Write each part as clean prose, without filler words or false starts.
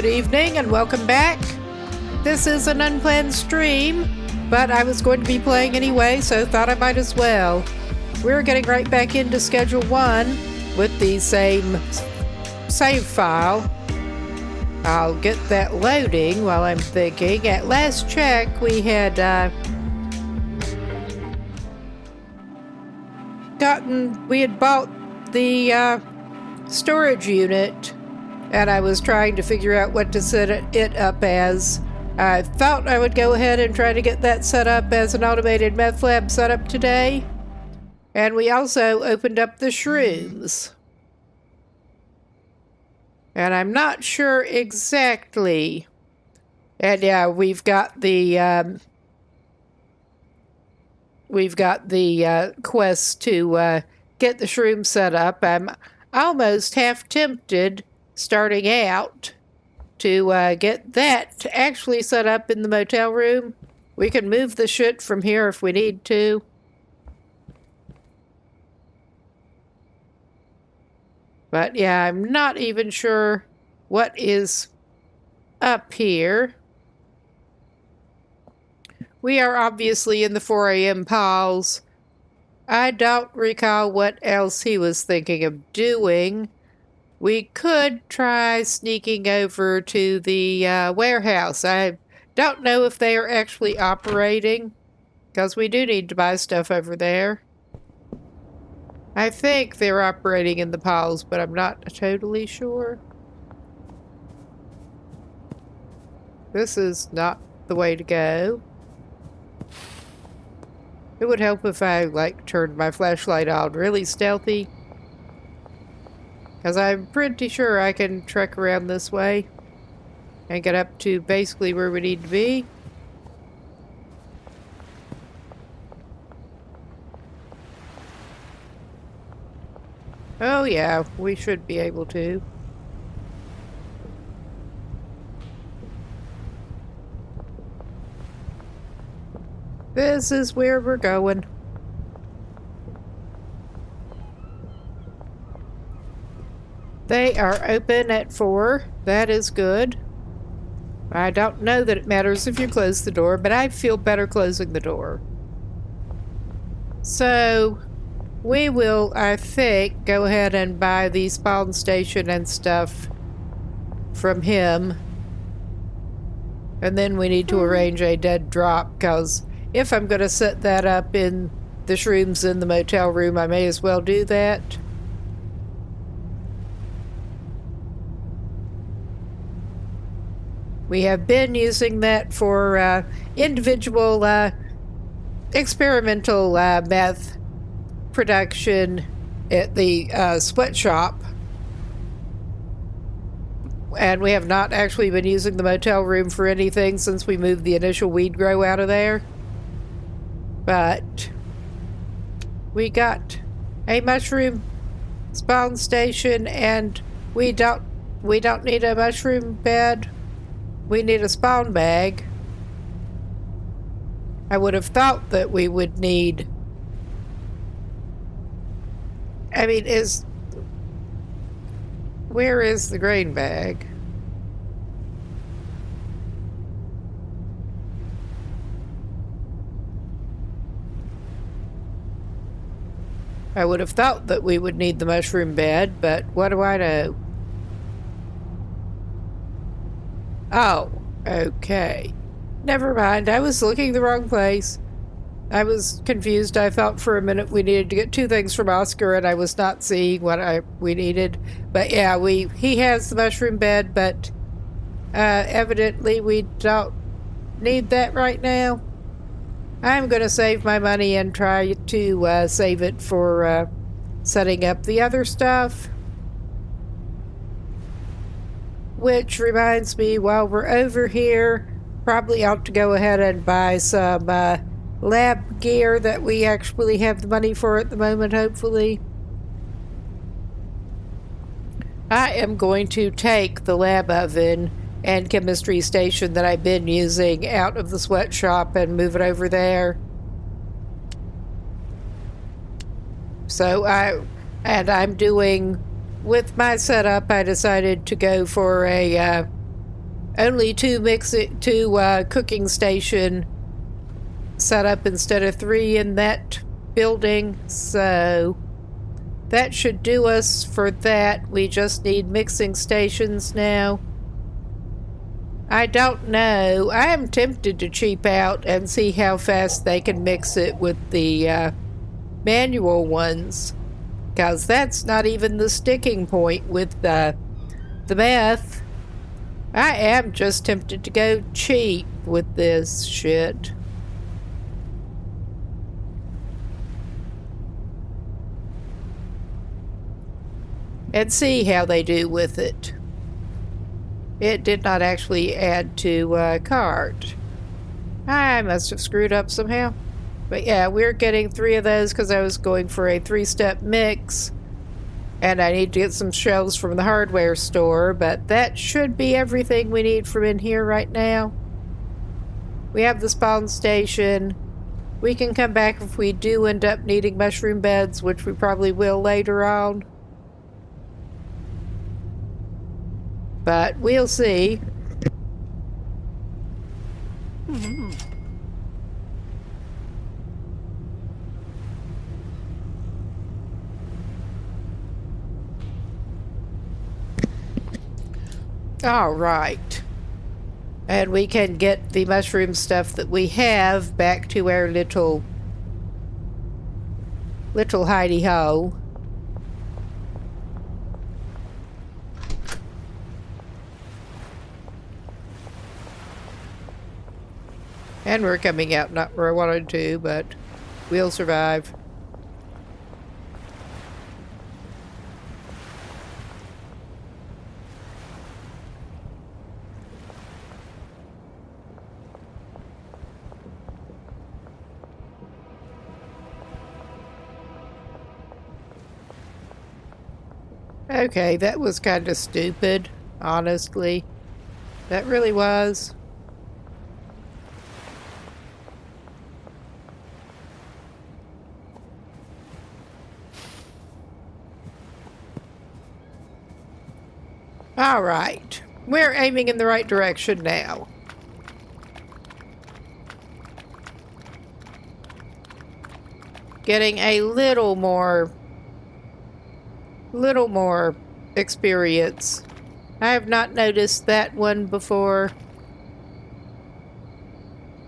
Good evening and welcome back. This is an unplanned stream, but I was going to be playing anyway, so thought I might as well. We're getting right back into Schedule 1 with the same save file. I'll get that loading while I'm thinking. At last check, we had bought the storage unit, and I was trying to figure out what to set it up as. I thought I would go ahead and try to get that set up as an automated meth lab setup today. And we also opened up the shrooms. And I'm not sure exactly. And yeah, we've got the quest to get the shroom set up. I'm almost half tempted, starting out, to get that actually set up in the motel room. We can move the shit from here if we need to. But yeah, I'm not even sure what is up here. We are obviously in the 4 a.m. pause. I don't recall what else he was thinking of doing. We could try sneaking over to the warehouse. I don't know if they are actually operating, because we do need to buy stuff over there. I think they're operating in the pause, but I'm not totally sure. This is not the way to go. It would help if I, turned my flashlight on really stealthy. Because I'm pretty sure I can trek around this way and get up to basically where we need to be. Oh yeah, we should be able to. This is where we're going. They are open at 4. That is good. I don't know that it matters if you close the door, but I feel better closing the door. So we will, I think, go ahead and buy the spawn station and stuff from him. And then we need to arrange a dead drop, because if I'm going to set that up in the shrooms in the motel room, I may as well do that. We have been using that for individual experimental meth production at the sweatshop. And we have not actually been using the motel room for anything since we moved the initial weed grow out of there. But we got a mushroom spawn station, and we don't need a mushroom bed. We need a spawn bag. I would have thought that we would need... I mean, where is the grain bag? I would have thought that we would need the mushroom bed, but what do I know? Oh, okay. Never mind, I was looking the wrong place. I was confused. I thought for a minute we needed to get 2 things from Oscar, and I was not seeing what we needed. But yeah, he has the mushroom bed, but evidently we don't need that right now. I'm going to save my money and try to save it for setting up the other stuff. Which reminds me, while we're over here, probably ought to go ahead and buy some lab gear that we actually have the money for at the moment, hopefully. I am going to take the lab oven and chemistry station that I've been using out of the sweatshop and move it over there. So I'm doing, with my setup, I decided to go for a only two cooking station set up instead of 3 in that building, so that should do us for that. We just need mixing stations now. I don't know. I am tempted to cheap out and see how fast they can mix it with the manual ones, because that's not even the sticking point with the meth. I am just tempted to go cheap with this shit. And see how they do with it. It did not actually add to cart. I must have screwed up somehow. But yeah, we're getting 3 of those because I was going for a 3-step mix. And I need to get some shelves from the hardware store, but that should be everything we need from in here right now. We have the spawn station. We can come back if we do end up needing mushroom beds, which we probably will later on. But we'll see. All right. And we can get the mushroom stuff that we have back to our little hidey hole. And we're coming out not where I wanted to, but we'll survive. Okay, that was kind of stupid, honestly. That really was. All right. We're aiming in the right direction now. Getting a little more experience. I have not noticed that one before.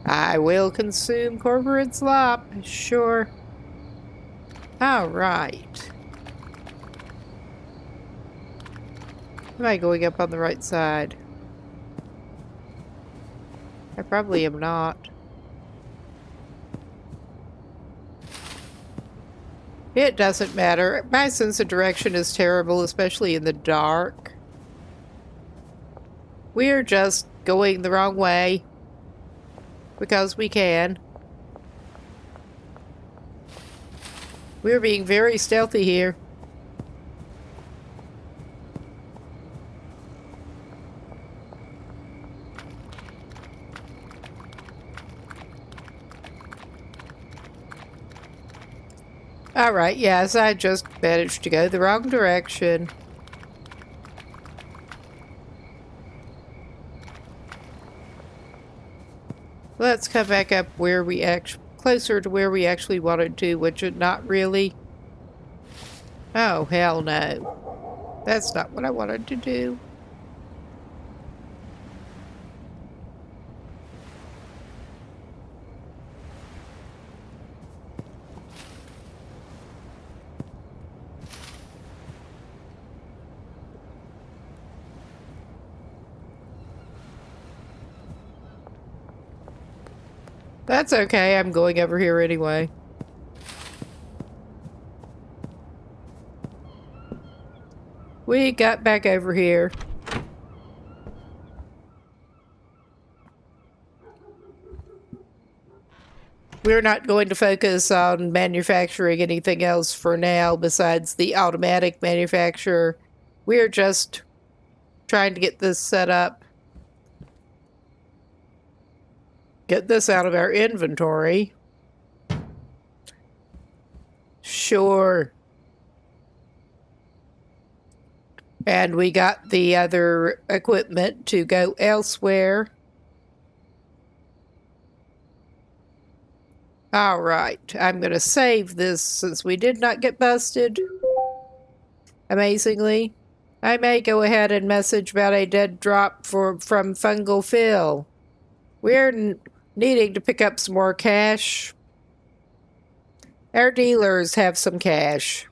I will consume corporate slop, sure. All right. Am I going up on the right side? I probably am not. It doesn't matter. My sense of direction is terrible, especially in the dark. We're just going the wrong way because we can. We're being very stealthy here. Alright, yes, I just managed to go the wrong direction. Let's come back up where we closer to where we actually wanted to, which is not really. Oh, hell no. That's not what I wanted to do. That's okay, I'm going over here anyway. We got back over here. We're not going to focus on manufacturing anything else for now besides the automatic manufacturer. We're just trying to get this set up. Get this out of our inventory. Sure. And we got the other equipment to go elsewhere. All right, I'm going to save this since we did not get busted. Amazingly, I may go ahead and message about a dead drop from Fungal Phil. We're needing to pick up some more cash. Our dealers have some cash.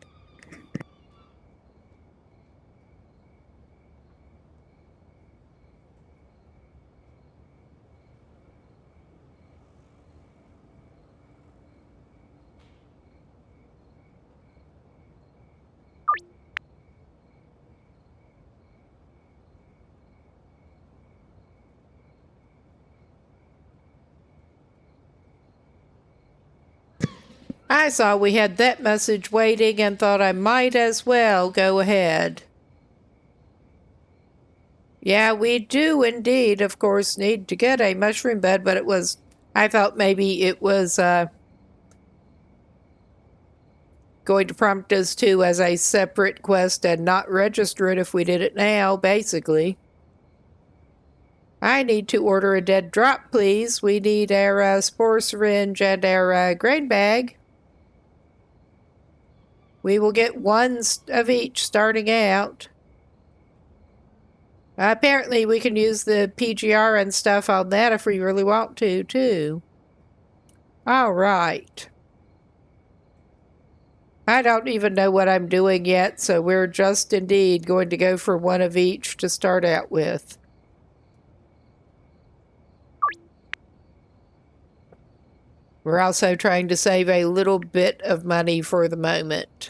I saw we had that message waiting and thought I might as well go ahead. Yeah, we do indeed, of course, need to get a mushroom bed, but I thought maybe it was going to prompt us to as a separate quest and not register it if we did it now, basically. I need to order a dead drop, please. We need our spore syringe and our grain bag. We will get one of each starting out. Apparently, we can use the PGR and stuff on that if we really want to, too. All right. I don't even know what I'm doing yet, so we're just indeed going to go for one of each to start out with. We're also trying to save a little bit of money for the moment.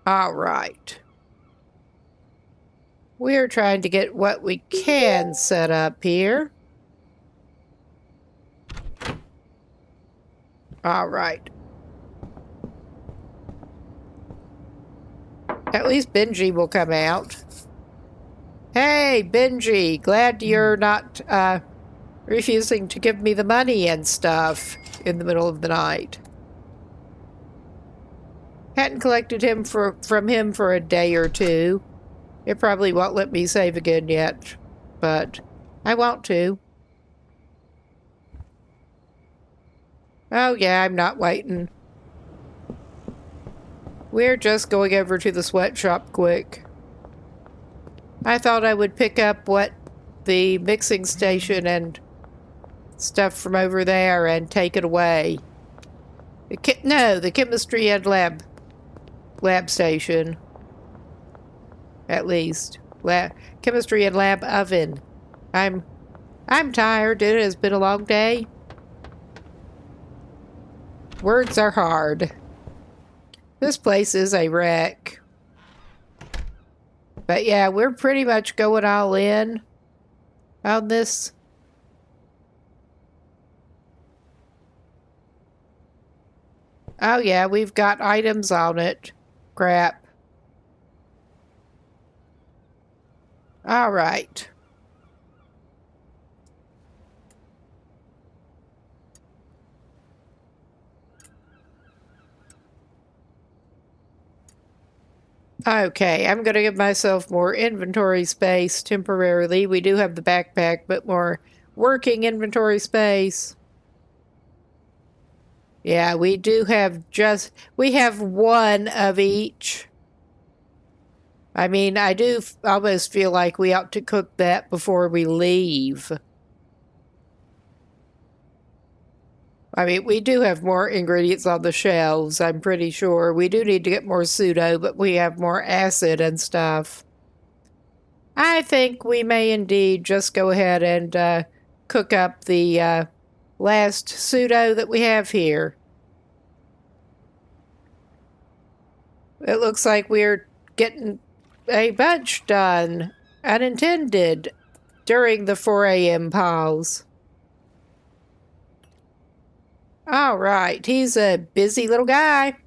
All right. We're trying to get what we can set up here. All right. At least Benji will come out. Hey, Benji, glad you're not refusing to give me the money and stuff in the middle of the night. Hadn't collected from him for a day or two. It probably won't let me save again yet, but I want to. Oh yeah, I'm not waiting. We're just going over to the sweatshop quick. I thought I would pick up what the mixing station and stuff from over there and take it away. The chemistry and lab station. At least. Chemistry and lab oven. I'm tired. It has been a long day. Words are hard. This place is a wreck. But yeah, we're pretty much going all in on this. Oh yeah, we've got items on it. Crap. All right. Okay, I'm going to give myself more inventory space temporarily. We do have the backpack, but more working inventory space. Yeah, we do have we have one of each. I mean, I do almost feel like we ought to cook that before we leave. I mean, we do have more ingredients on the shelves, I'm pretty sure. We do need to get more pseudo, but we have more acid and stuff. I think we may indeed just go ahead and cook up the last pseudo that we have here. It looks like we're getting a bunch done, unintended, during the 4 a.m. pause. All right, he's a busy little guy.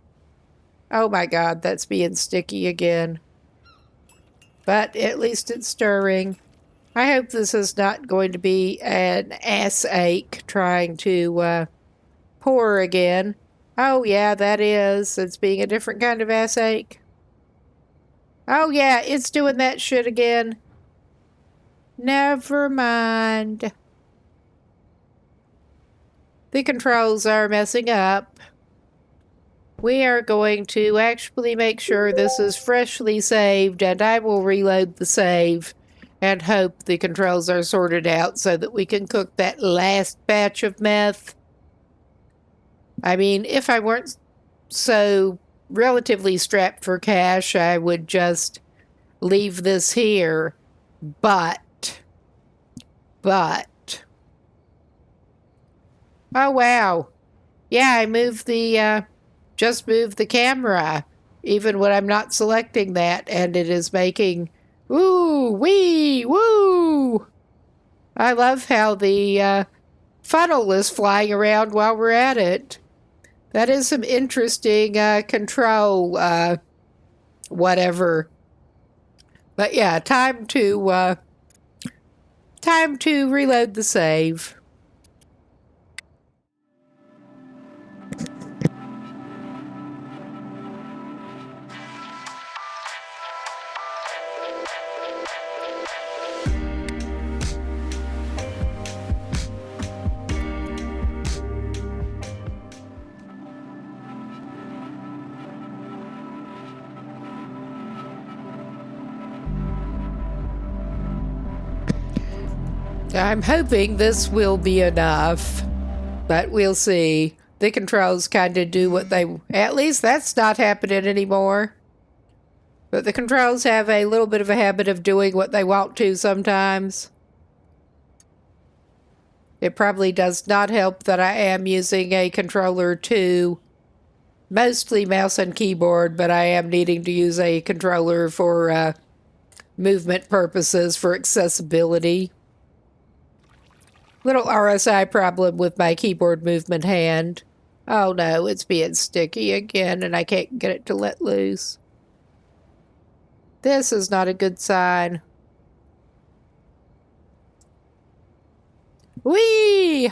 Oh my God, that's being sticky again. But at least it's stirring. I hope this is not going to be an ass ache trying to pour again. Oh yeah, that is. It's being a different kind of ass ache. Oh, yeah, it's doing that shit again. Never mind. The controls are messing up. We are going to actually make sure this is freshly saved, and I will reload the save and hope the controls are sorted out so that we can cook that last batch of meth. I mean, if I weren't so relatively strapped for cash, I would just leave this here. But, oh wow. Yeah, I moved just moved the camera, even when I'm not selecting that, and it is making woo, wee, woo. I love how the funnel is flying around while we're at it. That is some interesting control, whatever. But yeah, time to reload the save. I'm hoping this will be enough, but we'll see. The controls kind of do what they... At least that's not happening anymore. But the controls have a little bit of a habit of doing what they want to sometimes. It probably does not help that I am using a controller too. Mostly mouse and keyboard, but I am needing to use a controller for movement purposes, for accessibility. Little RSI problem with my keyboard movement hand. Oh no, it's being sticky again and I can't get it to let loose. This is not a good sign. Whee!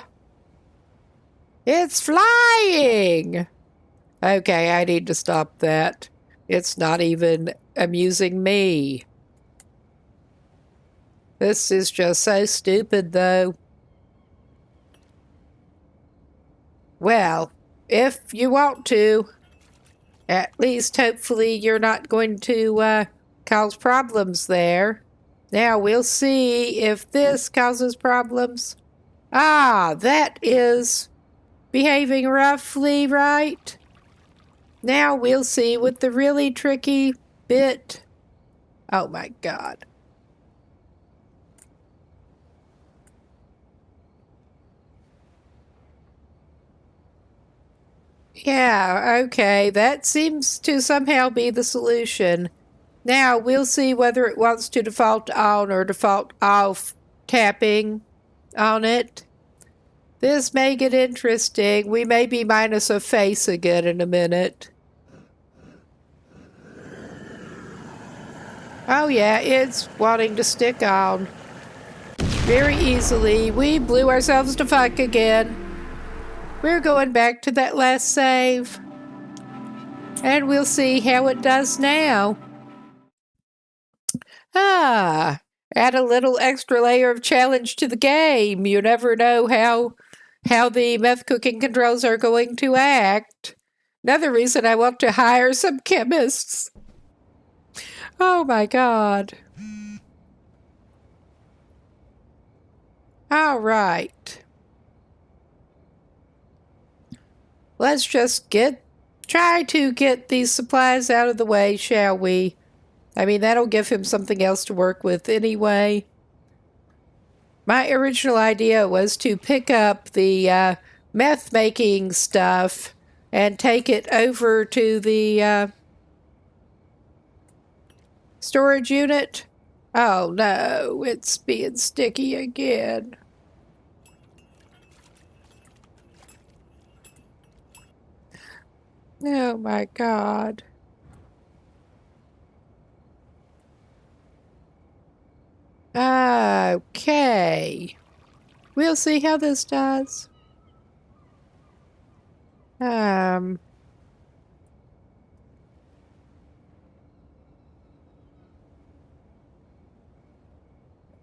It's flying! Okay, I need to stop that. It's not even amusing me. This is just so stupid, though. Well, if you want to, at least hopefully you're not going to cause problems there. Now we'll see if this causes problems. Ah, that is behaving roughly, right? Now we'll see with the really tricky bit. Oh my God. Yeah, okay, that seems to somehow be the solution. Now we'll see whether it wants to default on or default off tapping on it. This may get interesting. We may be minus a face again in a minute. Oh yeah, it's wanting to stick on. Very easily. We blew ourselves to fuck again. We're going back to that last save. And we'll see how it does now. Ah, add a little extra layer of challenge to the game. You never know how the meth cooking controls are going to act. Another reason I want to hire some chemists. Oh my God. All right. Let's just try to get these supplies out of the way, shall we? I mean, that'll give him something else to work with anyway. My original idea was to pick up the meth making stuff and take it over to the storage unit. Oh no, it's being sticky again. Oh my God. Okay. We'll see how this does.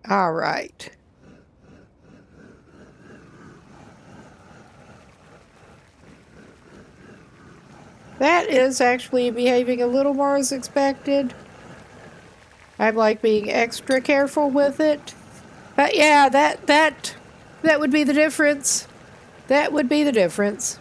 All right. That is actually behaving a little more as expected. I'm like being extra careful with it. But yeah, that would be the difference. That would be the difference.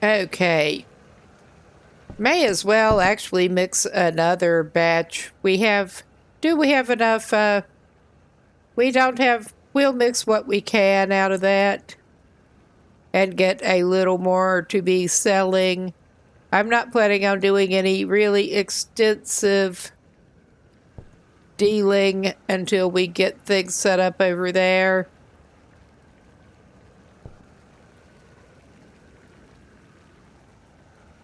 Okay. May as well actually mix another batch. Do we have enough? We don't have, we'll mix what we can out of that and get a little more to be selling. I'm not planning on doing any really extensive dealing until we get things set up over there.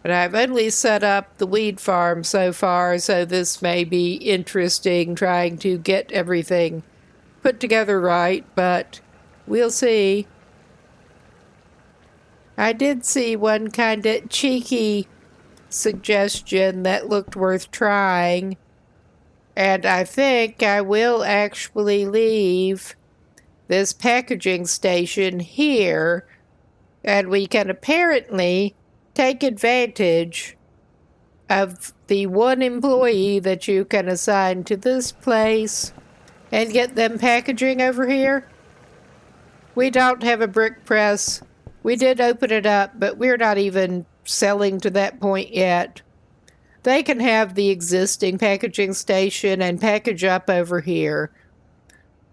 But I've only set up the weed farm so far, so this may be interesting trying to get everything put together right, but we'll see. I did see one kind of cheeky suggestion that looked worth trying, and I think I will actually leave this packaging station here, and we can apparently take advantage of the one employee that you can assign to this place and get them packaging over here. We don't have a brick press. We did open it up, but we're not even selling to that point yet. They can have the existing packaging station and package up over here.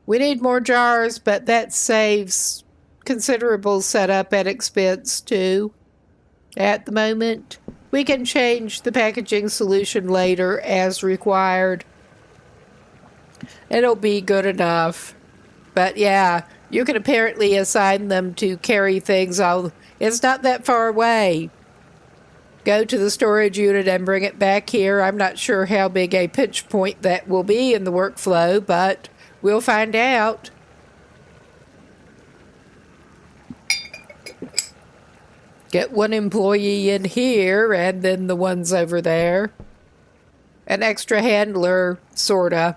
We need more jars, but that saves considerable setup and expense too. At the moment, we can change the packaging solution later as required. It'll be good enough. But yeah, you can apparently assign them to carry things all. It's not that far away. Go to the storage unit and bring it back here. I'm not sure how big a pinch point that will be in the workflow, but we'll find out. Get one employee in here and then the ones over there. An extra handler, sorta.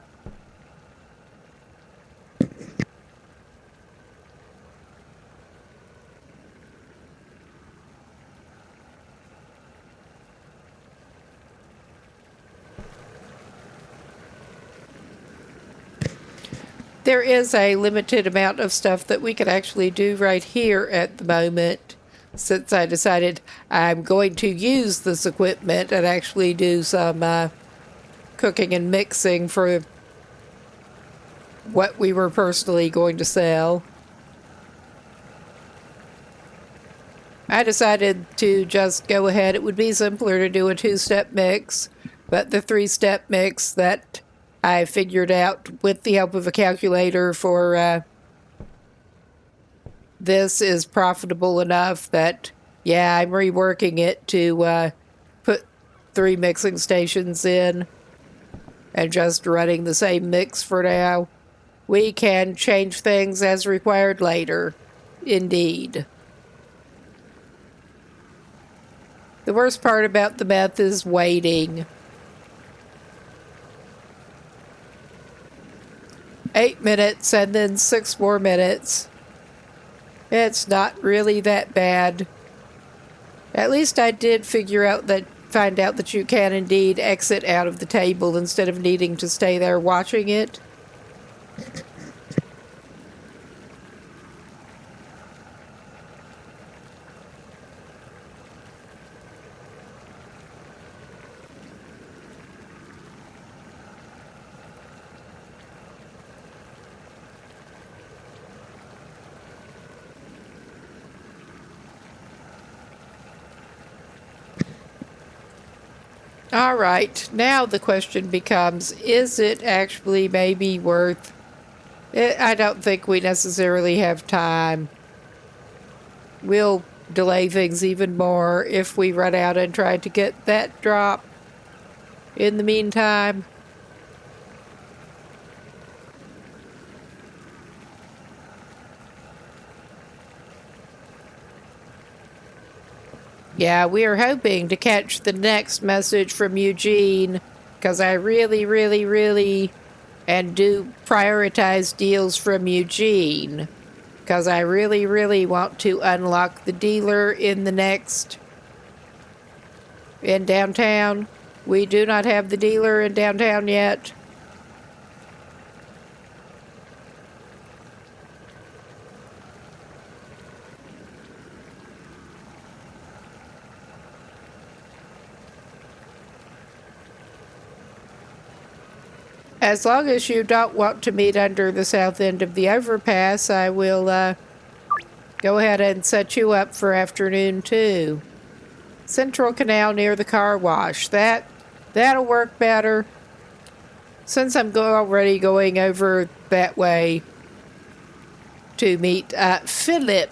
There is a limited amount of stuff that we can actually do right here at the moment, since I decided I'm going to use this equipment and actually do some cooking and mixing for what we were personally going to sell. I decided to just go ahead. It would be simpler to do a two-step mix, but the three-step mix that I figured out with the help of a calculator for this is profitable enough that, yeah, I'm reworking it to put 3 mixing stations in and just running the same mix for now. We can change things as required later. Indeed. The worst part about the meth is waiting. 8 minutes and then 6 more minutes. It's not really that bad. At least I did find out that you can indeed exit out of the table instead of needing to stay there watching it. All right, now the question becomes, is it actually maybe worth it? I don't think we necessarily have time. We'll delay things even more if we run out and try to get that drop in the meantime. Yeah, we are hoping to catch the next message from Eugene, because I really, and do prioritize deals from Eugene, because I really want to unlock the dealer in downtown. We do not have the dealer in downtown yet. As long as you don't want to meet under the south end of the overpass, I will go ahead and set you up for afternoon 2. Central Canal near the car wash. That'll work better. Since I'm already going over that way to meet Philip,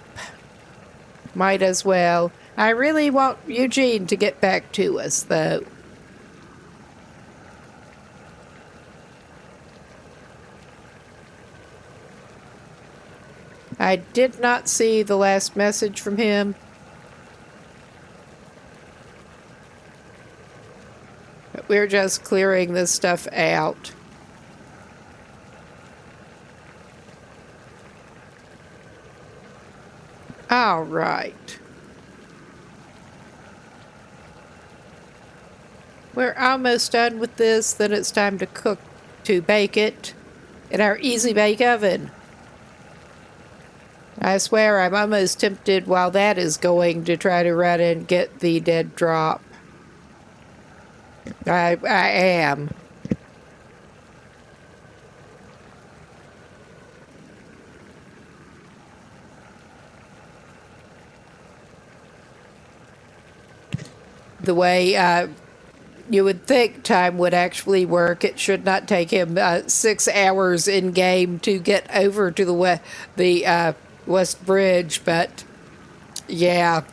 might as well. I really want Eugene to get back to us, though. I did not see the last message from him. But we're just clearing this stuff out. All right. We're almost done with this. Then it's time to bake it in our easy bake oven. I swear I'm almost tempted while that is going to try to run and get the dead drop. I am. The way you would think time would actually work, it should not take him 6 hours in game to get over to the West Bridge, but yeah.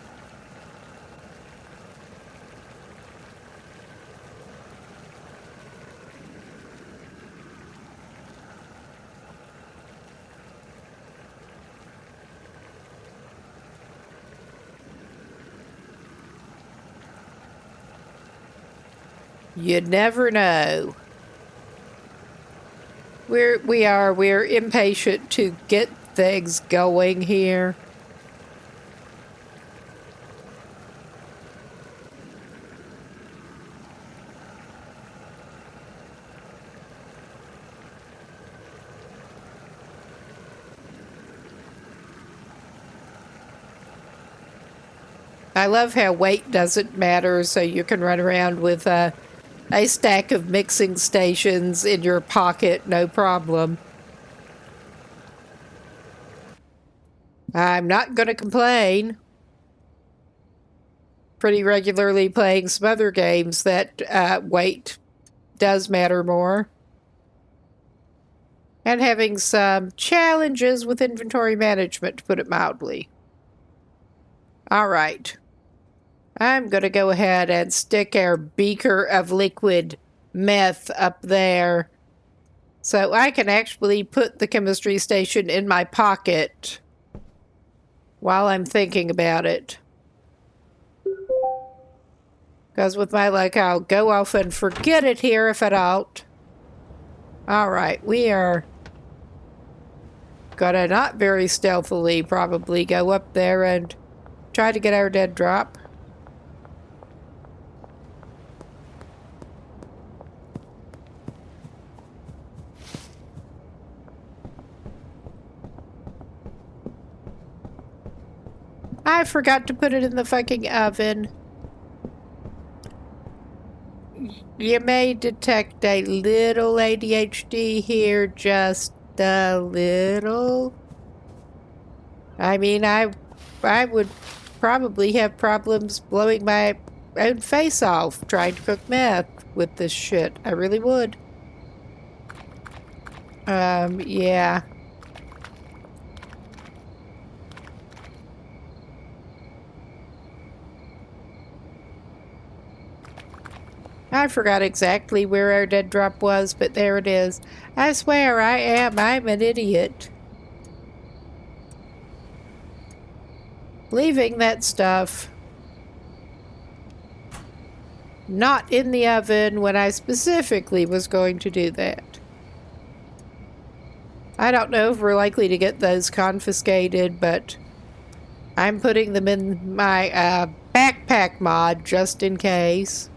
You never know. We're impatient to get things going here. I love how weight doesn't matter, so you can run around with a stack of mixing stations in your pocket, no problem. I'm not going to complain. Pretty regularly playing some other games that weight does matter more. And having some challenges with inventory management, to put it mildly. All right. I'm going to go ahead and stick our beaker of liquid meth up there so I can actually put the chemistry station in my pocket while I'm thinking about it. Because with my luck, I'll go off and forget it here if I don't. All right, we are gonna not very stealthily probably go up there and try to get our dead drop. I forgot to put it in the fucking oven. You may detect a little ADHD here, just a little. I mean, I would probably have problems blowing my own face off trying to cook meth with this shit. I really would. Yeah. I forgot exactly where our dead drop was, but there it is. I swear I'm an idiot. Leaving that stuff not in the oven when I specifically was going to do that. I don't know if we're likely to get those confiscated, but I'm putting them in my backpack mod just in case.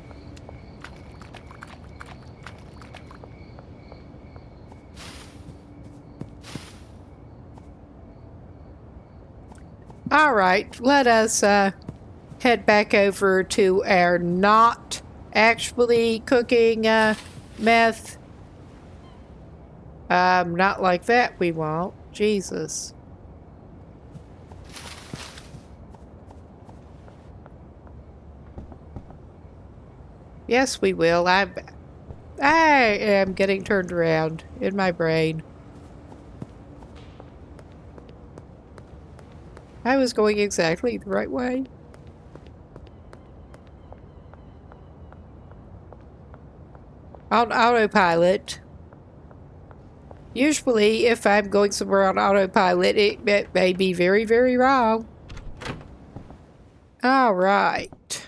Alright, let us head back over to our not actually cooking meth. Not like that we won't. Jesus. Yes, we will. I am getting turned around in my brain. I was going exactly the right way. On autopilot. Usually, if I'm going somewhere on autopilot, it may be very, very wrong. Alright.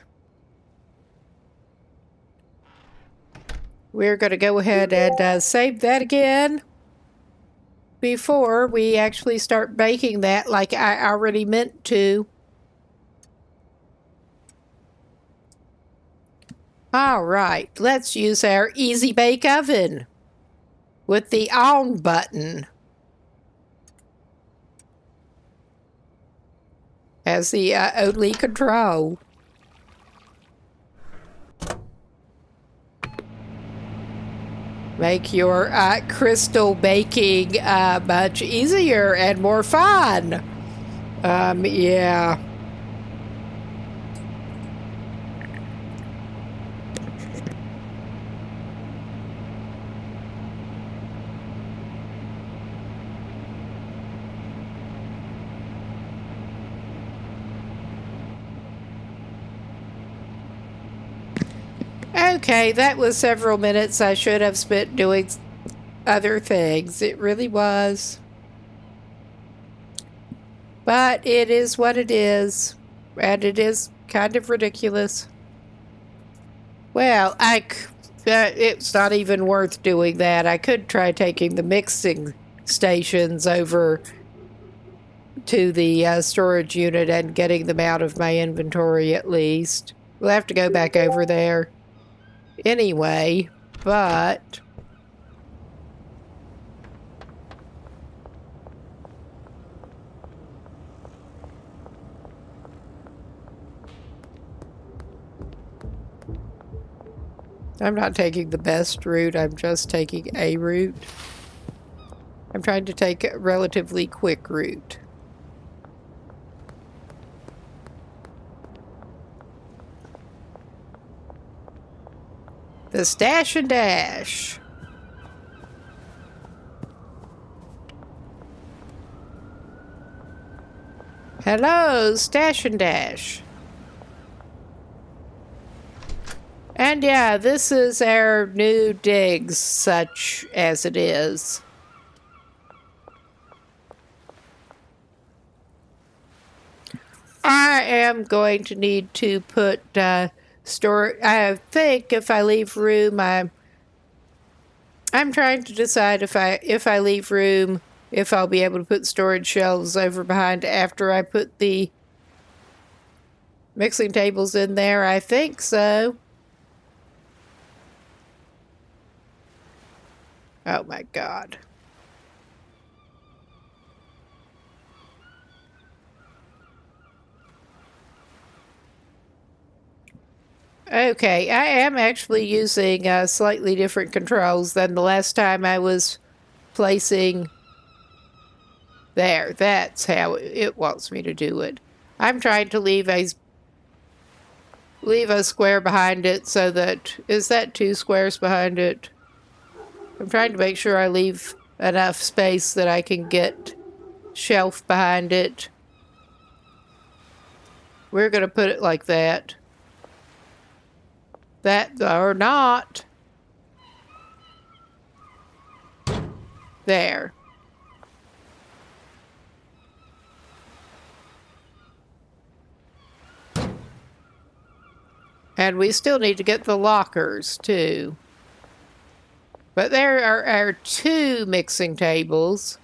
We're going to go ahead and save that again before we actually start baking that like I already meant to. Alright, let's use our Easy Bake Oven with the on button as the only control. Make your crystal baking much easier and more fun. Yeah. Okay, that was several minutes I should have spent doing other things. It really was. But it is what it is. And it is kind of ridiculous. Well, it's not even worth doing that. I could try taking the mixing stations over to the storage unit and getting them out of my inventory at least. We'll have to go back over there anyway, but I'm not taking the best route, I'm just taking a route. I'm trying to take a relatively quick route. The Stash and Dash. Hello, Stash and Dash. And yeah, this is our new digs, such as it is. I am going to need to put I think if I leave room, I'm trying to decide if I leave room, if I'll be able to put storage shelves over behind after I put the mixing tables in there. I think so. Oh my God. Okay, I am actually using slightly different controls than the last time I was placing there. That's how it wants me to do it. I'm trying to leave a square behind it so that, is that 2 squares behind it? I'm trying to make sure I leave enough space that I can get shelf behind it. We're going to put it like that. That or not. There. And we still need to get the lockers, too. But there are our 2 mixing tables.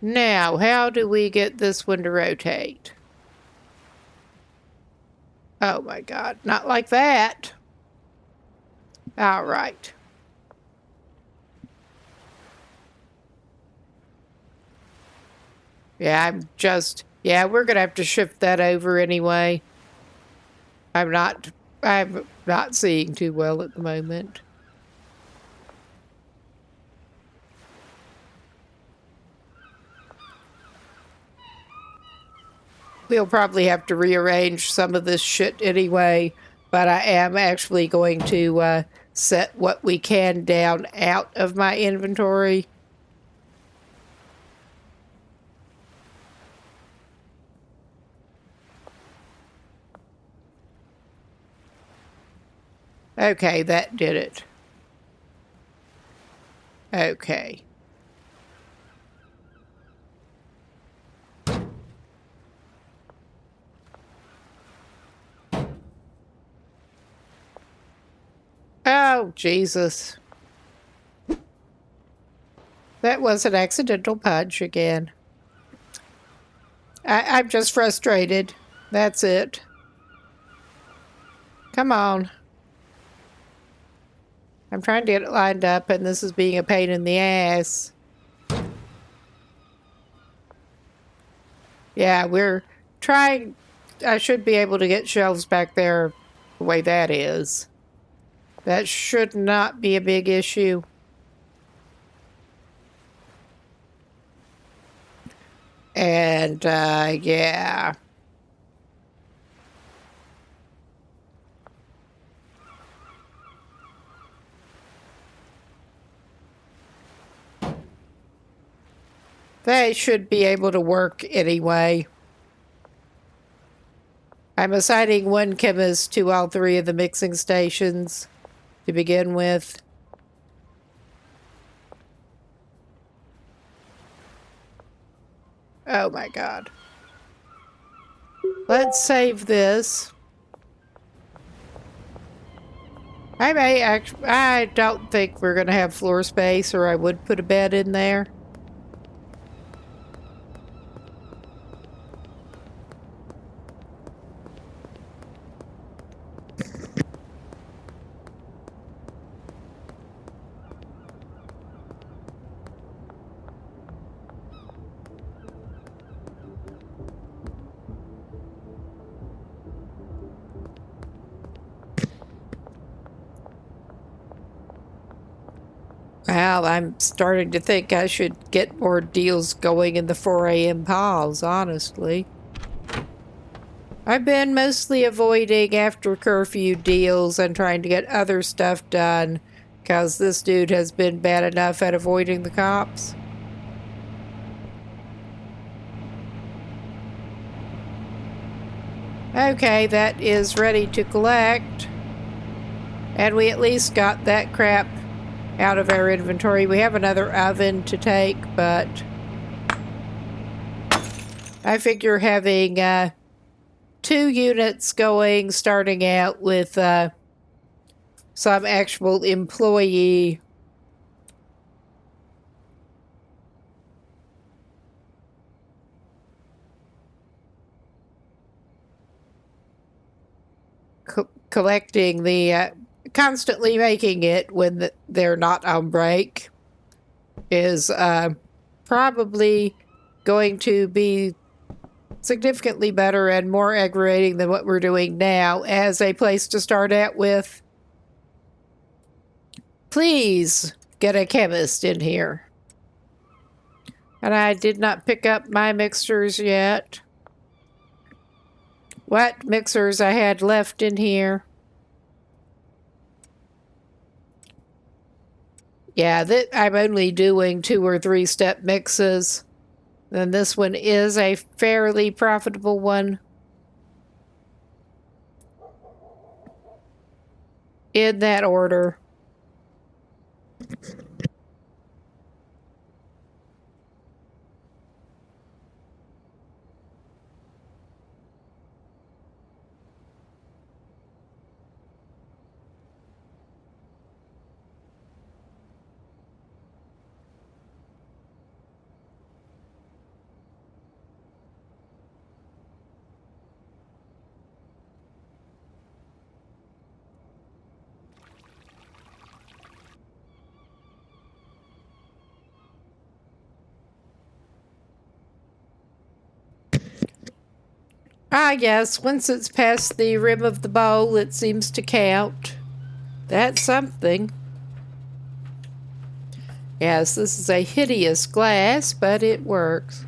Now, how do we get this one to rotate? Oh my God, not like that. All right. Yeah, we're gonna have to shift that over anyway. I'm not seeing too well at the moment. We'll probably have to rearrange some of this shit anyway, but I am actually going to set what we can down out of my inventory. Okay, that did it. Okay. Oh, Jesus. That was an accidental punch again. I'm just frustrated. That's it. Come on. I'm trying to get it lined up, and this is being a pain in the ass. Yeah, we're trying. I should be able to get shelves back there the way that is. That should not be a big issue. And, yeah. They should be able to work anyway. I'm assigning 1 chemist to all 3 of the mixing stations to begin with. Oh my God. Let's save this. I don't think we're gonna have floor space, or I would put a bed in there. Well, I'm starting to think I should get more deals going in the 4 a.m. pause, honestly. I've been mostly avoiding after curfew deals and trying to get other stuff done because this dude has been bad enough at avoiding the cops. Okay, that is ready to collect. And we at least got that crap out of our inventory. We have another oven to take, but I figure having 2 units going, starting out with some actual employee collecting the constantly making it when they're not on break is probably going to be significantly better and more aggravating than what we're doing now as a place to start out with. Please get a chemist in here. And I did not pick up my mixers yet. What mixers I had left in here? Yeah, I'm only doing 2 or 3 step mixes. And this one is a fairly profitable one. In that order. Ah, yes, once it's past the rim of the bowl, it seems to count. That's something. Yes, this is a hideous glass, but it works.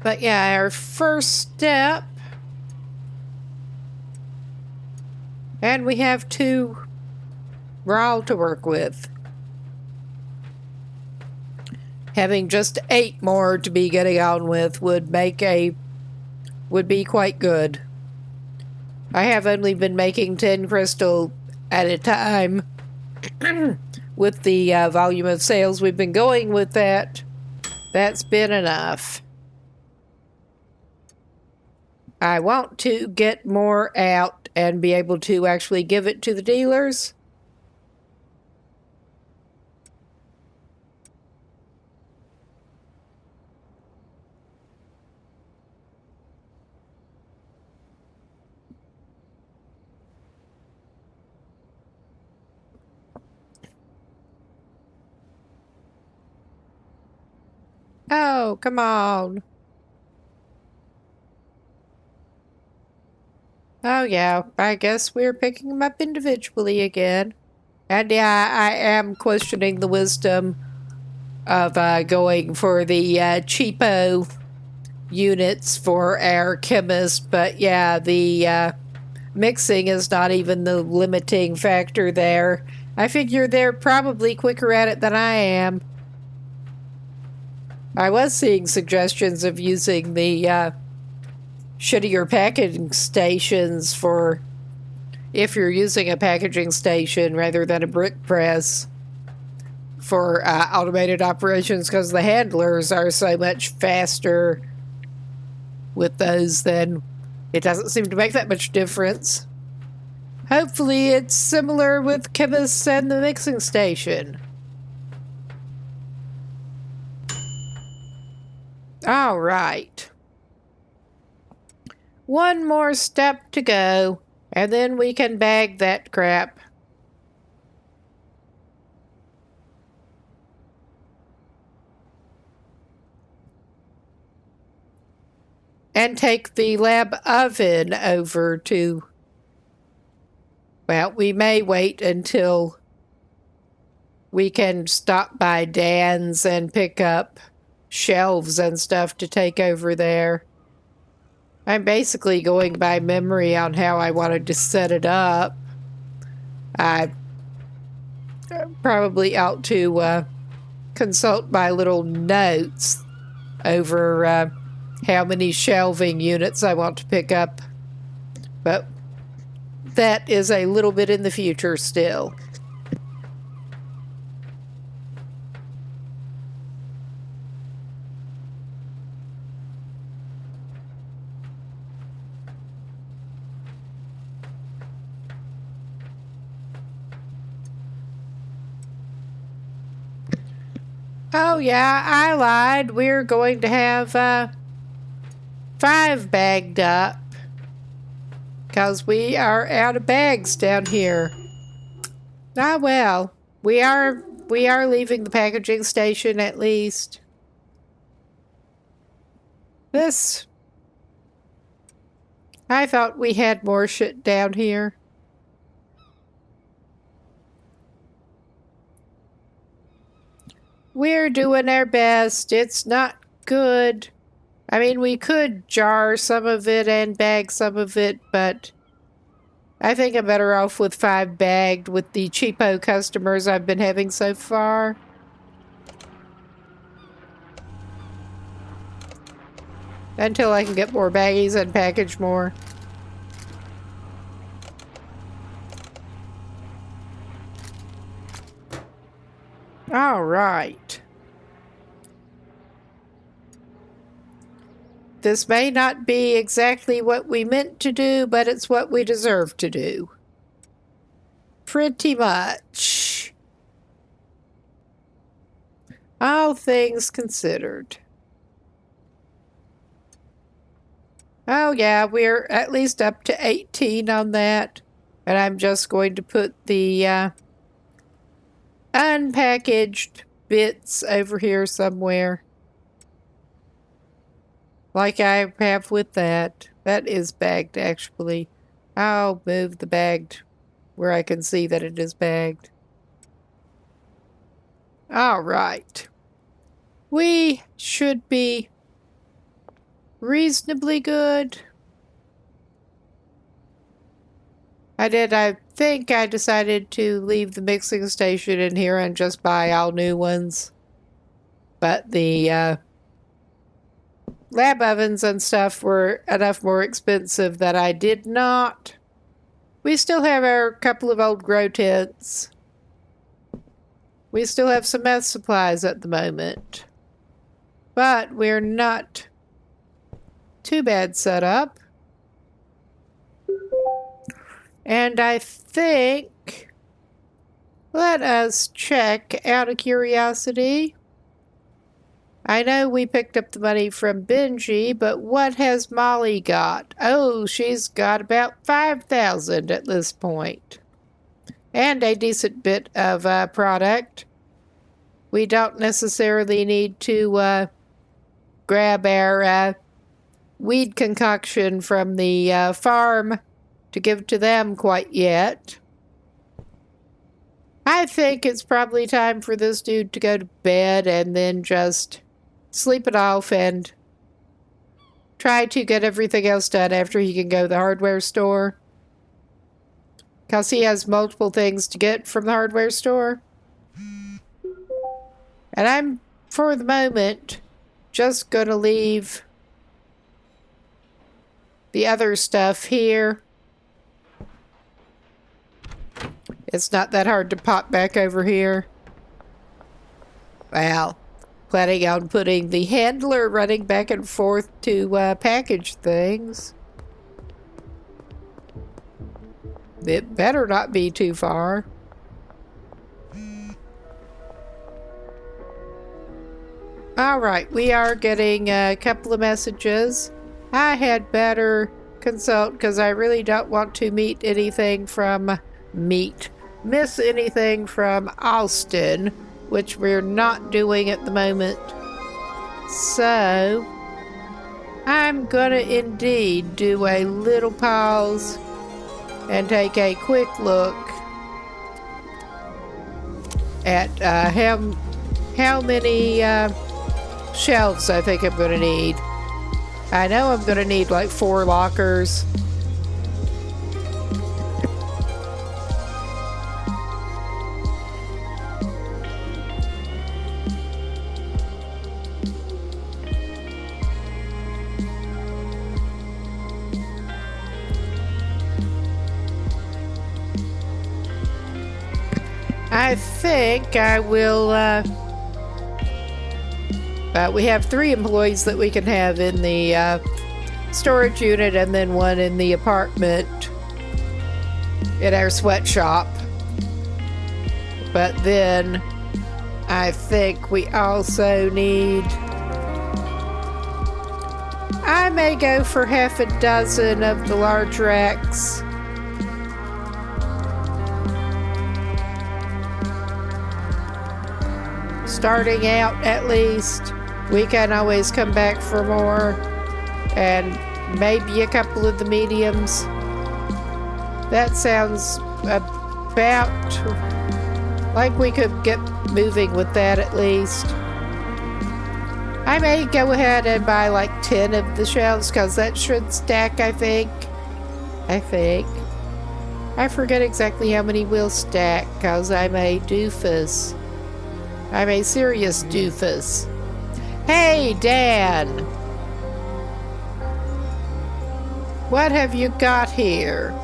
But yeah, our first step. And we have 2 raw to work with. Having just 8 more to be getting on with would be quite good. I have only been making 10 crystal at a time. With the volume of sales we've been going with that's been enough. I want to get more out and be able to actually give it to the dealers. Oh, come on. Oh, yeah, I guess we're picking them up individually again. And yeah, I am questioning the wisdom of going for the cheapo units for our chemist. But yeah, the mixing is not even the limiting factor there. I figure they're probably quicker at it than I am. I was seeing suggestions of using the shittier packaging stations for if you're using a packaging station rather than a brick press for automated operations, because the handlers are so much faster with those, then it doesn't seem to make that much difference. Hopefully it's similar with chemists and the mixing station. All right. 1 more step to go, and then we can bag that crap. And take the lab oven over to... Well, we may wait until we can stop by Dan's and pick up shelves and stuff to take over there. I'm basically going by memory on how I wanted to set it up. I probably ought to consult my little notes over how many shelving units I want to pick up. But that is a little bit in the future still. Oh yeah, I lied. We're going to have 5 bagged up. Because we are out of bags down here. Ah well, we are leaving the packaging station at least. This... I thought we had more shit down here. We're doing our best. It's not good. I mean, we could jar some of it and bag some of it, but I think I'm better off with 5 bagged with the cheapo customers I've been having so far. Until I can get more baggies and package more. All right. This may not be exactly what we meant to do, but it's what we deserve to do. Pretty much. All things considered. Oh yeah, we're at least up to 18 on that. And I'm just going to put the unpackaged bits over here somewhere. Like I have with that. That is bagged, actually. I'll move the bagged where I can see that it is bagged. All right. We should be reasonably good. I think I decided to leave the mixing station in here and just buy all new ones. But the lab ovens and stuff were enough more expensive that I did not. We still have our couple of old grow tents. We still have some meth supplies at the moment. But we're not too bad set up. And I think, let us check out of curiosity. I know we picked up the money from Benji, but what has Molly got? Oh, she's got about 5,000 at this point. And a decent bit of product. We don't necessarily need to grab our weed concoction from the farm to give to them quite yet. I think it's probably time for this dude to go to bed and then just sleep it off and try to get everything else done after he can go to the hardware store. Because he has multiple things to get from the hardware store. And I'm, for the moment, just going to leave the other stuff here. It's not that hard to pop back over here. Well, planning on putting the handler running back and forth to package things. It better not be too far. Alright, we are getting a couple of messages. I had better consult because I really don't want to miss anything from Austin, which we're not doing at the moment. So, I'm gonna indeed do a little pause and take a quick look at how many shelves I think I'm gonna need. I know I'm gonna need like 4 lockers. I think I will, we have 3 employees that we can have in the storage unit and then 1 in the apartment in our sweatshop. But then I think we also need, I may go for half a dozen of the large racks. Starting out, at least. We can always come back for more. And maybe a couple of the mediums. That sounds about like we could get moving with that at least. I may go ahead and buy like 10 of the shelves because that should stack, I think. I forget exactly how many will stack because I'm a doofus. I'm a serious doofus. Hey, Dan! What have you got here?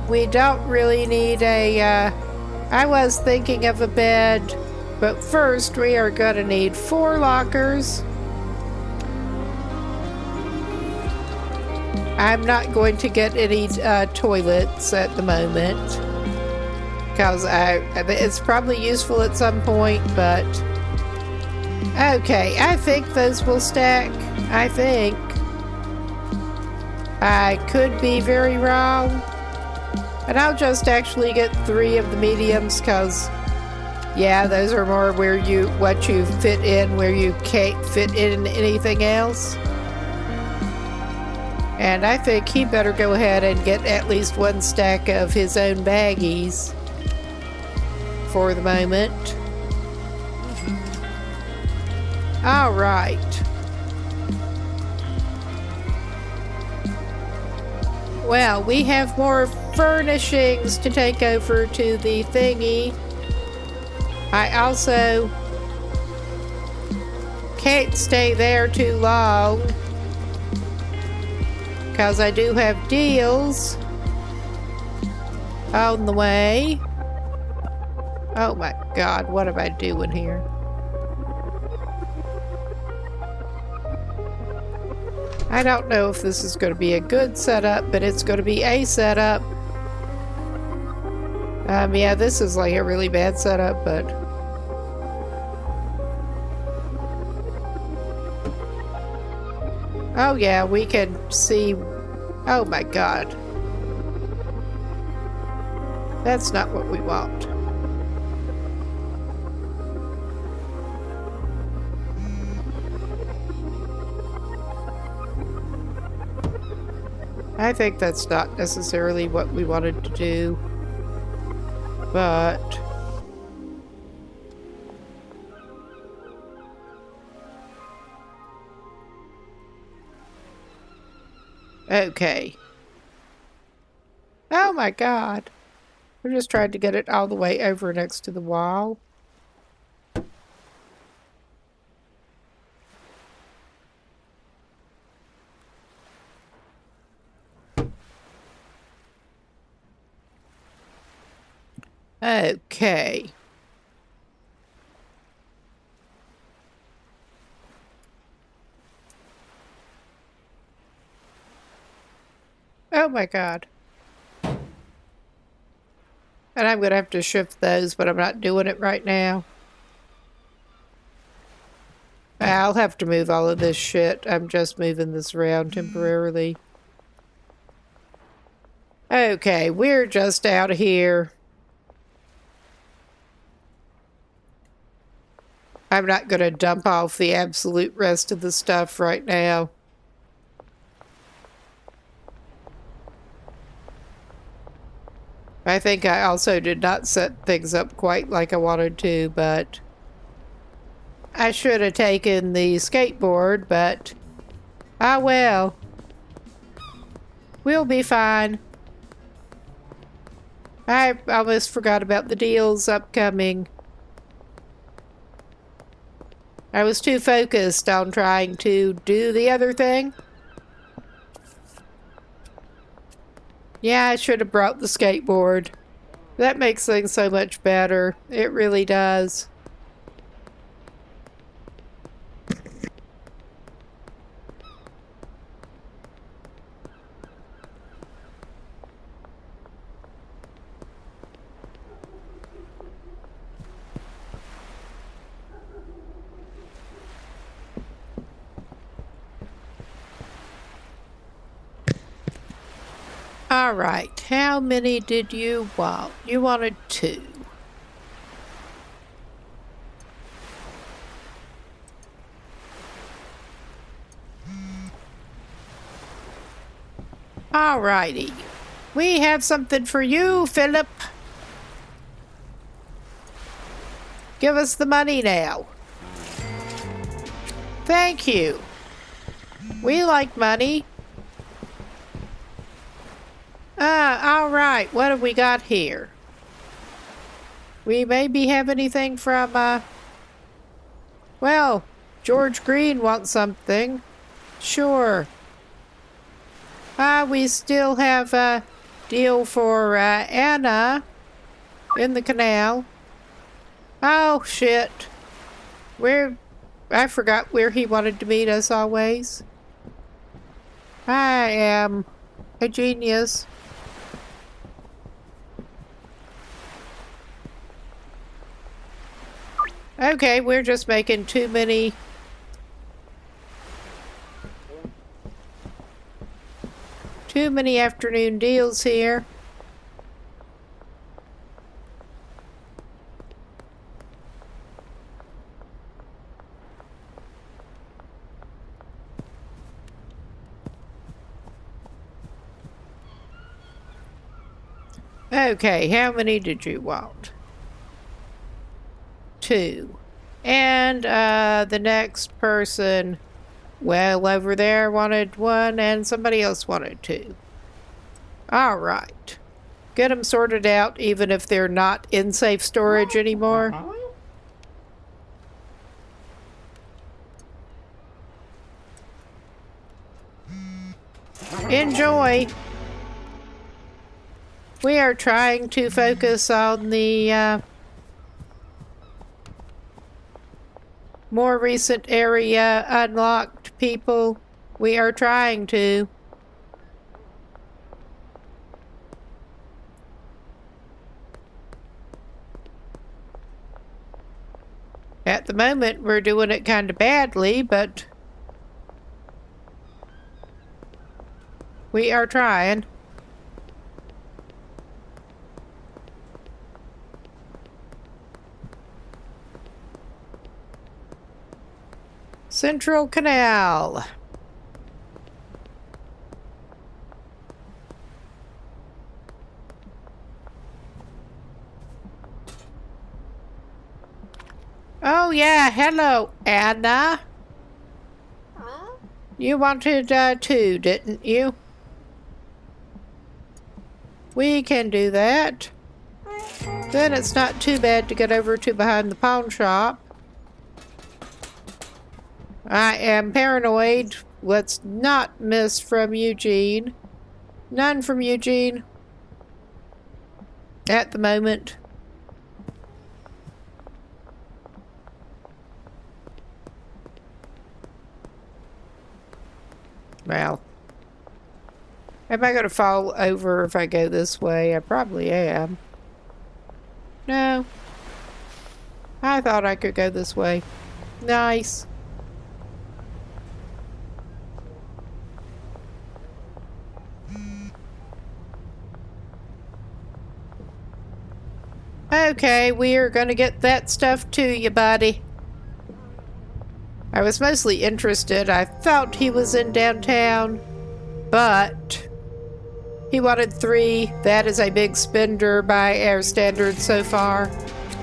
We don't really need a, I was thinking of a bed, but first we are gonna need 4 lockers. I'm not going to get any toilets at the moment. Because it's probably useful at some point, but okay, I think those will stack. I think. I could be very wrong. And I'll just actually get 3 of the mediums because Yeah, those are more what you fit in, where you can't fit in anything else. And I think he better go ahead and get at least one stack of his own baggies for the moment. All right. Well, we have more furnishings to take over to the thingy. I also can't stay there too long because I do have deals on the way. Oh my God, what am I doing here? I don't know if this is going to be a good setup, but it's going to be a setup. Yeah, this is like a really bad setup, but... Oh yeah, we can see... Oh my God. That's not what we want. I think that's not necessarily what we wanted to do, but... Okay. Oh my God. We're just trying to get it all the way over next to the wall. Okay. Oh my God. And I'm going to have to shift those, but I'm not doing it right now. I'll have to move all of this shit. I'm just moving this around temporarily. Okay, we're just out of here. I'm not going to dump off the absolute rest of the stuff right now. I think I also did not set things up quite like I wanted to, but I should have taken the skateboard, but ah well. We'll be fine. I almost forgot about the deals upcoming. I was too focused on trying to do the other thing. Yeah, I should have brought the skateboard. That makes things so much better. It really does. All right, how many did you want? You wanted 2. All righty. We have something for you, Philip. Give us the money now. Thank you. We like money. All right. What have we got here? We maybe have anything from, well, George Green wants something. Sure. We still have a deal for, Anna in the canal. Oh, shit. I forgot where he wanted to meet us always. I am a genius. Okay, we're just making too many afternoon deals here. Okay, how many did you want? 2. And the next person, well, over there wanted 1 and somebody else wanted 2. All right. Get them sorted out even if they're not in safe storage anymore. Enjoy. We are trying to focus on the more recent area unlocked people. We are trying to. At the moment, we're doing it kind of badly, but we are trying. Central Canal. Oh yeah, hello, Anna. Huh? You wanted 2, didn't you? We can do that. Then it's not too bad to get over to behind the pawn shop. I am paranoid. Let's not miss from Eugene. None from Eugene. At the moment. Well. Am I going to fall over if I go this way? I probably am. No. I thought I could go this way. Nice. Okay, we are gonna get that stuff to you, buddy. I was mostly interested. I thought he was in downtown, but he wanted 3. That is a big spender by our standards so far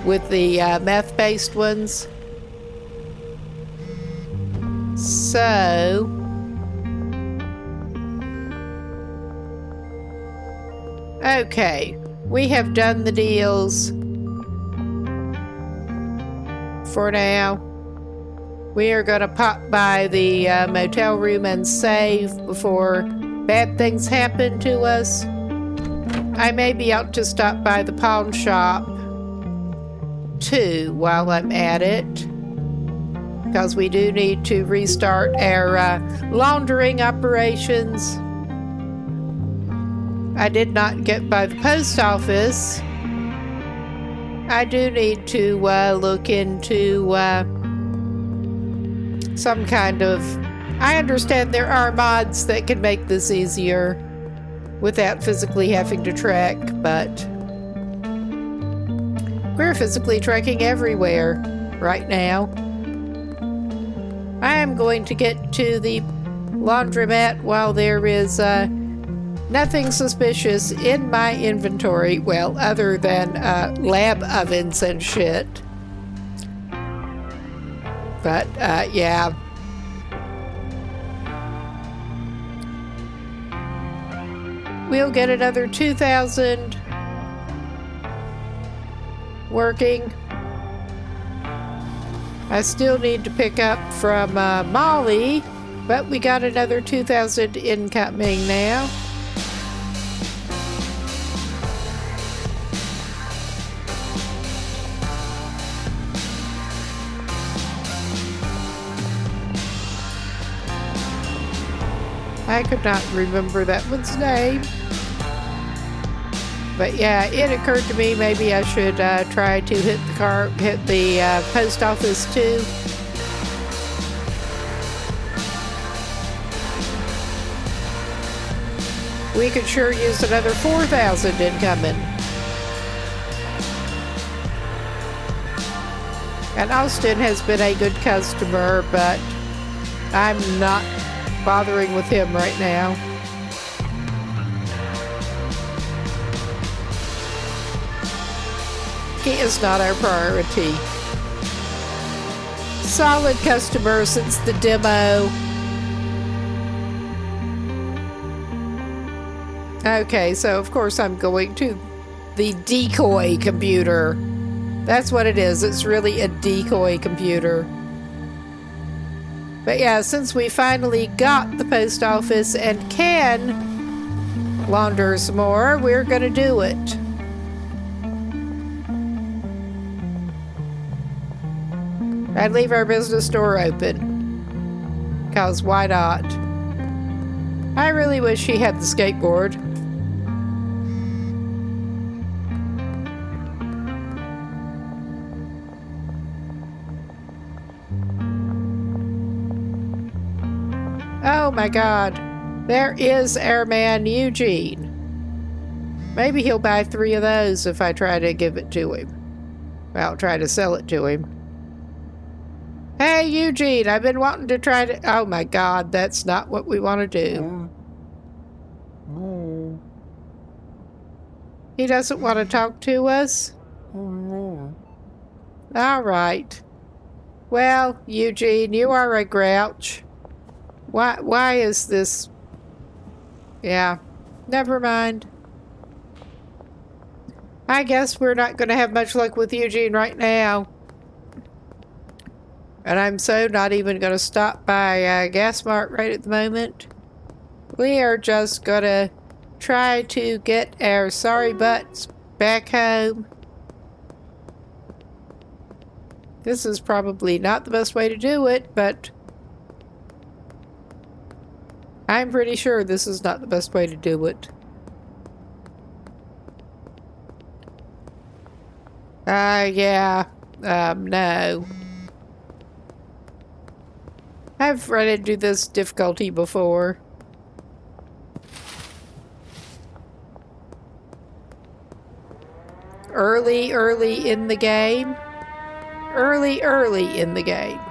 with the meth-based ones. So okay, we have done the deals for now. We are gonna pop by the motel room and save before bad things happen to us. I may be out to stop by the pawn shop too while I'm at it, because we do need to restart our laundering operations. I did not get by the post office. I do need to look into some kind of... I understand there are mods that can make this easier without physically having to trek, but we're physically trekking everywhere right now. I am going to get to the laundromat while there is nothing suspicious in my inventory, well, other than lab ovens and shit. But, yeah. We'll get another 2,000 working. I still need to pick up from Molly, but we got another 2,000 incoming now. I could not remember that one's name. But yeah, it occurred to me maybe I should try to hit the post office too. We could sure use another 4,000 incoming. And Austin has been a good customer, but I'm not bothering with him right now. Monkey is not our priority. Solid customer since the demo. Okay, so of course I'm going to the decoy computer. That's what it is. It's really a decoy computer. But yeah, since we finally got the post office and can launder some more, we're gonna do it. I'd leave our business door open. 'Cause why not? I really wish he had the skateboard. Oh my god. There is Airman Eugene. Maybe he'll buy 3 of those if I try to give it to him. Well, try to sell it to him. Hey, Eugene, I've been wanting to try to... Oh my god, that's not what we want to do. No. He doesn't want to talk to us? Oh no. All right. Well, Eugene, you are a grouch. Why is this... Yeah, never mind. I guess we're not going to have much luck with Eugene right now. And I'm so not even going to stop by Gas Mart right at the moment. We are just going to try to get our sorry butts back home. This is probably not the best way to do it, but I'm pretty sure this is not the best way to do it. Yeah. No. I've run into this difficulty before. Early in the game. Early in the game.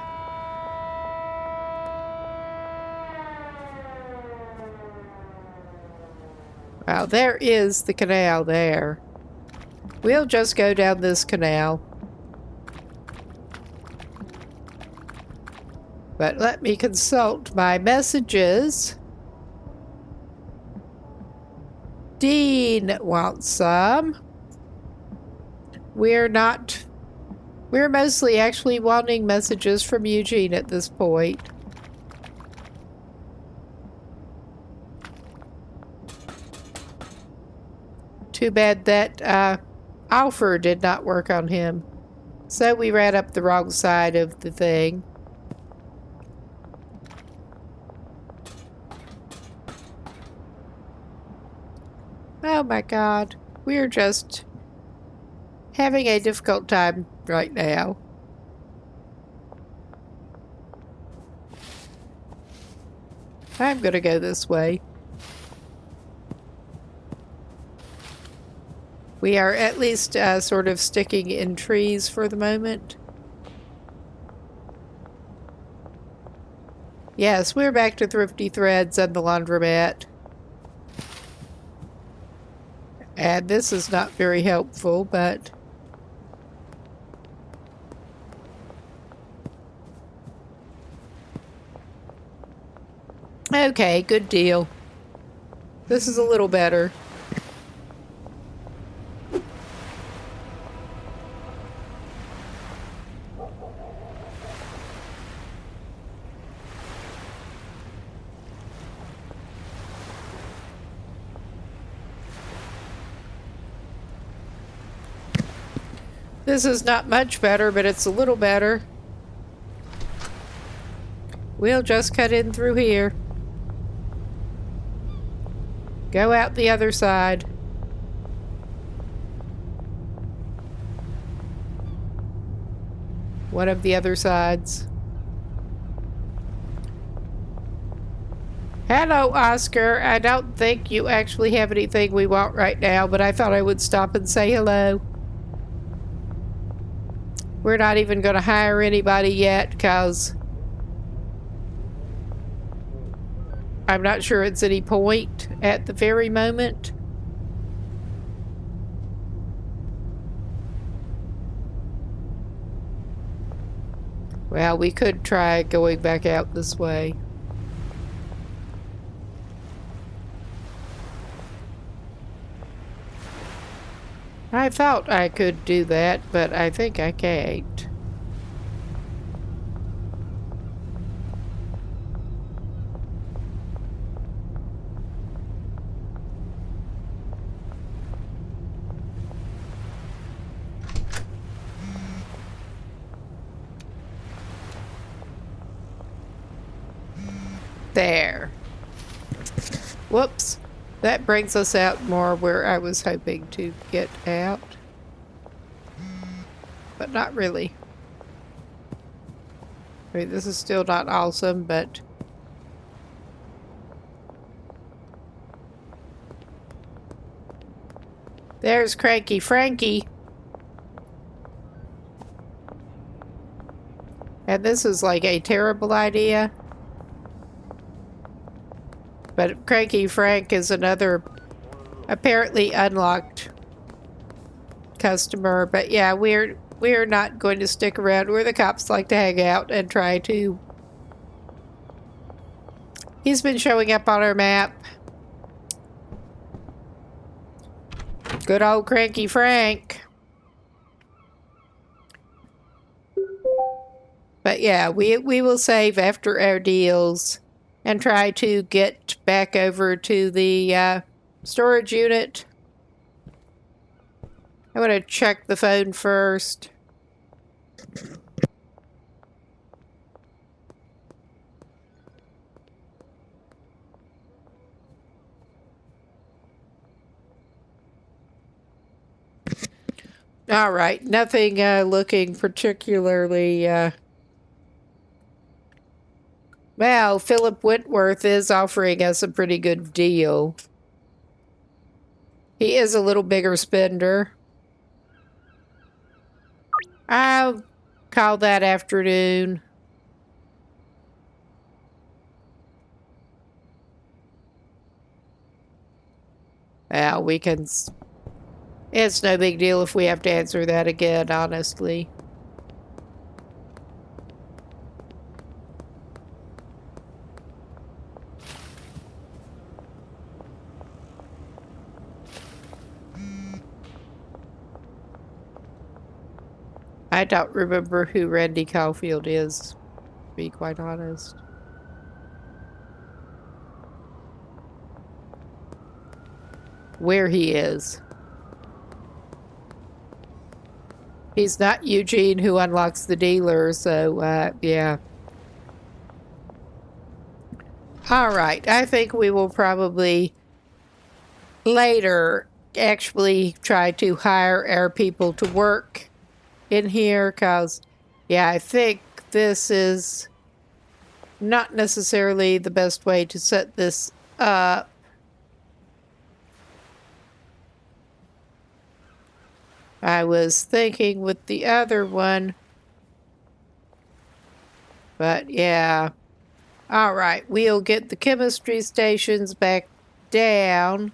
Wow, there is the canal there. We'll just go down this canal. But let me consult my messages. Dean wants some. We're mostly actually wanting messages from Eugene at this point. Too bad that offer did not work on him. So we ran up the wrong side of the thing. Oh my god. We're just having a difficult time right now. I'm gonna go this way. We are at least sort of sticking in trees for the moment. Yes, we're back to Thrifty Threads and the laundromat. And this is not very helpful, but... Okay, good deal. This is a little better. This is not much better, but it's a little better. We'll just cut in through here. Go out the other side. One of the other sides. Hello, Oscar. I don't think you actually have anything we want right now, but I thought I would stop and say hello. We're not even going to hire anybody yet because I'm not sure it's any point at the very moment. Well, we could try going back out this way. I thought I could do that, but I think I can't. There. Whoops. That brings us out more where I was hoping to get out. But not really. I mean, this is still not awesome, but... There's Cranky Frankie. And this is like a terrible idea. But Cranky Frank is another apparently unlocked customer. But yeah, we're not going to stick around where the cops like to hang out and try to... He's been showing up on our map. Good old Cranky Frank. But yeah, we will save after our deals and try to get back over to the storage unit. I want to check the phone first. All right, nothing looking particularly... Well, Philip Wentworth is offering us a pretty good deal. He is a little bigger spender. I'll call that afternoon. Well, we can... It's no big deal if we have to answer that again, honestly. I don't remember who Randy Caulfield is, to be quite honest. Where he is. He's not Eugene who unlocks the dealer, so, yeah. Alright, I think we will probably later actually try to hire our people to work in here, because, yeah, I think this is not necessarily the best way to set this up. I was thinking with the other one, but yeah. All right, we'll get the chemistry stations back down.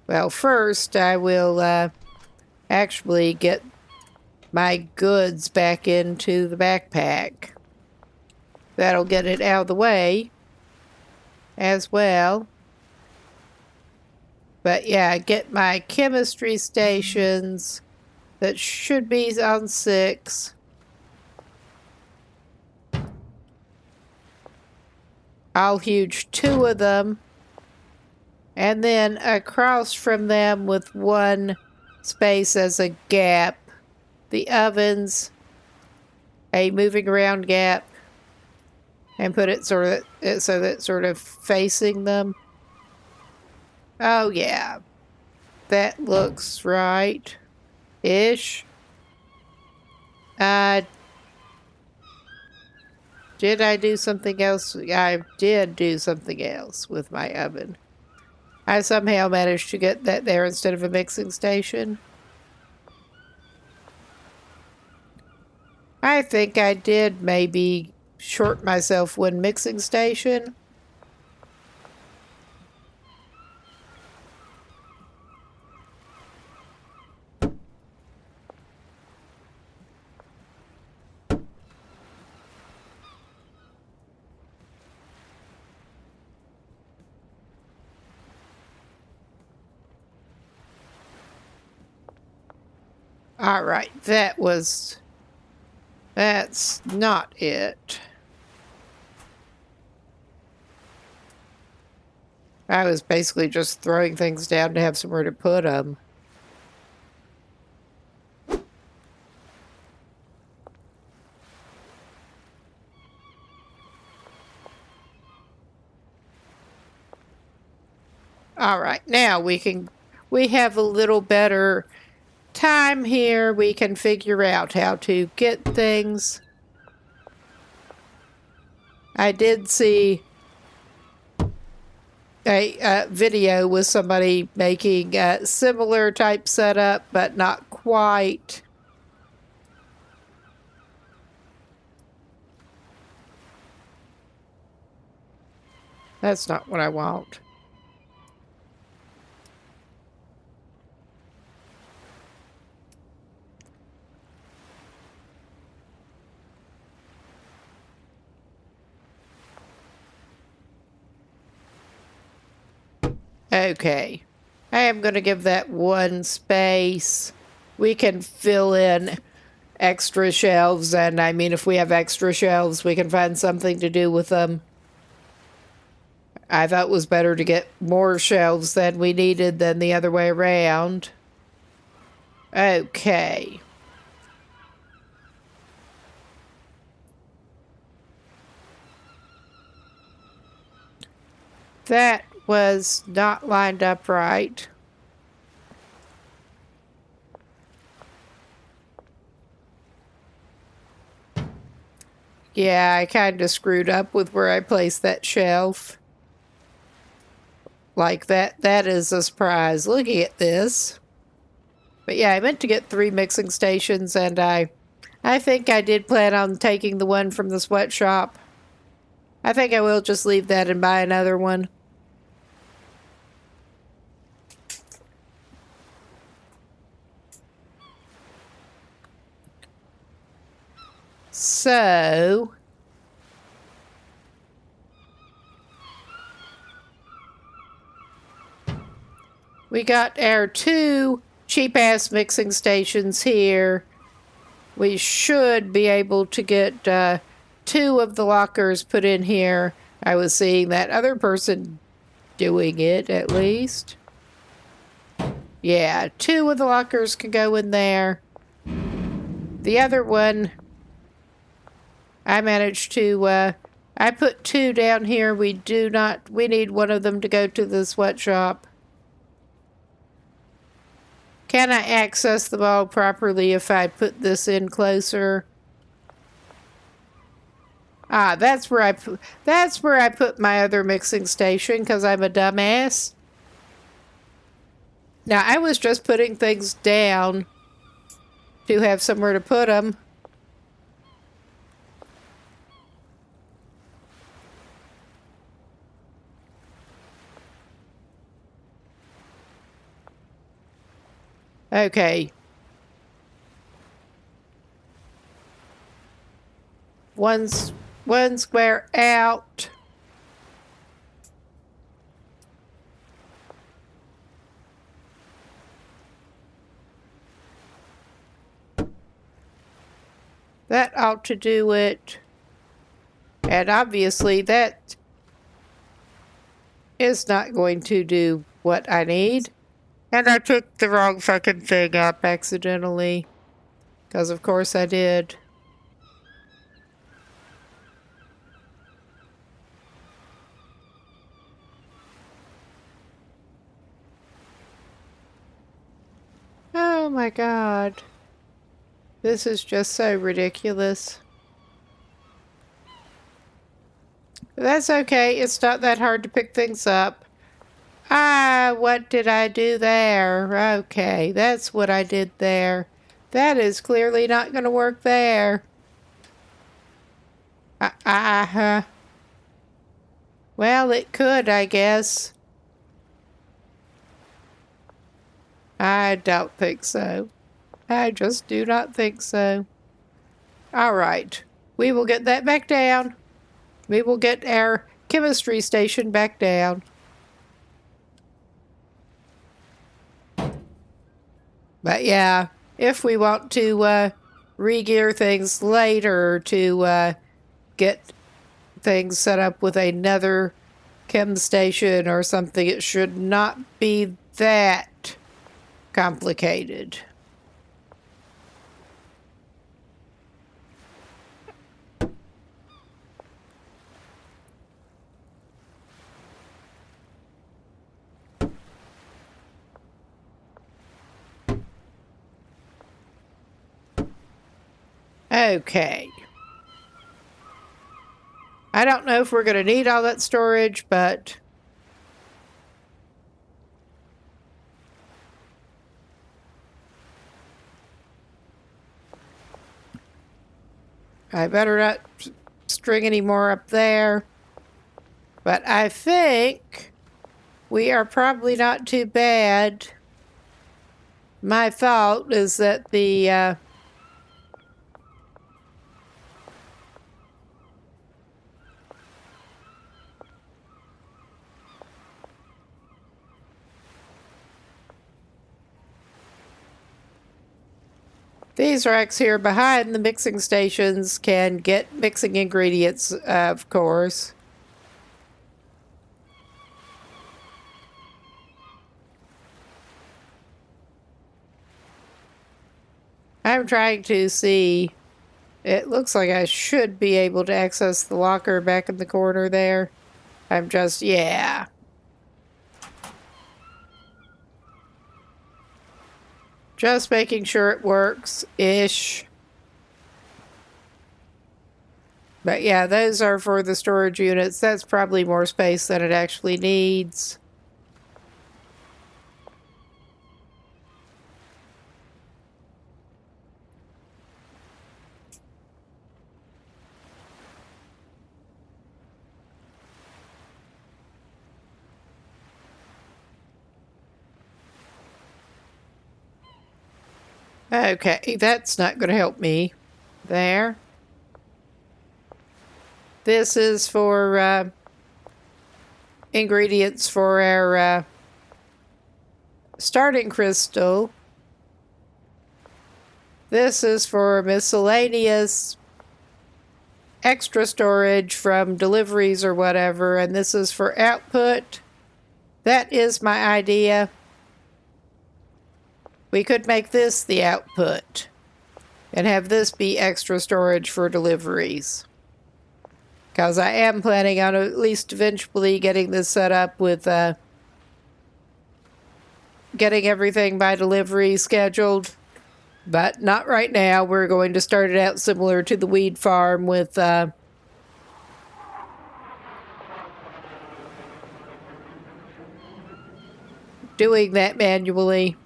Well, first I will actually get my goods back into the backpack. That'll get it out of the way as well. But yeah, get my chemistry stations. That should be on 6. I'll huge 2 of them. And then across from them with 1 space as a gap. The ovens, a moving around gap, and put it so that it's sort of facing them. Oh yeah, that looks right. Ish. Did I do something else? I did do something else with my oven. I somehow managed to get that there instead of a mixing station. I think I did maybe short myself 1 mixing station. All right, that's not it. I was basically just throwing things down to have somewhere to put them. All right, now we have a little better time here. We can figure out how to get things. I did see a video with somebody making a similar type setup, but not quite. That's not what I want. Okay. I am going to give that one space. We can fill in extra shelves, and I mean, if we have extra shelves, we can find something to do with them. I thought it was better to get more shelves than we needed than the other way around. Okay. That was not lined up right. Yeah, I kind of screwed up with where I placed that shelf. Like that is a surprise looking at this. But yeah, I meant to get 3 mixing stations, and I think I did plan on taking the one from the sweatshop. I think I will just leave that and buy another one. So, we got our 2 cheap-ass mixing stations here. We should be able to get 2 of the lockers put in here. I was seeing that other person doing it, at least. Yeah, 2 of the lockers can go in there. The other one, I managed to, I put 2 down here. We need one of them to go to the sweatshop. Can I access the ball properly if I put this in closer? Ah, that's where I put my other mixing station, because I'm a dumbass. Now, I was just putting things down to have somewhere to put them. Okay. One square out. That ought to do it. And obviously that is not going to do what I need. And I picked the wrong fucking thing up accidentally. Because of course I did. Oh my god. This is just so ridiculous. But that's okay. It's not that hard to pick things up. Ah, what did I do there? Okay, that's what I did there. That is clearly not going to work there. Well, it could, I guess. I don't think so. I just do not think so. All right. We will get that back down. We will get our chemistry station back down. But yeah, if we want to re-gear things later to get things set up with another chem station or something, it should not be that complicated. Okay. I don't know if we're going to need all that storage, but I better not string any more up there. But I think we are probably not too bad. My thought is that the these racks here behind the mixing stations can get mixing ingredients, of course. I'm trying to see. It looks like I should be able to access the locker back in the corner there. I'm just, yeah. Just making sure it works-ish. But yeah, those are for the storage units. That's probably more space than it actually needs. Okay, that's not going to help me. There. This is for ingredients for our starting crystal. This is for miscellaneous extra storage from deliveries or whatever, and this is for output. That is my idea. We could make this the output and have this be extra storage for deliveries. Because I am planning on at least eventually getting this set up with getting everything by delivery scheduled. But not right now. We're going to start it out similar to the weed farm with doing that manually.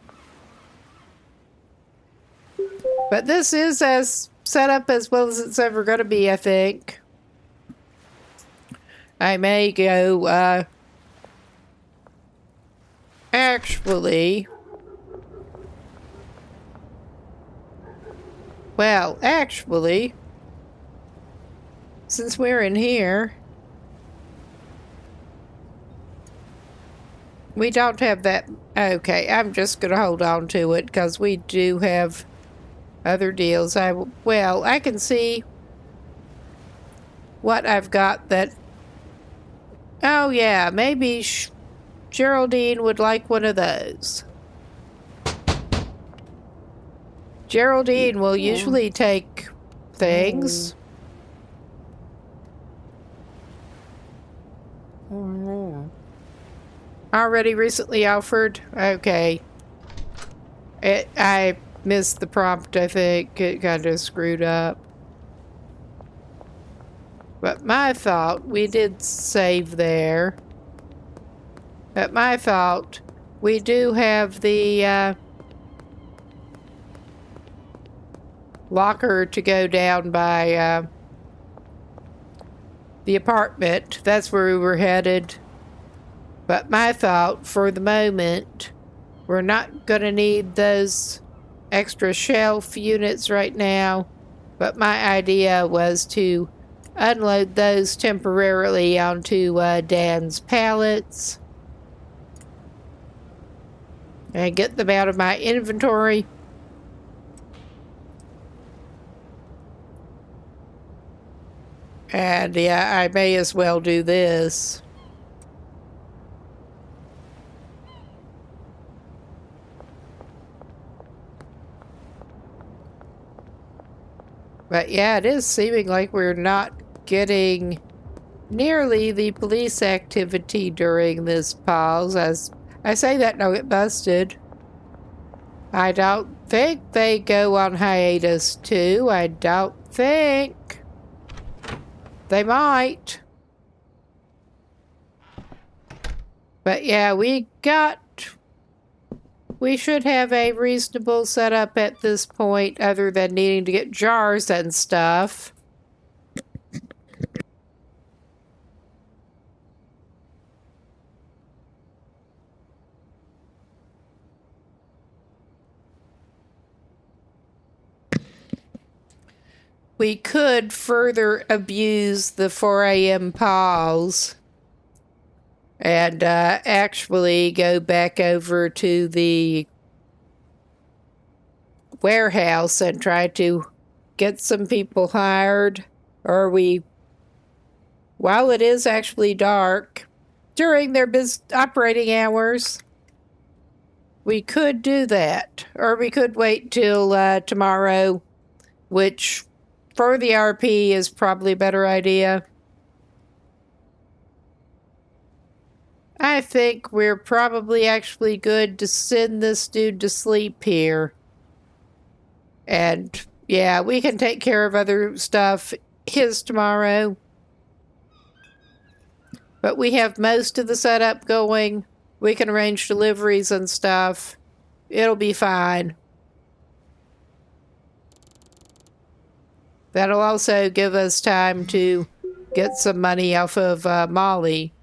But this is as set up as well as it's ever going to be, I think. I may go, actually... Well, actually, since we're in here, we don't have that... Okay, I'm just going to hold on to it because we do have... other deals. Well, I can see what I've got that... Oh, yeah, maybe Geraldine would like one of those. Geraldine will usually take things. Already recently offered? Okay. I missed the prompt, I think. It kind of screwed up. But my thought, we did save there. But my thought, we do have the locker to go down by the apartment. That's where we were headed. But my thought, for the moment, we're not going to need those extra shelf units right now, but my idea was to unload those temporarily onto Dan's pallets and get them out of my inventory And yeah, I may as well do this. But yeah, it is seeming like we're not getting nearly the police activity during this pause. As I say that, no, get busted. I don't think they go on hiatus too. I don't think. They might. But yeah, we should have a reasonable setup at this point, other than needing to get jars and stuff. We could further abuse the 4 a.m. pause and actually go back over to the warehouse and try to get some people hired. Or while it is actually dark, during their operating hours, we could do that. Or we could wait till tomorrow, which for the RP is probably a better idea. I think we're probably actually good to send this dude to sleep here. And yeah, we can take care of other stuff his tomorrow. But we have most of the setup going. We can arrange deliveries and stuff. It'll be fine. That'll also give us time to get some money off of Molly.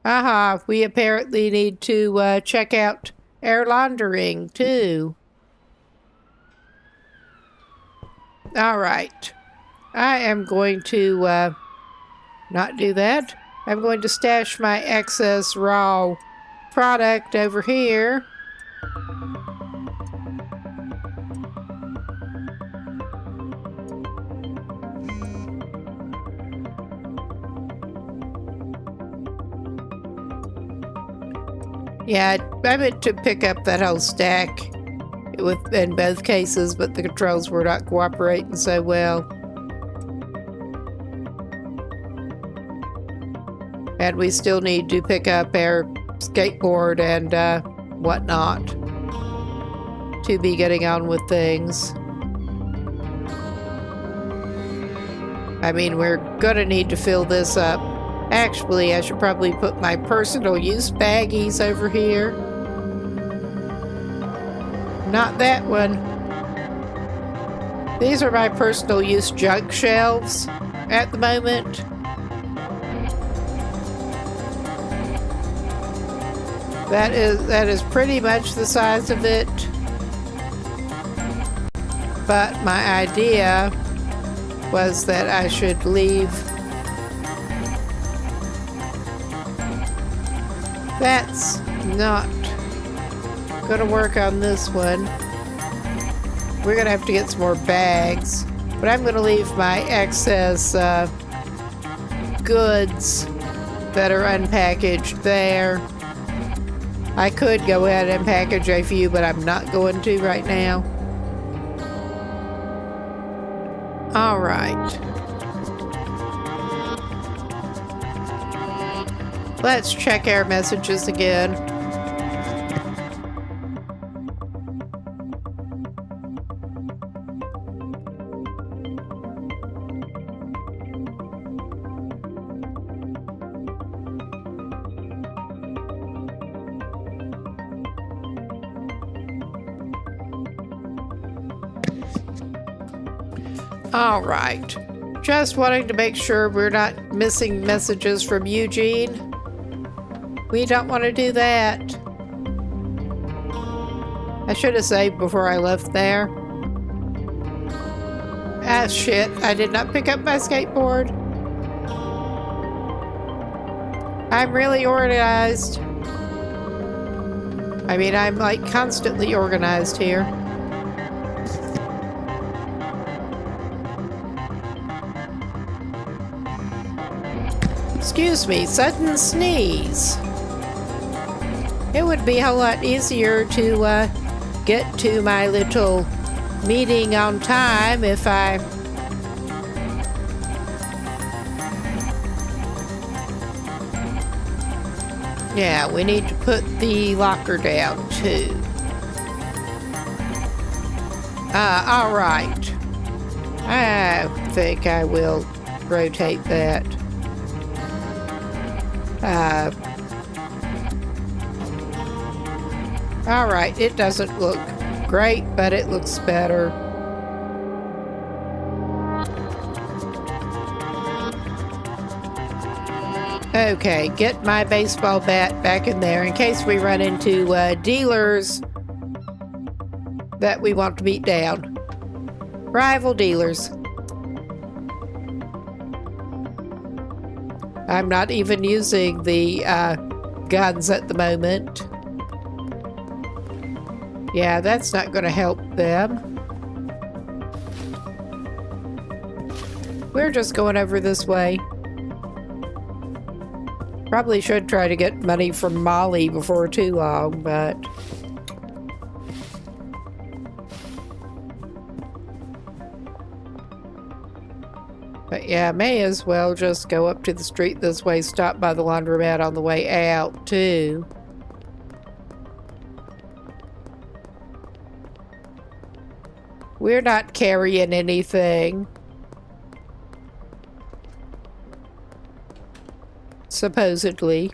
We apparently need to check out air laundering too. Alright. I am going to not do that. I'm going to stash my excess raw product over here. Yeah, I meant to pick up that whole stack in both cases, but the controls were not cooperating so well. And we still need to pick up our skateboard and whatnot to be getting on with things. I mean, we're gonna need to fill this up. Actually, I should probably put my personal use baggies over here. Not that one. These are my personal use junk shelves at the moment. That is pretty much the size of it. But my idea was that I should leave. That's not gonna work on this one. We're gonna have to get some more bags, but I'm gonna leave my excess goods that are unpackaged there. I could go ahead and package a few, but I'm not going to right now. All right. Let's check our messages again. All right. Just wanting to make sure we're not missing messages from Eugene. We don't want to do that. I should have saved before I left there. Ah, shit. I did not pick up my skateboard. I'm really organized. I mean, I'm like constantly organized here. Excuse me, sudden sneeze. It would be a lot easier to get to my little meeting on time if I... Yeah, we need to put the locker down too. All right. I think I will rotate that. All right, it doesn't look great, but it looks better. Okay, get my baseball bat back in there in case we run into dealers that we want to beat down. Rival dealers. I'm not even using the guns at the moment. Yeah, that's not going to help them. We're just going over this way. Probably should try to get money from Molly before too long, but... But yeah, may as well just go up to the street this way, stop by the laundromat on the way out, too. We're not carrying anything. Supposedly.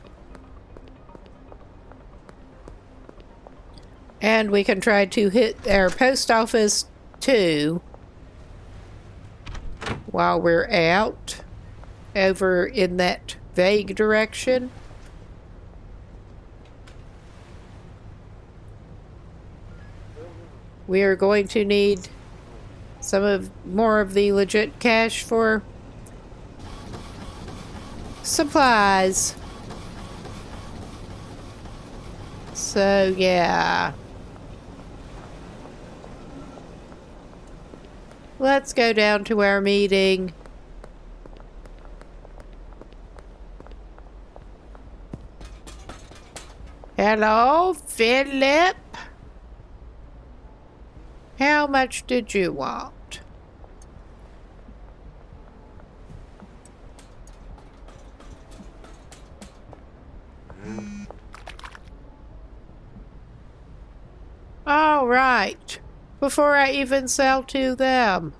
And we can try to hit our post office, too. While we're out over in that vague direction. We are going to need more of the legit cash for supplies. So yeah. Let's go down to our meeting. Hello, Philip? How much did you want? All right. Before I even sell to them.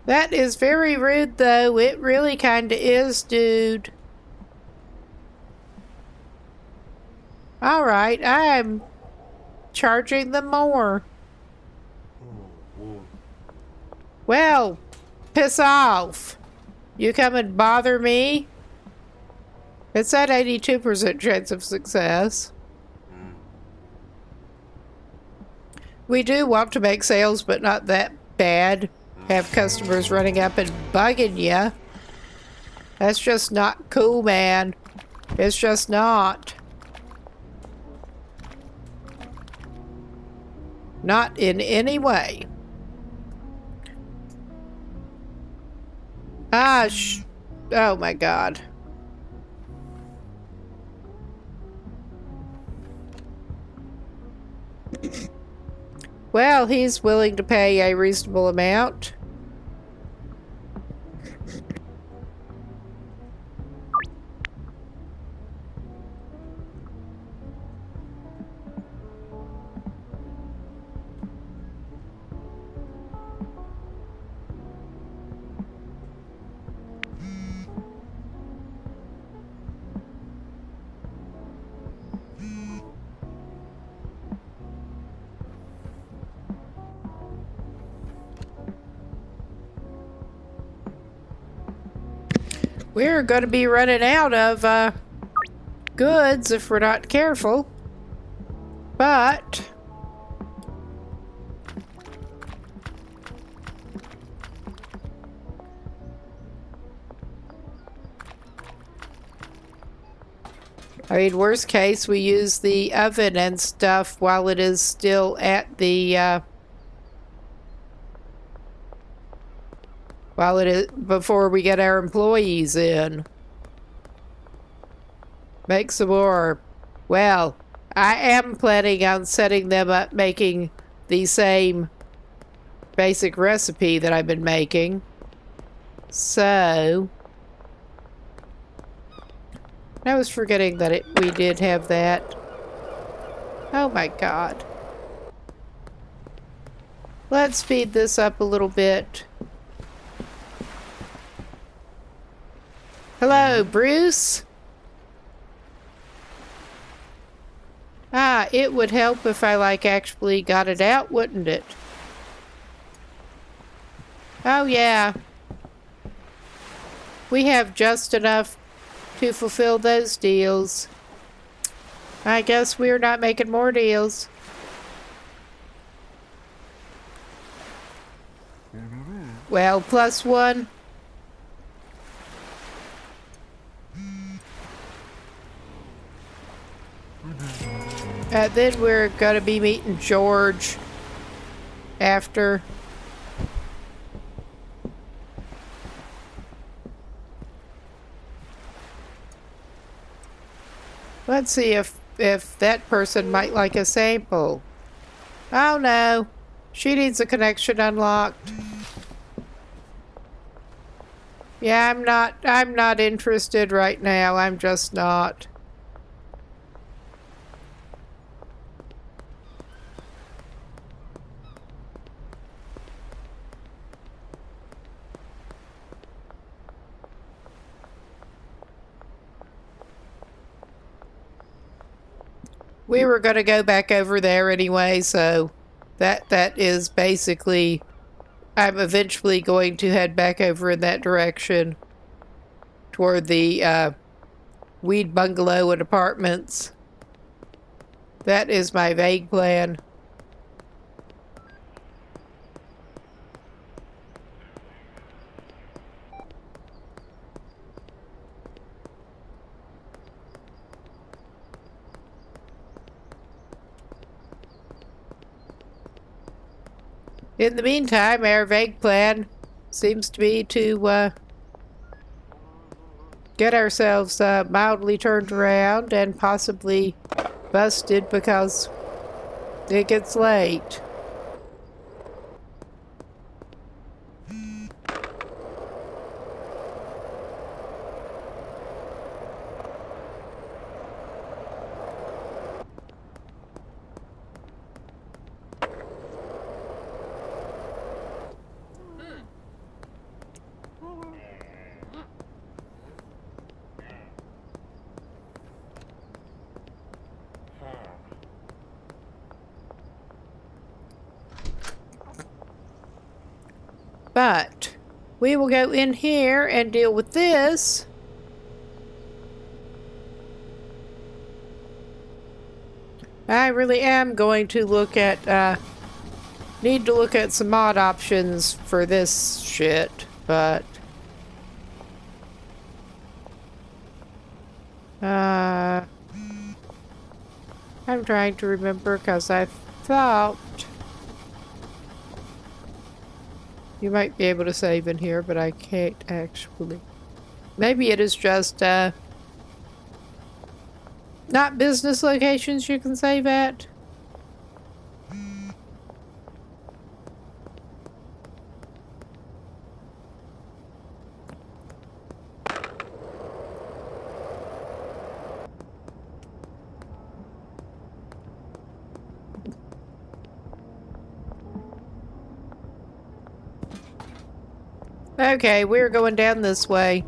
That is very rude, though. It really kinda is, dude. All right, I'm charging them more. Well, piss off. You come and bother me? It's at 82% chance of success. We do want to make sales, but not that bad. Have customers running up and bugging you. That's just not cool, man. It's just not. Not in any way. Oh my God. Well, he's willing to pay a reasonable amount. We're going to be running out of goods if we're not careful. But I mean, worst case, we use the oven and stuff while it is still at the while it is before we get our employees in. Make some more. Well, I am planning on setting them up making the same basic recipe that I've been making. So, I was forgetting that we did have that. Oh my god. Let's speed this up a little bit. Hello, Bruce? Ah, it would help if I, actually got it out, wouldn't it? Oh, yeah. We have just enough to fulfill those deals. I guess we're not making more deals. Well, +1. Then we're gonna be meeting George after. Let's see if that person might like a sample. Oh no, she needs a connection unlocked. Yeah, I'm not interested right now. I'm just not. We were going to go back over there anyway, so that is basically, I'm eventually going to head back over in that direction toward the Weed Bungalow and apartments. That is my vague plan. In the meantime, our vague plan seems to be to get ourselves mildly turned around and possibly busted because it gets late. But we will go in here and deal with this. I really am going to look at, need to look at some mod options for this shit, but... I'm trying to remember because I thought... You might be able to save in here, but I can't actually. Maybe it is just, not business locations you can save at. Okay, we're going down this way.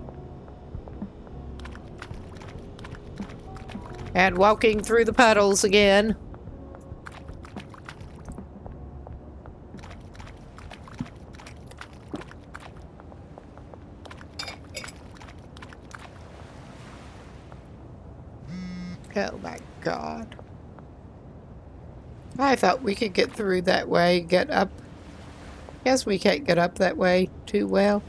And walking through the puddles again. Oh my god. I thought we could get through that way, get up. Guess we can't get up that way too well.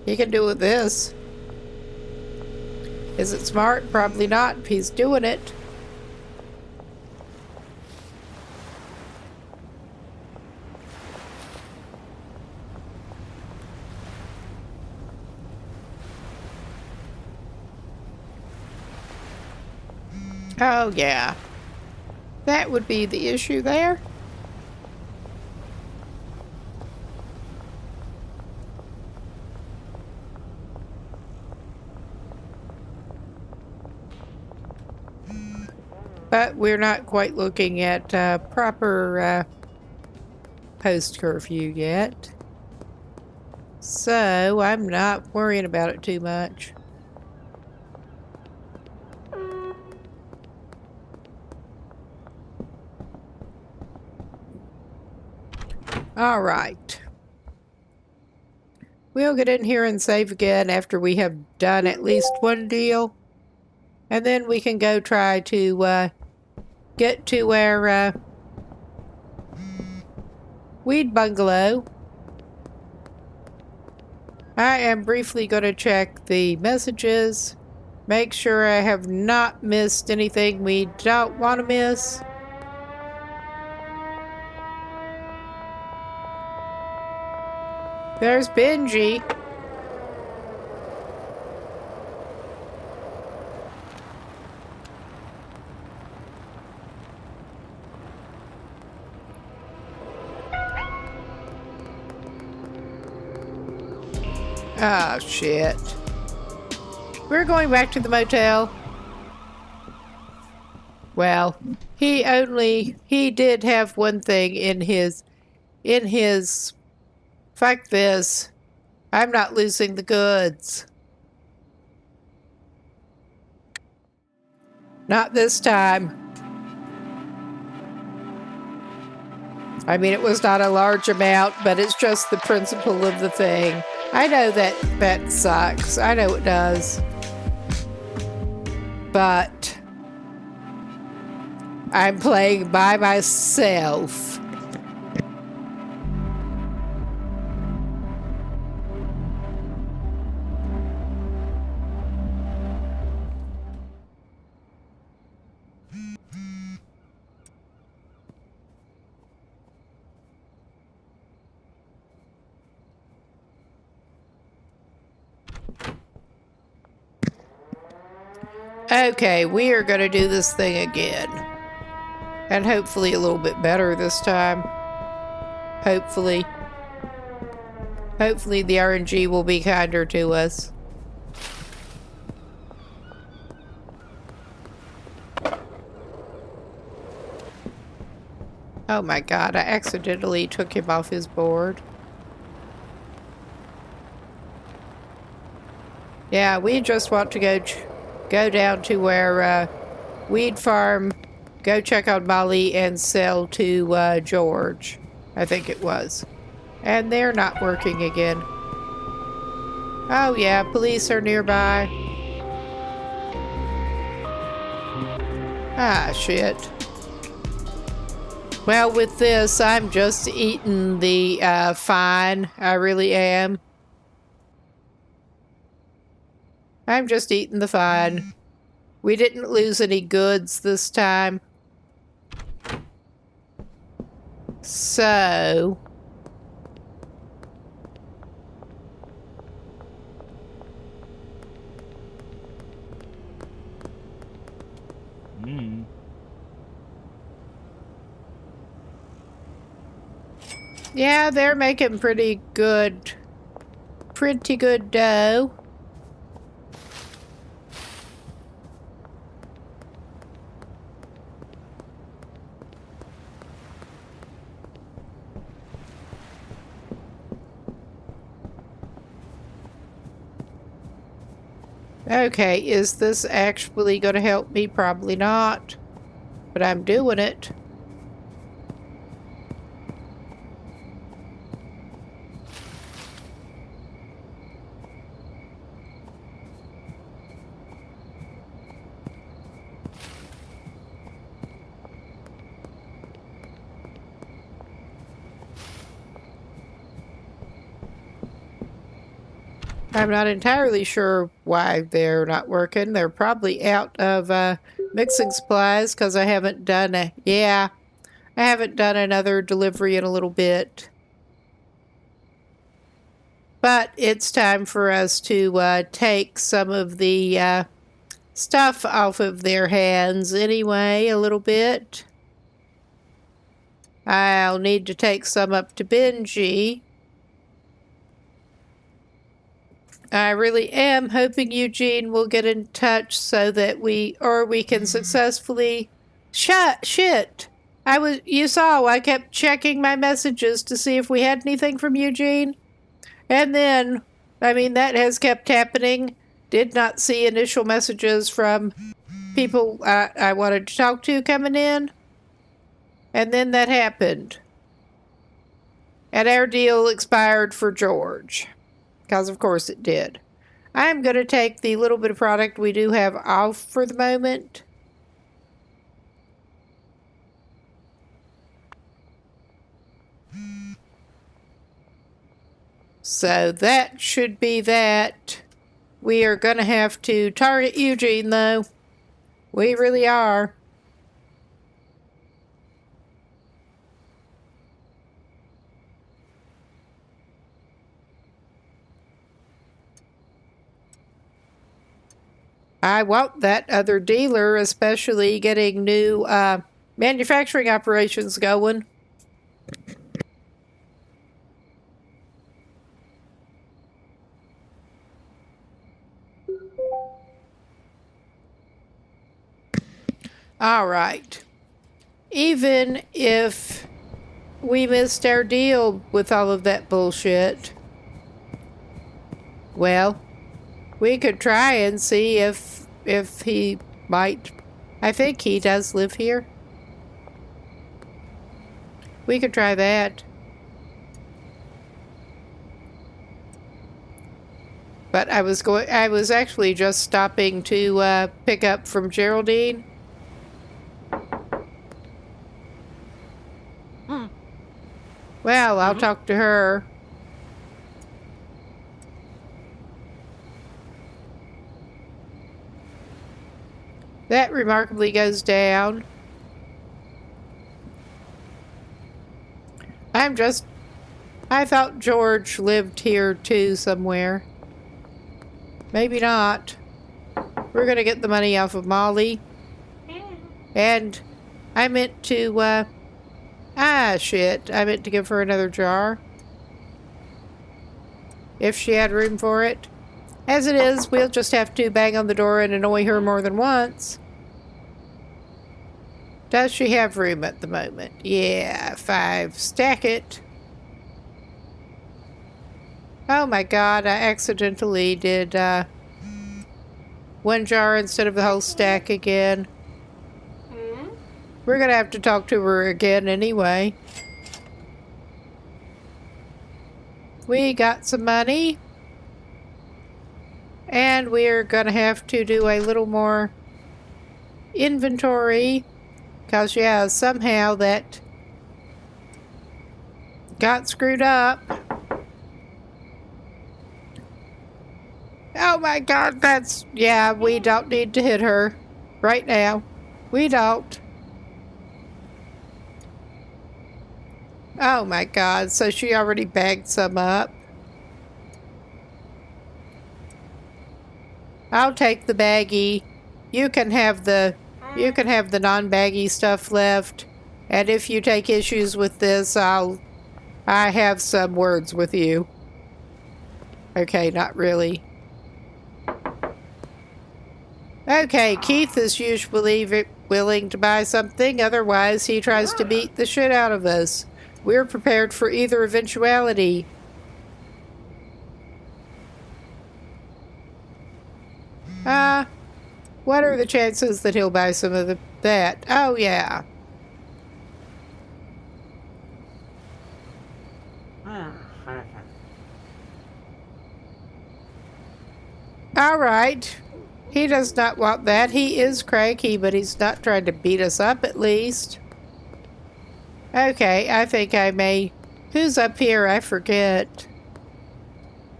He can do with this. Is it smart? Probably not if he's doing it. Oh, yeah. That would be the issue there. But we're not quite looking at proper post-curfew yet. So I'm not worrying about it too much. All right. We'll get in here and save again after we have done at least one deal. And then we can go try to get to our weed bungalow. I am briefly going to check the messages. Make sure I have not missed anything we don't want to miss. There's Benji. Oh, shit. We're going back to the motel. Well, he did have one thing in his, fuck this. I'm not losing the goods. Not this time. I mean, it was not a large amount, but it's just the principle of the thing. I know that sucks. I know it does. But I'm playing by myself. Okay, we are going to do this thing again. And hopefully a little bit better this time. Hopefully. Hopefully the RNG will be kinder to us. Oh my god, I accidentally took him off his board. Yeah, we just want to go down to our weed farm, go check on Molly, and sell to George, I think it was. And they're not working again. Oh yeah, police are nearby. Ah, shit. Well, with this, I'm just eating the fine. I really am. I'm just eating the fine. We didn't lose any goods this time. So... yeah, they're making pretty good dough. Okay, is this actually going to help me? Probably not. But I'm doing it. I'm not entirely sure why they're not working. They're probably out of mixing supplies because I haven't done I haven't done another delivery in a little bit. But it's time for us to take some of the stuff off of their hands anyway, a little bit. I'll need to take some up to Benji. I really am hoping Eugene will get in touch so that we can successfully... Shit! You saw, I kept checking my messages to see if we had anything from Eugene. And then, that has kept happening. Did not see initial messages from people I wanted to talk to coming in. And then that happened. And our deal expired for George. Because of course it did. I'm going to take the little bit of product we do have off for the moment. So that should be that. We are going to have to target Eugene, though. We really are. I want that other dealer, especially getting new manufacturing operations going. All right. Even if we missed our deal with all of that bullshit, well, we could try and see if he might. I think he does live here. We could try that. But I was actually just stopping to pick up from Geraldine. Well, I'll talk to her. That remarkably goes down. I thought George lived here too somewhere. Maybe not. We're gonna get the money off of Molly. And I meant to, shit. I meant to give her another jar. If she had room for it. As it is, we'll just have to bang on the door and annoy her more than once. Does she have room at the moment? Yeah, 5. Stack it. Oh my god, I accidentally did, 1 jar instead of the whole stack again. We're gonna have to talk to her again anyway. We got some money. And we're gonna have to do a little more inventory. Because, yeah, somehow that got screwed up. Oh my god, yeah, we don't need to hit her right now. We don't. Oh my god, so she already bagged some up. I'll take the baggie. You can have the non-baggy stuff left. And if you take issues with this, I have some words with you. Okay, not really. Okay, Keith is usually willing to buy something, otherwise he tries to beat the shit out of us. We're prepared for either eventuality. What are the chances that he'll buy some of that? Oh, yeah. All right. He does not want that. He is cranky, but he's not trying to beat us up, at least. Okay, I think I may... Who's up here? I forget.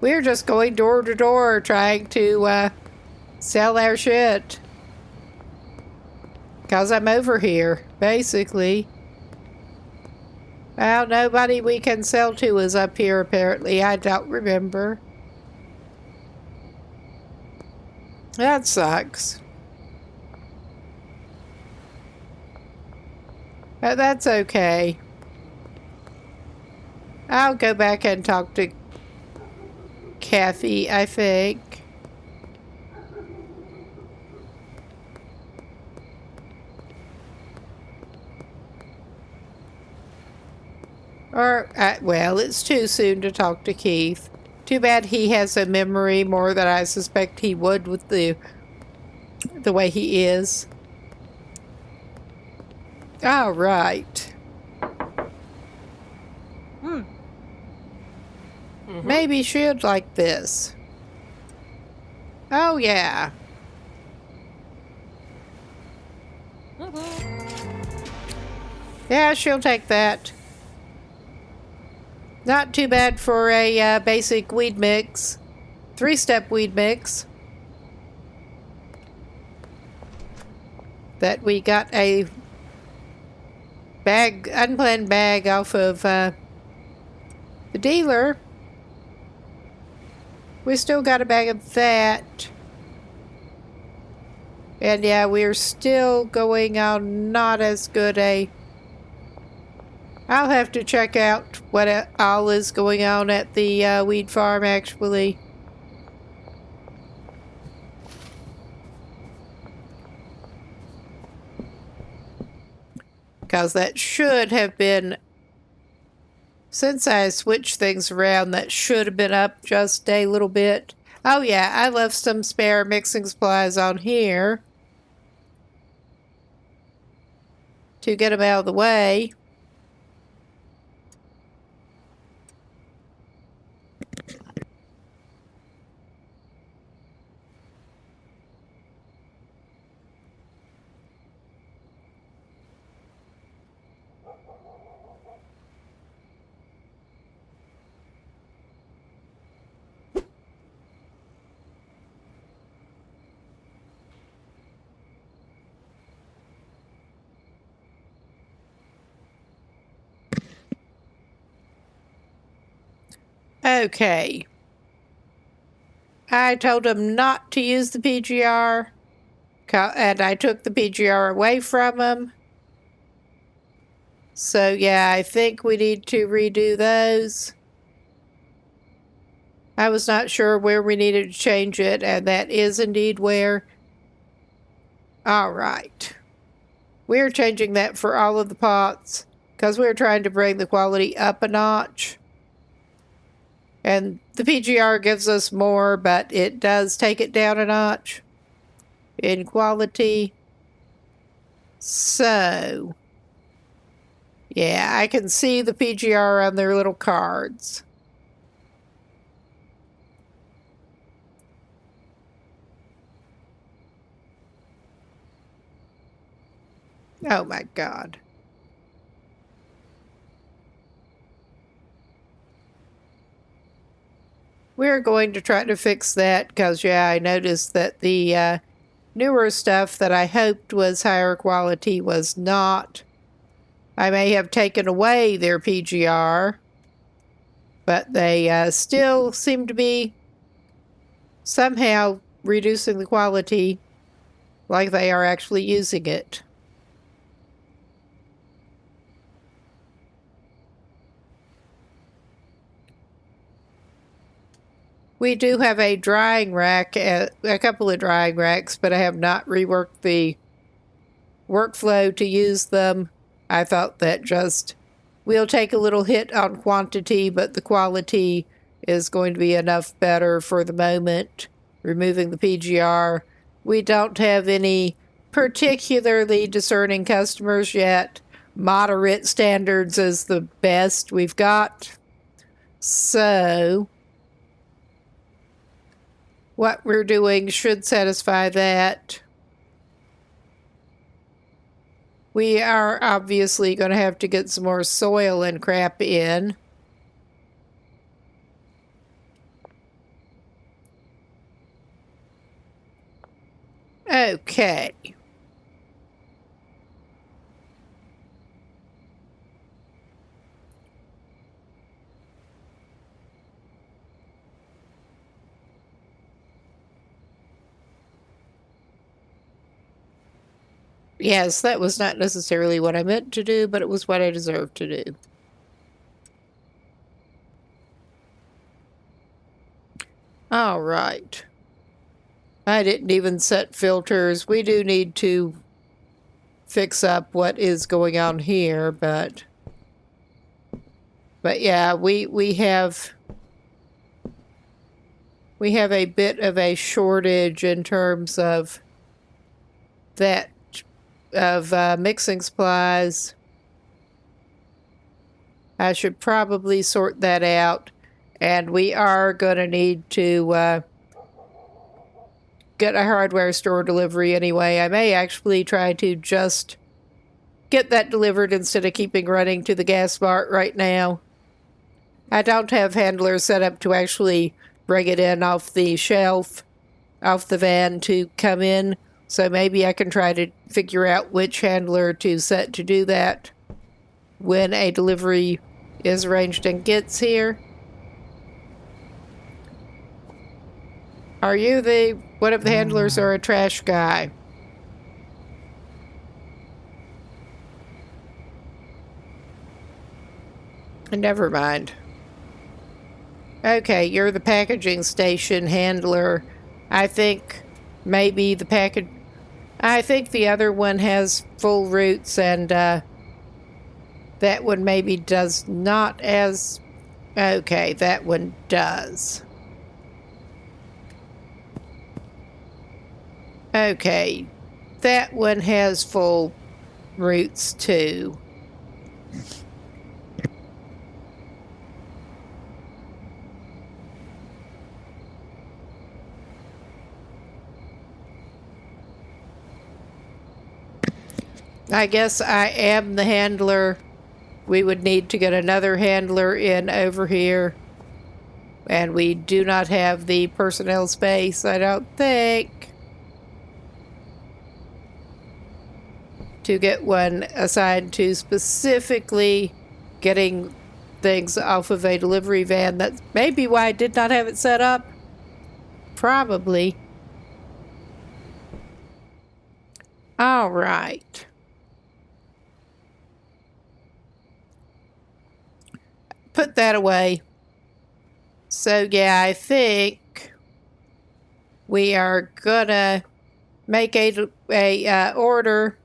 We're just going door to door trying to, sell our shit. Because I'm over here, basically. Well, nobody we can sell to is up here, apparently. I don't remember. That sucks. That's okay. I'll go back and talk to Kathy, I think. Or, well, it's too soon to talk to Keith. Too bad he has a memory more than I suspect he would with the way he is. All right. Maybe she'd like this. Oh, yeah. Yeah, she'll take that. Not too bad for a basic weed mix. 3-step weed mix. That we got a unplanned bag off of the dealer. We still got a bag of that. And yeah, we're still going on not as good a... I'll have to check out what all is going on at the weed farm, actually. Because that should have been... Since I switched things around, that should have been up just a little bit. Oh yeah, I left some spare mixing supplies on here to get them out of the way. Okay. I told him not to use the PGR, and I took the PGR away from him. So yeah, I think we need to redo those. I was not sure where we needed to change it, and that is indeed where. All right. We're changing that for all of the pots because we're trying to bring the quality up a notch. And the PGR gives us more, but it does take it down a notch in quality. So, yeah, I can see the PGR on their little cards. Oh my God. We're going to try to fix that because, yeah, I noticed that the newer stuff that I hoped was higher quality was not. I may have taken away their PGR, but they still seem to be somehow reducing the quality like they are actually using it. We do have a drying rack, a couple of drying racks, but I have not reworked the workflow to use them. I thought that just we'll take a little hit on quantity, but the quality is going to be enough better for the moment. Removing the PGR. We don't have any particularly discerning customers yet. Moderate standards is the best we've got. So what we're doing should satisfy that. We are obviously going to have to get some more soil and crap in. Okay. Yes, that was not necessarily what I meant to do, but it was what I deserved to do. All right. I didn't even set filters. We do need to fix up what is going on here, but yeah, we have a bit of a shortage in terms of that mixing supplies. I should probably sort that out, and we are going to need to get a hardware store delivery anyway. I may actually try to just get that delivered instead of keeping running to the gas mart right now. I don't have handlers set up to actually bring it in off the shelf, off the van to come in, so maybe I can try to figure out which handler to set to do that when a delivery is arranged and gets here. Are you one of the handlers or a trash guy? Never mind. Okay, you're the packaging station handler. I think maybe I think the other one has full routes, and that one maybe does not as... Okay, that one does. Okay, that one has full routes too. I guess I am the handler. We would need to get another handler in over here. And we do not have the personnel space, I don't think, to get one assigned to specifically getting things off of a delivery van. That's maybe why I did not have it set up. Probably. All right. Put that away. So yeah, I think we are gonna make a order.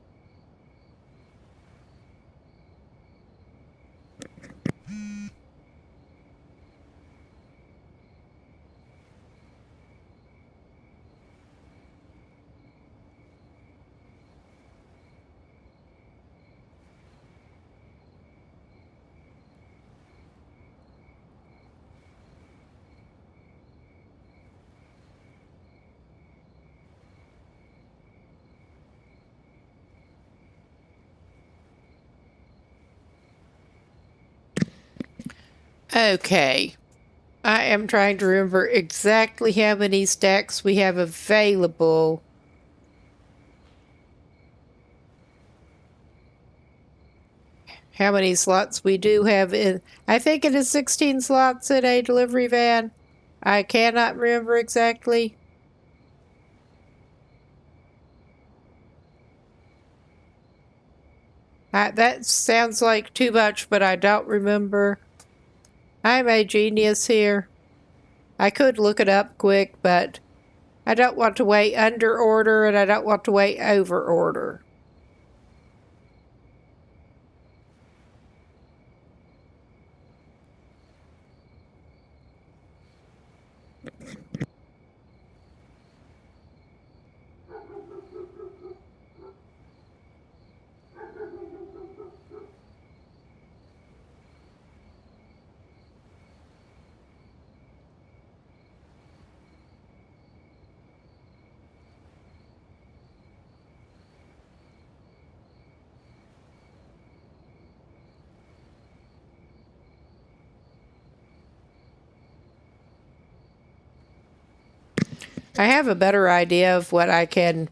Okay. I am trying to remember exactly how many stacks we have available. How many slots we do have in... I think it is 16 slots in a delivery van. I cannot remember exactly. That sounds like too much, but I don't remember. I'm a genius here. I could look it up quick, but I don't want to wait under order, and I don't want to wait over order. I have a better idea of what I can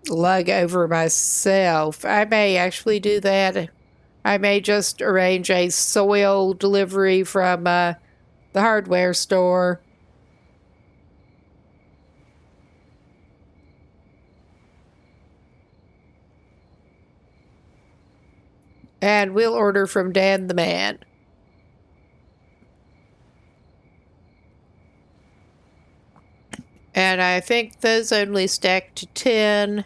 lug over myself. I may actually do that. I may just arrange a soil delivery from the hardware store. And we'll order from Dan the Man. And I think those only stack to 10.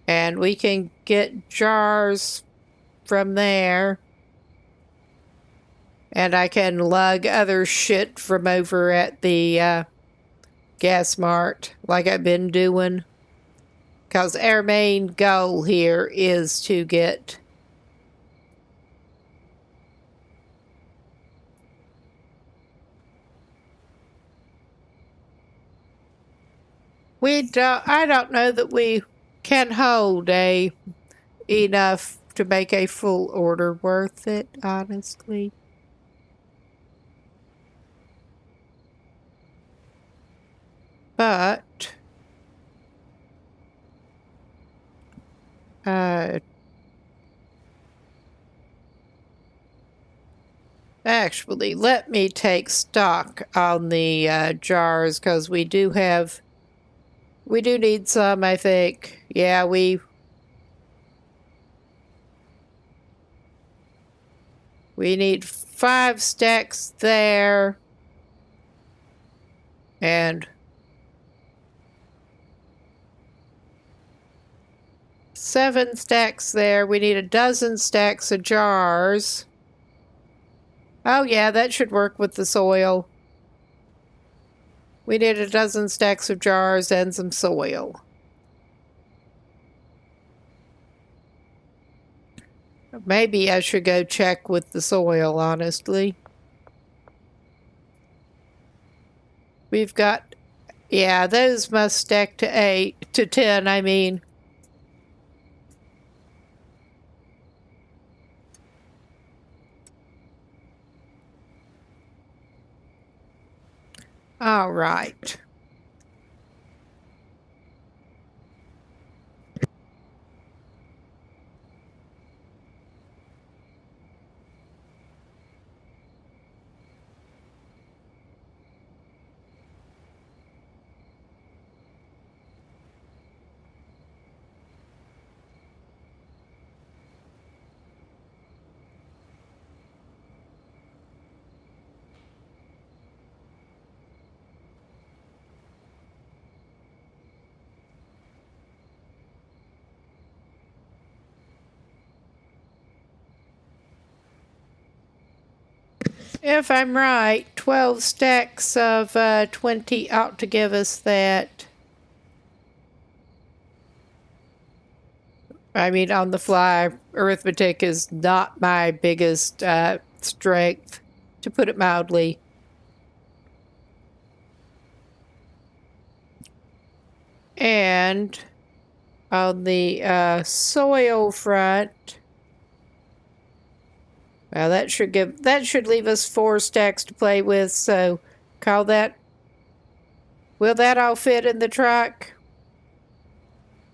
And we can get jars from there. And I can lug other shit from over at the gas mart like I've been doing. Because our main goal here is to get I don't know that we can hold enough to make a full order worth it, honestly. But actually, let me take stock on the jars, because we do need some, I think. Yeah, we need 5 stacks there. And 7 stacks there. We need a dozen stacks of jars. Oh yeah, that should work with the soil. We need a dozen stacks of jars and some soil. Maybe I should go check with the soil, honestly. We've got, yeah, those must stack to 10, I mean. All right. If I'm right, 12 stacks of 20 ought to give us that. I mean, on the fly, arithmetic is not my biggest strength, to put it mildly. And on the soil front, well, that should leave us 4 stacks to play with, so call that. Will that all fit in the truck?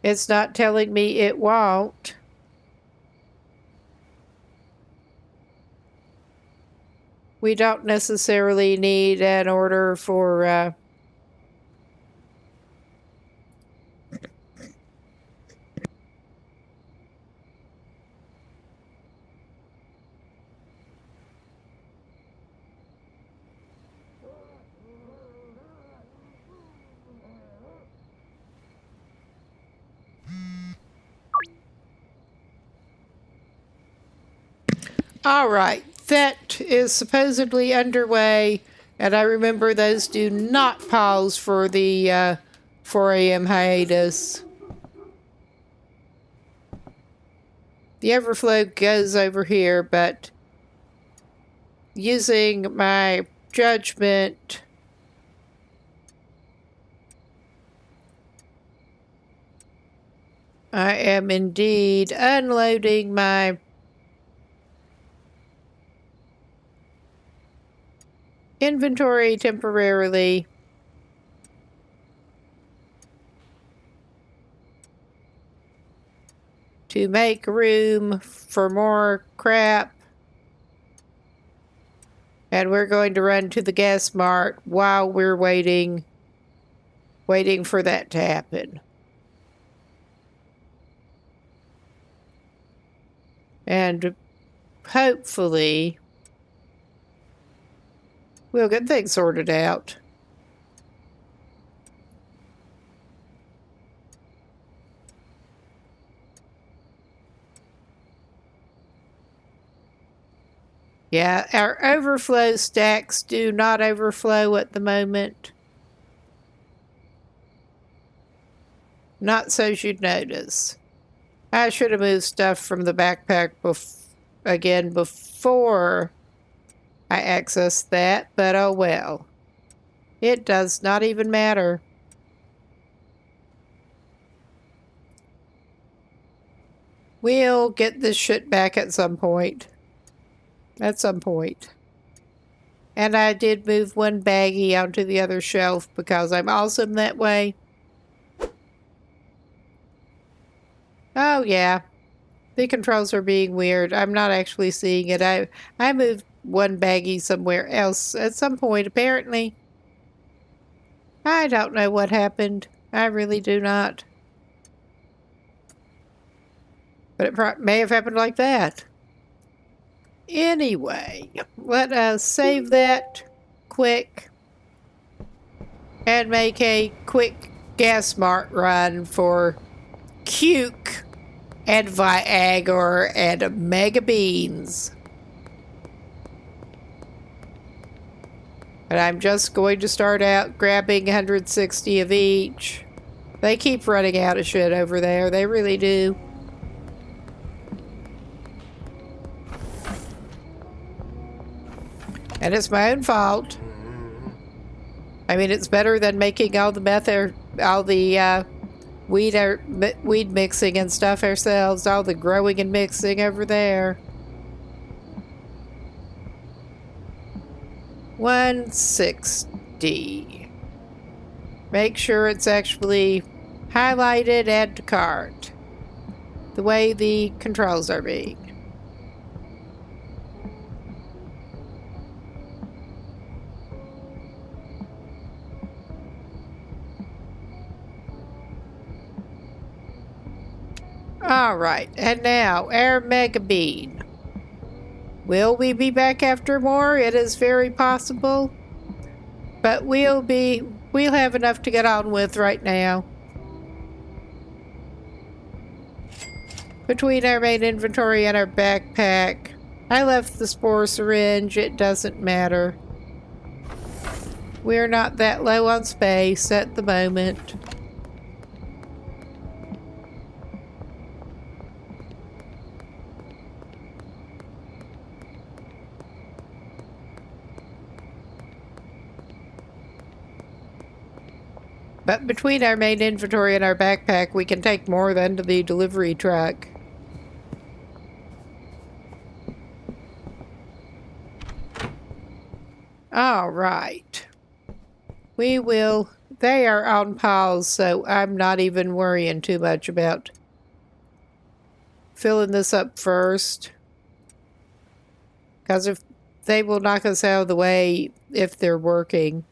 It's not telling me it won't. We don't necessarily need an order for all right, that is supposedly underway, and I remember those do not pause for the 4 a.m. hiatus. The overflow goes over here, but using my judgment, I am indeed unloading my inventory temporarily. To make room for more crap. And we're going to run to the gas mart while we're waiting for that to happen. And hopefully we'll get things sorted out. Yeah, our overflow stacks do not overflow at the moment. Not so you'd notice. I should have moved stuff from the backpack again before I accessed that, but oh well. It does not even matter. We'll get this shit back at some point. At some point. And I did move one baggie onto the other shelf because I'm awesome that way. Oh yeah. The controls are being weird. I'm not actually seeing it. I moved one baggie somewhere else at some point, apparently. I don't know what happened. I really do not. But it may have happened like that. Anyway, let us save that quick and make a quick gas mart run for Cuke and Viagra and Mega Beans. And I'm just going to start out grabbing 160 of each. They keep running out of shit over there. They really do. And it's my own fault. I mean, it's better than making all the weed mixing and stuff ourselves. All the growing and mixing over there. 160. Make sure it's actually highlighted, add to cart. The way the controls are being. Alright, and now, our Mega Bean. Will we be back after more? It is very possible. But we'll have enough to get on with right now. Between our main inventory and our backpack, I left the spore syringe. It doesn't matter. We're not that low on space at the moment. But between our main inventory and our backpack, we can take more than to the delivery truck. All right. We will... They are on pause, so I'm not even worrying too much about filling this up first. Because if they will knock us out of the way if they're working.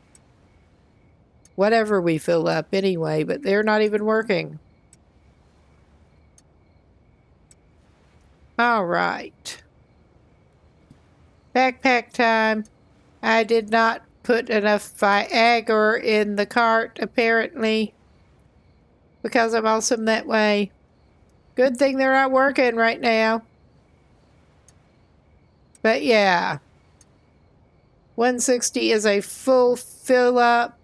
Whatever we fill up anyway, but they're not even working. All right. Backpack time. I did not put enough Viagra in the cart, apparently, because I'm awesome that way. Good thing they're not working right now. But yeah. 160 is a full fill up.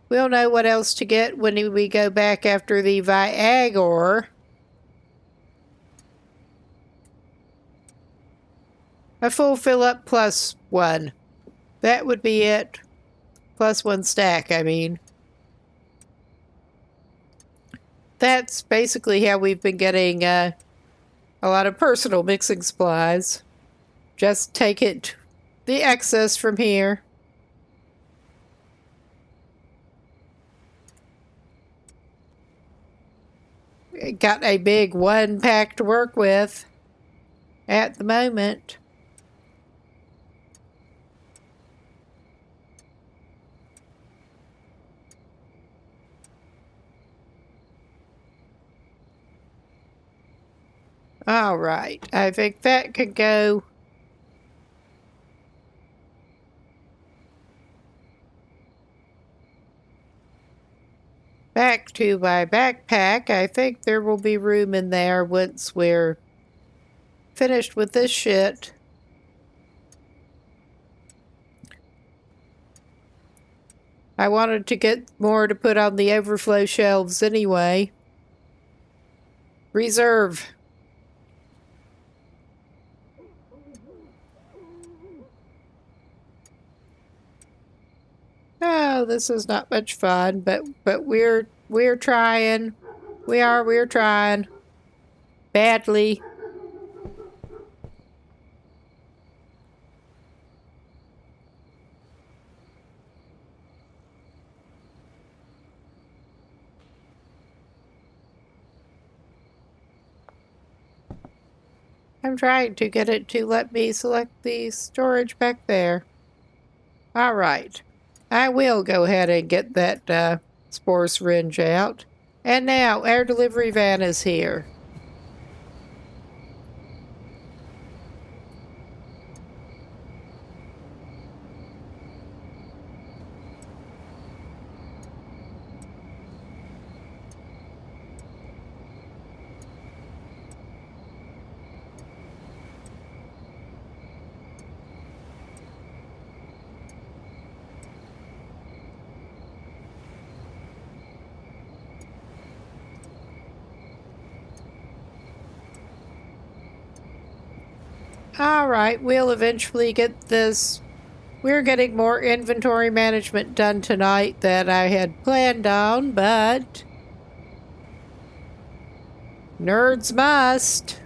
We'll know what else to get when we go back after the Viagra. A full fill up plus one. That would be it. Plus one stack, I mean. That's basically how we've been getting a lot of personal mixing supplies. Just take the excess from here. Got a big one pack to work with at the moment. All right, I think that could go. Back to my backpack. I think there will be room in there once we're finished with this shit. I wanted to get more to put on the overflow shelves anyway. Reserve. Oh, this is not much fun, but we're trying. We're trying. Badly. I'm trying to get it to let me select the storage back there. All right. I will go ahead and get that spore syringe out. And now, our delivery van is here. All right, we'll eventually get this. We're getting more inventory management done tonight than I had planned on, but nerds must.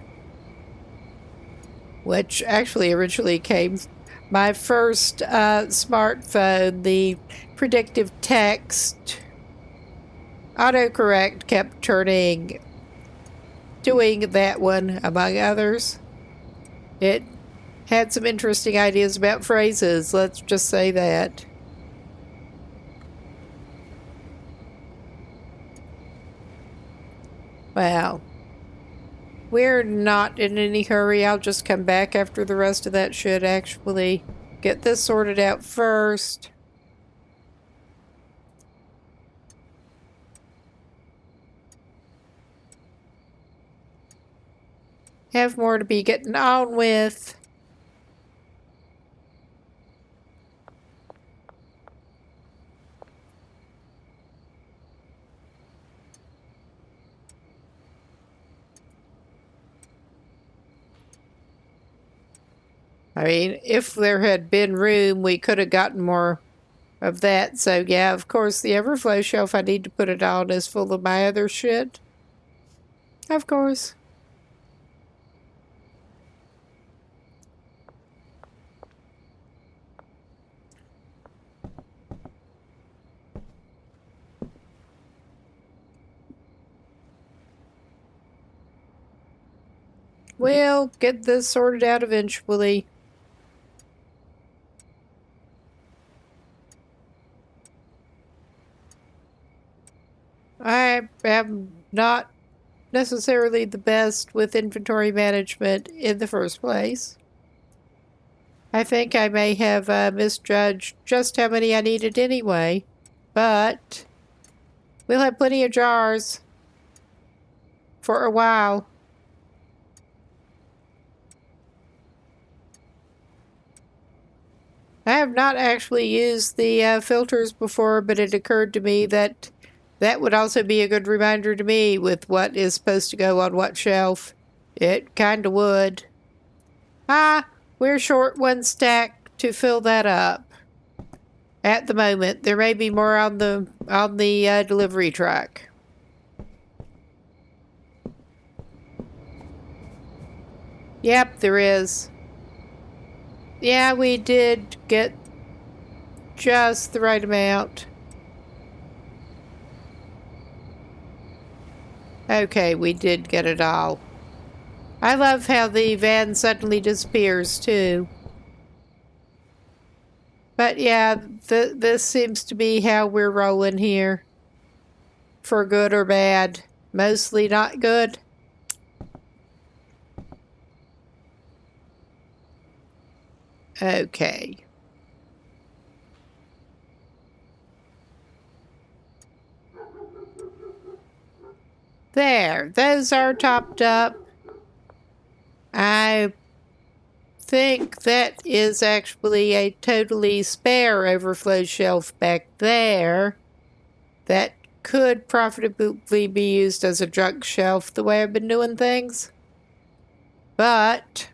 Which actually originally came my first smartphone, the predictive text autocorrect kept doing that one among others. It had some interesting ideas about phrases, let's just say that. Wow. We're not in any hurry. I'll just come back after the rest of that should actually get this sorted out first. Have more to be getting on with. I mean, if there had been room, we could have gotten more of that. So, yeah, of course, the overflow shelf I need to put it on is full of my other shit. Of course. We'll get this sorted out eventually. I am not necessarily the best with inventory management in the first place. I think I may have misjudged just how many I needed anyway, but we'll have plenty of jars for a while. I have not actually used the filters before, but it occurred to me that that would also be a good reminder to me with what is supposed to go on what shelf. It kinda would. Ah, we're short one stack to fill that up. At the moment, there may be more on the delivery truck. Yep, there is. Yeah, we did get just the right amount. Okay, we did get it all. I love how the van suddenly disappears, too. But yeah, this seems to be how we're rolling here. For good or bad. Mostly not good. Okay. There, those are topped up. I think that is actually a totally spare overflow shelf back there that could profitably be used as a junk shelf the way I've been doing things. But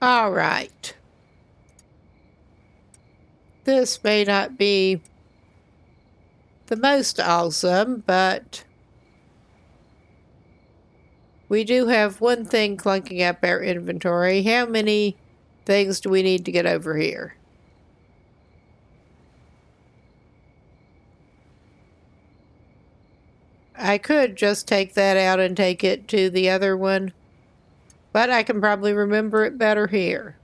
all right. This may not be the most awesome, but we do have one thing clunking up our inventory. How many things do we need to get over here? I could just take that out and take it to the other one, but I can probably remember it better here.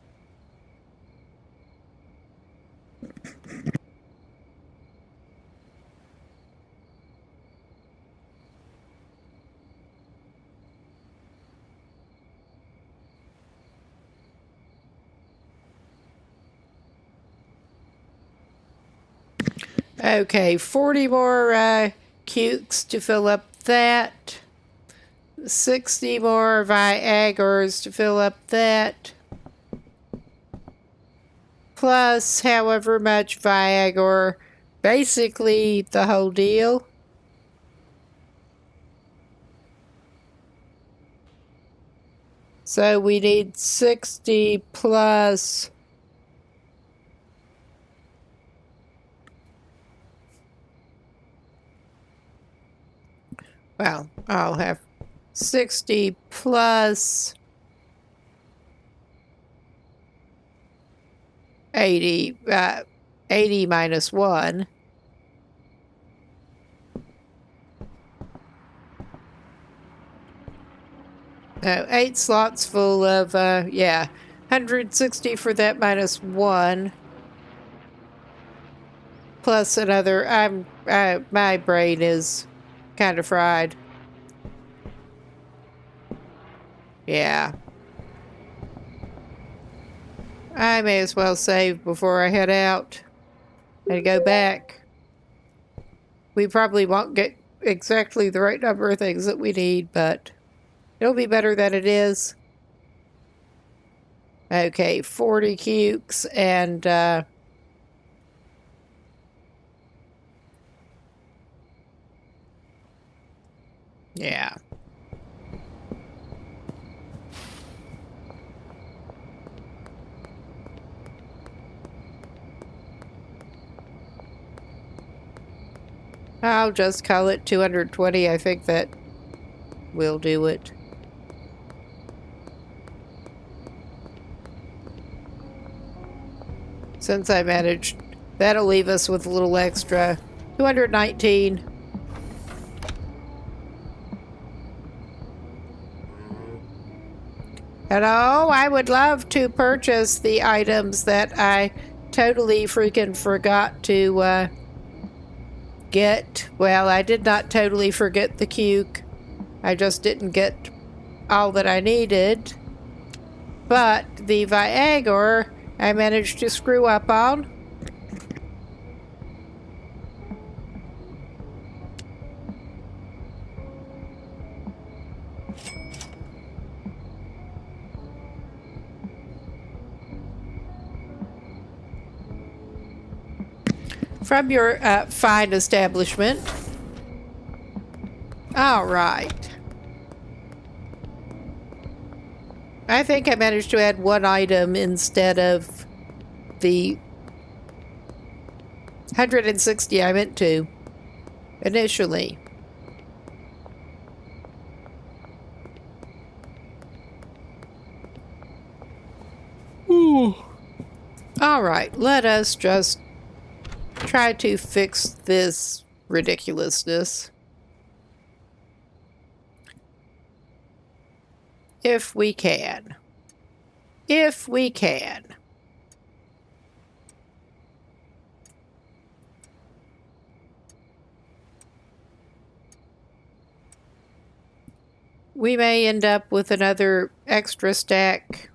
Okay, 40 more cukes to fill up that. 60 more Viagras to fill up that. Plus however much Viagra, basically the whole deal. So we need 60 plus... Well, I'll have 60 plus 80, 80 minus 1. No, 8 slots full of, yeah, 160 for that minus 1. Plus another, my brain is kind of fried. Yeah. I may as well save before I head out and go back. We probably won't get exactly the right number of things that we need, but it'll be better than it is. Okay, 40 cukes and, yeah. I'll just call it 220. I think that will do it. Since I managed, that'll leave us with a little extra. 219. Hello, I would love to purchase the items that I totally freaking forgot to, get. Well, I did not totally forget the cuke. I just didn't get all that I needed. But the Viagra, I managed to screw up on. From your fine establishment. All right. I think I managed to add one item instead of the 160 I meant to initially. Ooh. All right, let us just try to fix this ridiculousness. If we can. If we can. We may end up with another extra stack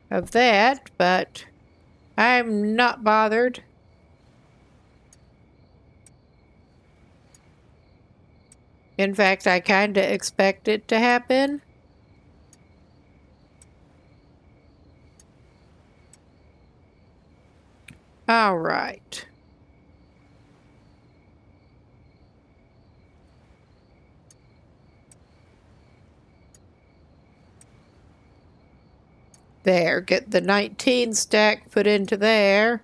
of that, but I'm not bothered. In fact, I kind of expect it to happen. All right. There, get the 19 stack put into there.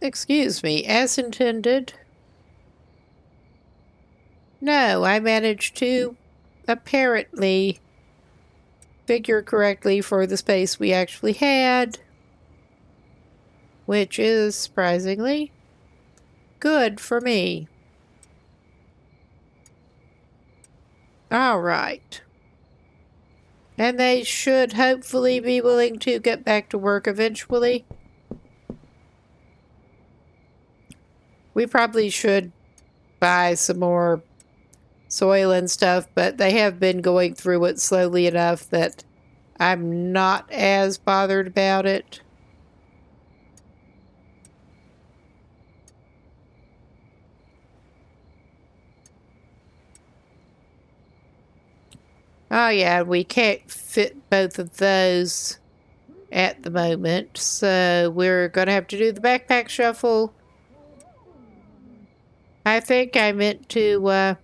Excuse me, as intended. No, I managed to apparently figure correctly for the space we actually had, which is surprisingly good for me. All right. And they should hopefully be willing to get back to work eventually. We probably should buy some more soil and stuff, but they have been going through it slowly enough that I'm not as bothered about it. Oh yeah, we can't fit both of those at the moment, so we're going to have to do the backpack shuffle. I think I meant to,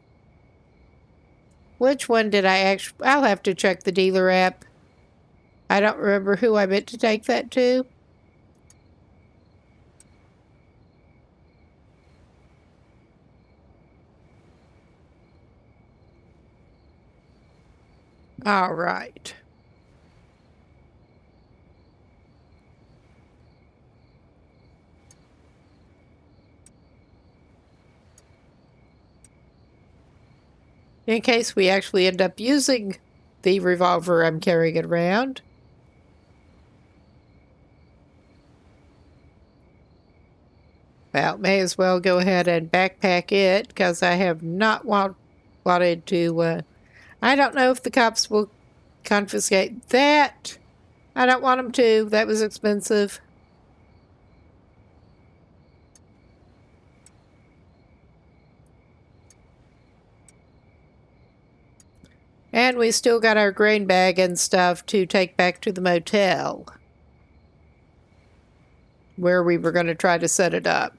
which one did I actually... I'll have to check the dealer app. I don't remember who I meant to take that to. All right. In case we actually end up using the revolver I'm carrying it around. Well, may as well go ahead and backpack it, because I have not wanted to... I don't know if the cops will confiscate that. I don't want them to. That was expensive. And we still got our grain bag and stuff to take back to the motel, where we were going to try to set it up.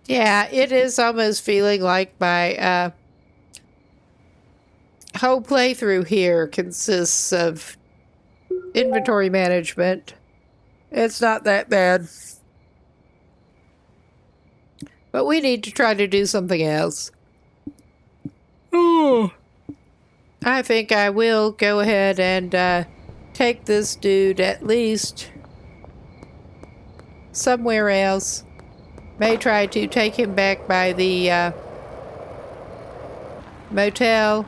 Yeah, it is almost feeling like my whole playthrough here consists of inventory management. It's not that bad. But we need to try to do something else. Oh. I think I will go ahead and take this dude at least somewhere else. May try to take him back by the motel.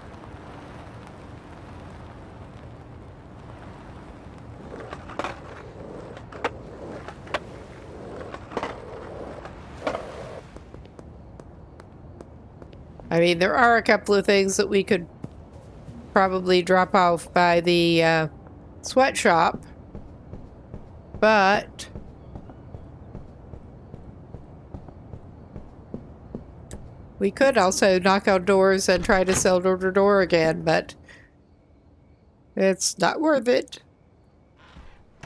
I mean, there are a couple of things that we could probably drop off by the sweatshop, but we could also knock on doors and try to sell door to door again, but it's not worth it.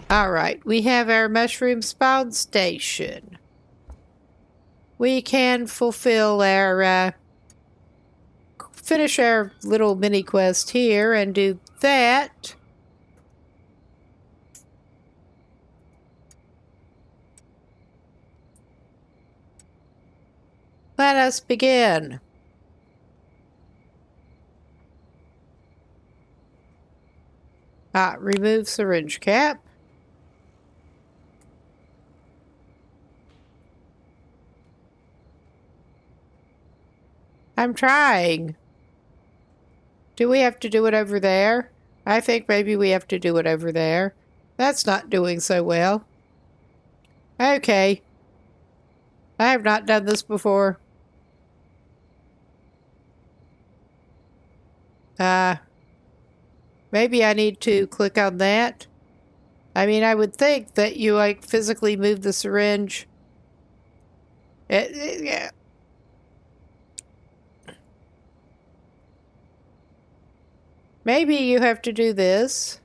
All right, we have our mushroom spawn station. we can fulfill our, finish our little mini quest here and do that. Let us begin. Remove syringe cap. I'm trying. Do we have to do it over there? I think maybe we have to do it over there. That's not doing so well. Okay. I have not done this before. Maybe I need to click on that. I mean, I would think that you, like, physically move the syringe. Yeah. Maybe you have to do this.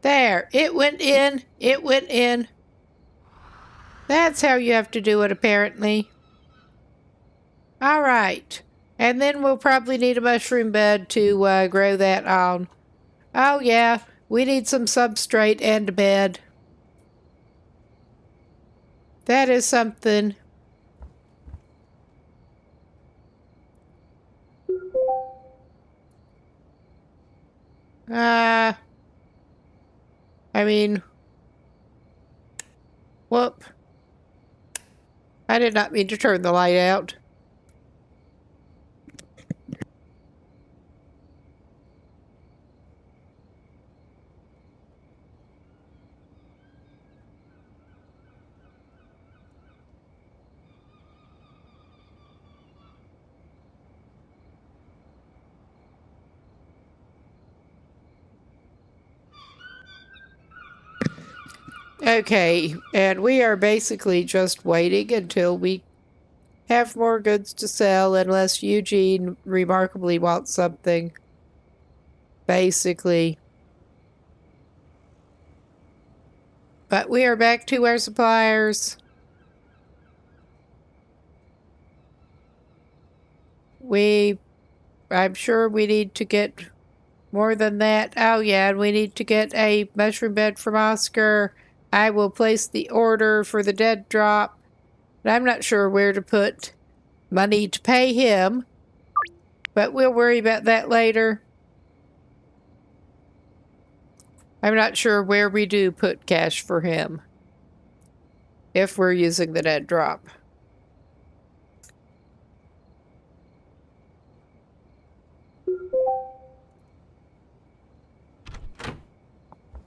There. It went in. It went in. That's how you have to do it, apparently. All right. And then we'll probably need a mushroom bed to grow that on. Oh, yeah. We need some substrate and a bed. That is something. I mean, whoop. I did not mean to turn the light out. Okay, and we are basically just waiting until we have more goods to sell, unless Eugene remarkably wants something. Basically. But we are back to our suppliers. I'm sure we need to get more than that. Oh yeah, and we need to get a mushroom bed from Oscar. I will place the order for the dead drop. But I'm not sure where to put money to pay him. But we'll worry about that later. I'm not sure where we do put cash for him. If we're using the dead drop.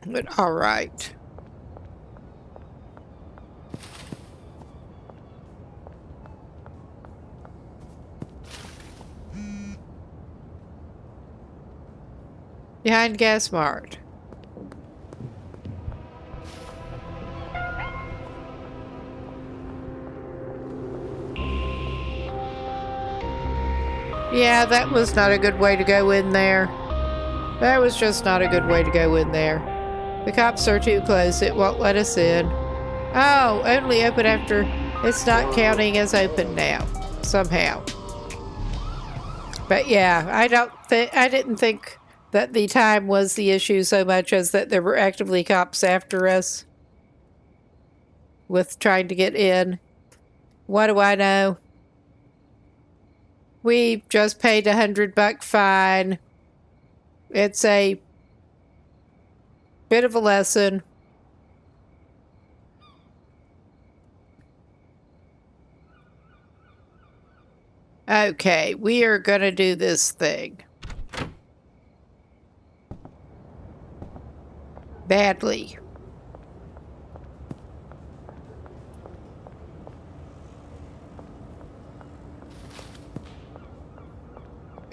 But all right. Behind Gas Mart. Yeah, that was not a good way to go in there. That was just not a good way to go in there. The cops are too close. It won't let us in. Oh, only open after... It's not counting as open now. Somehow. But yeah, I didn't think that the time was the issue so much as that there were actively cops after us. With trying to get in. What do I know? We just paid $100 fine. It's a bit of a lesson. Okay, we are gonna do this thing. Badly.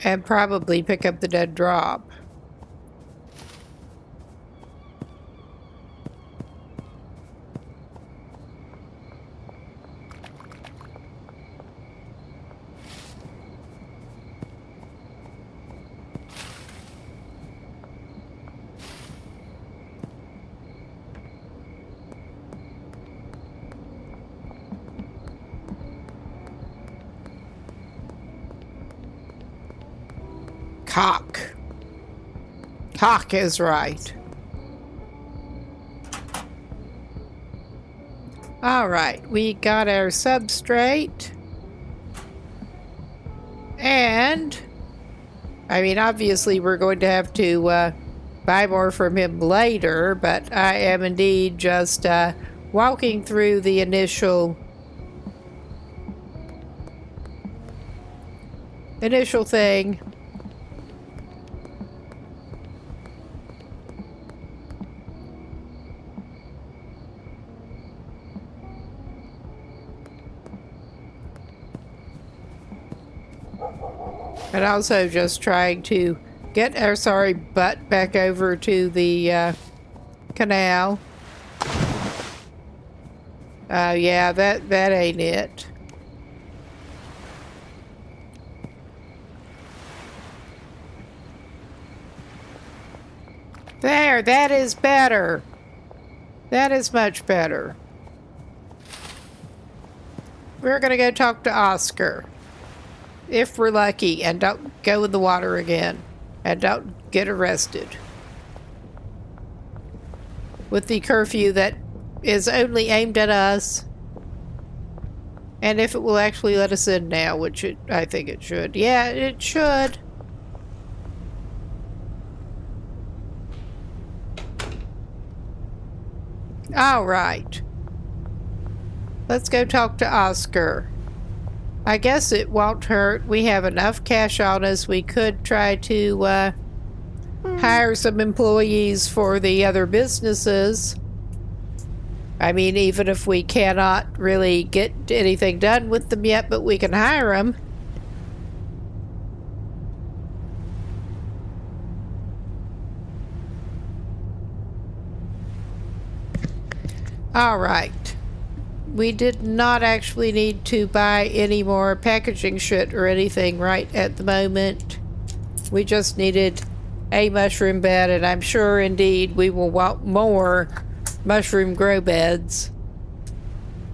And probably pick up the dead drop. Cock. Cock is right. Alright, we got our substrate. And, I mean, obviously we're going to have to buy more from him later, but I am indeed just walking through the initial thing. And also just trying to get our sorry butt back over to the canal. Yeah, that ain't it. There, that is better. That is much better. We're gonna go talk to Oscar. If we're lucky, and don't go in the water again. And don't get arrested. With the curfew that is only aimed at us. And if it will actually let us in now, which I think it should. Yeah, it should. All right. Let's go talk to Oscar. I guess it won't hurt. We have enough cash on us. We could try to hire some employees for the other businesses. I mean, even if we cannot really get anything done with them yet, but we can hire them. All right. We did not actually need to buy any more packaging shit or anything right at the moment. We just needed a mushroom bed, and I'm sure indeed we will want more mushroom grow beds.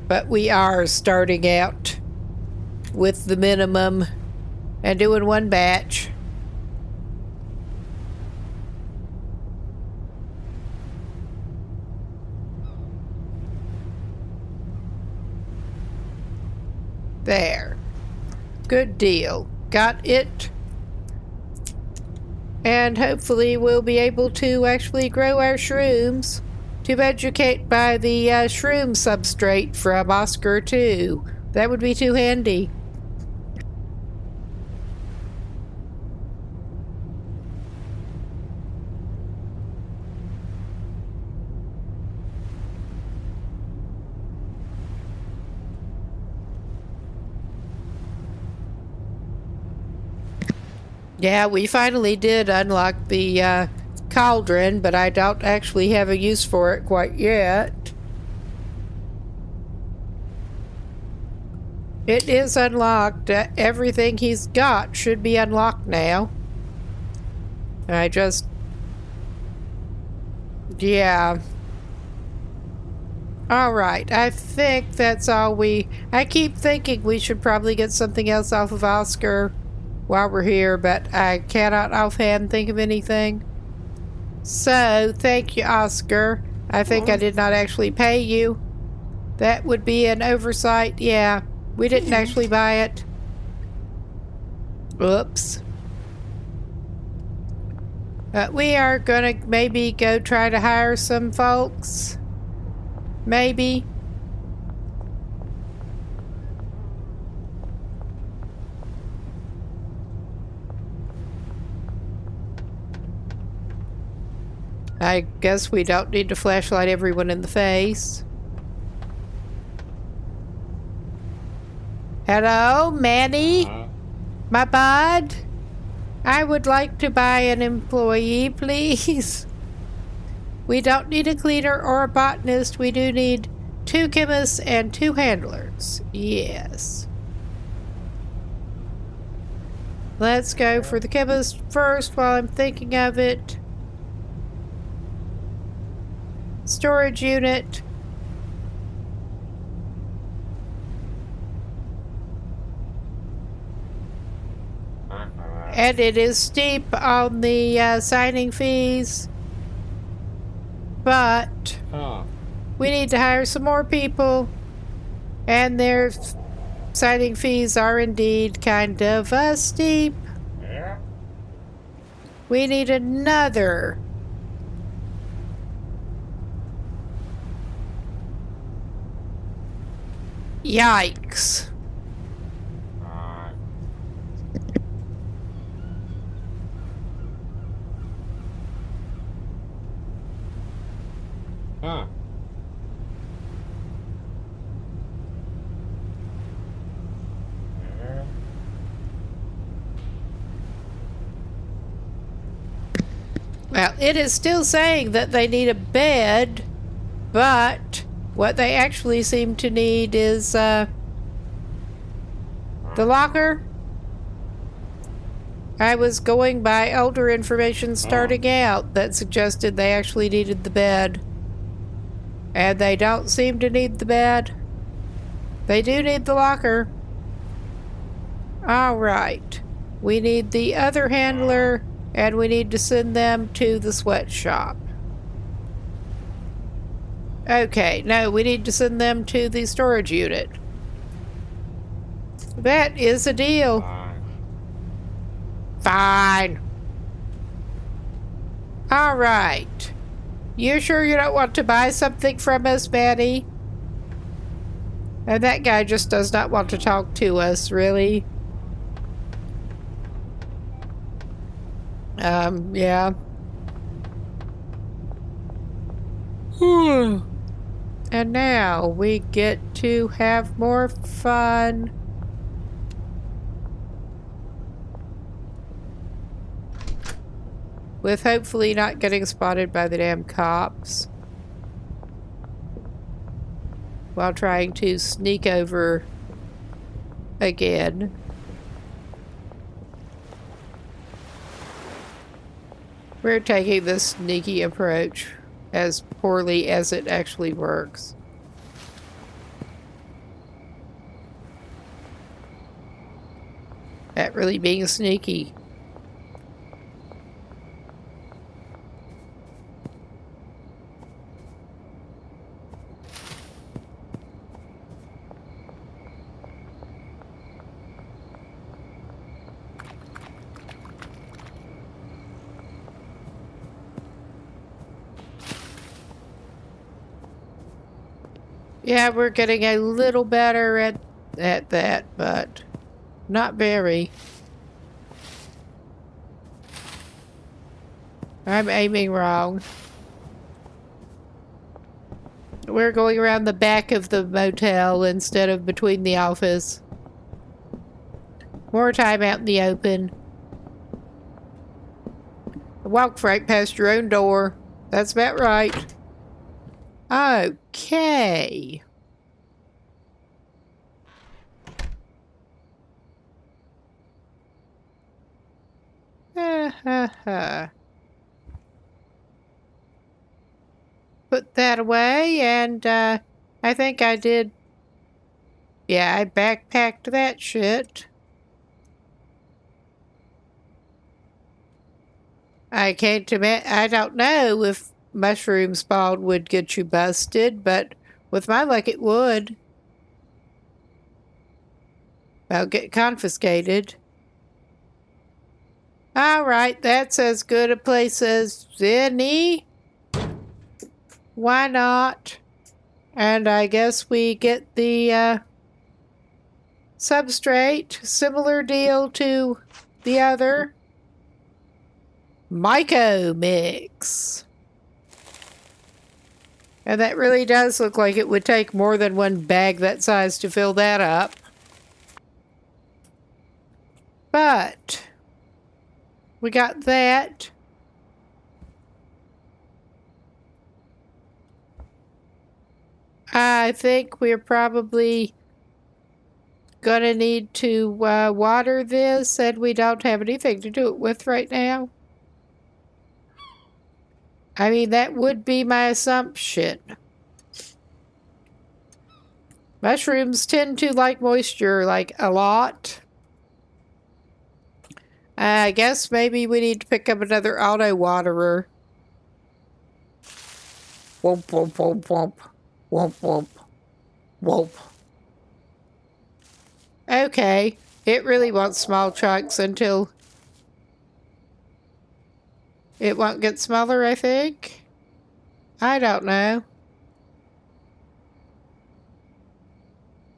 But we are starting out with the minimum and doing one batch. There. Good deal. Got it. And hopefully we'll be able to actually grow our shrooms to educate by the shroom substrate from Oscar too. That would be too handy. Yeah, we finally did unlock the cauldron, but I don't actually have a use for it quite yet. It is unlocked. Everything he's got should be unlocked now. Yeah. Alright, I think that's all I keep thinking we should probably get something else off of Oscar while we're here, but I cannot offhand think of anything. So, thank you, Oscar. I think I did not actually pay you. That would be an oversight. Yeah, we didn't actually buy it. Oops. We are gonna maybe go try to hire some folks. Maybe. I guess we don't need to flashlight everyone in the face. Hello, Manny? My bud? I would like to buy an employee, please. We don't need a cleaner or a botanist. We do need 2 chemists and 2 handlers. Yes. Let's go for the chemist first while I'm thinking of it. Storage unit. And it is steep on the signing fees. But we need to hire some more people. And their signing fees are indeed kind of steep. We need another. Yikes. Well, it is still saying that they need a bed, but what they actually seem to need is the locker. I was going by older information starting out that suggested they actually needed the bed. And they don't seem to need the bed. They do need the locker. All right. We need the other handler, and we need to send them to the sweatshop. Okay, no, we need to send them to the storage unit. That is a deal. Fine. All right. You sure you don't want to buy something from us, Betty? And that guy just does not want to talk to us, really. Yeah. And now we get to have more fun. With hopefully not getting spotted by the damn cops. While trying to sneak over again. We're taking this sneaky approach as poorly as it actually works. That really being sneaky. Yeah, we're getting a little better at that, but not very. I'm aiming wrong. We're going around the back of the motel instead of between the office. More time out in the open. Walk right past your own door. That's about right. Okay. Put that away, and I think I did. Yeah, I backpacked that shit. I can't imagine. I don't know if mushroom spawn would get you busted, but with my luck, it would. I'll get confiscated. All right, that's as good a place as any. Why not? And I guess we get the substrate. Similar deal to the other. Myco mix. And that really does look like it would take more than one bag that size to fill that up. But we got that. I think we're probably gonna need to water this, and we don't have anything to do it with right now. I mean, that would be my assumption. Mushrooms tend to like moisture, like, a lot. I guess maybe we need to pick up another auto waterer. Whoop, whoop, whoop, whoop. Whoop, whoop. Whoop. Okay. It really wants small chunks until it won't get smaller, I think. I don't know.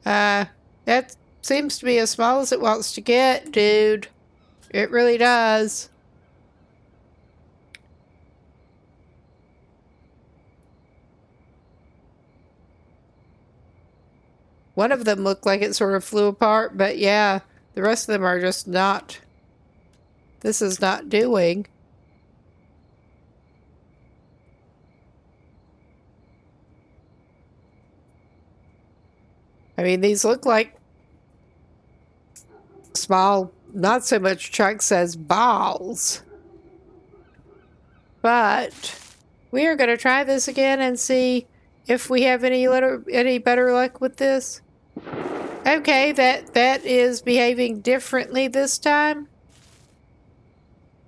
That seems to be as small as it wants to get, dude. It really does. One of them looked like it sort of flew apart, but yeah, the rest of them are just not. This is not doing. I mean, these look like small, not so much chunks as balls. But we are going to try this again and see if we have any better luck with this. Okay, that is behaving differently this time.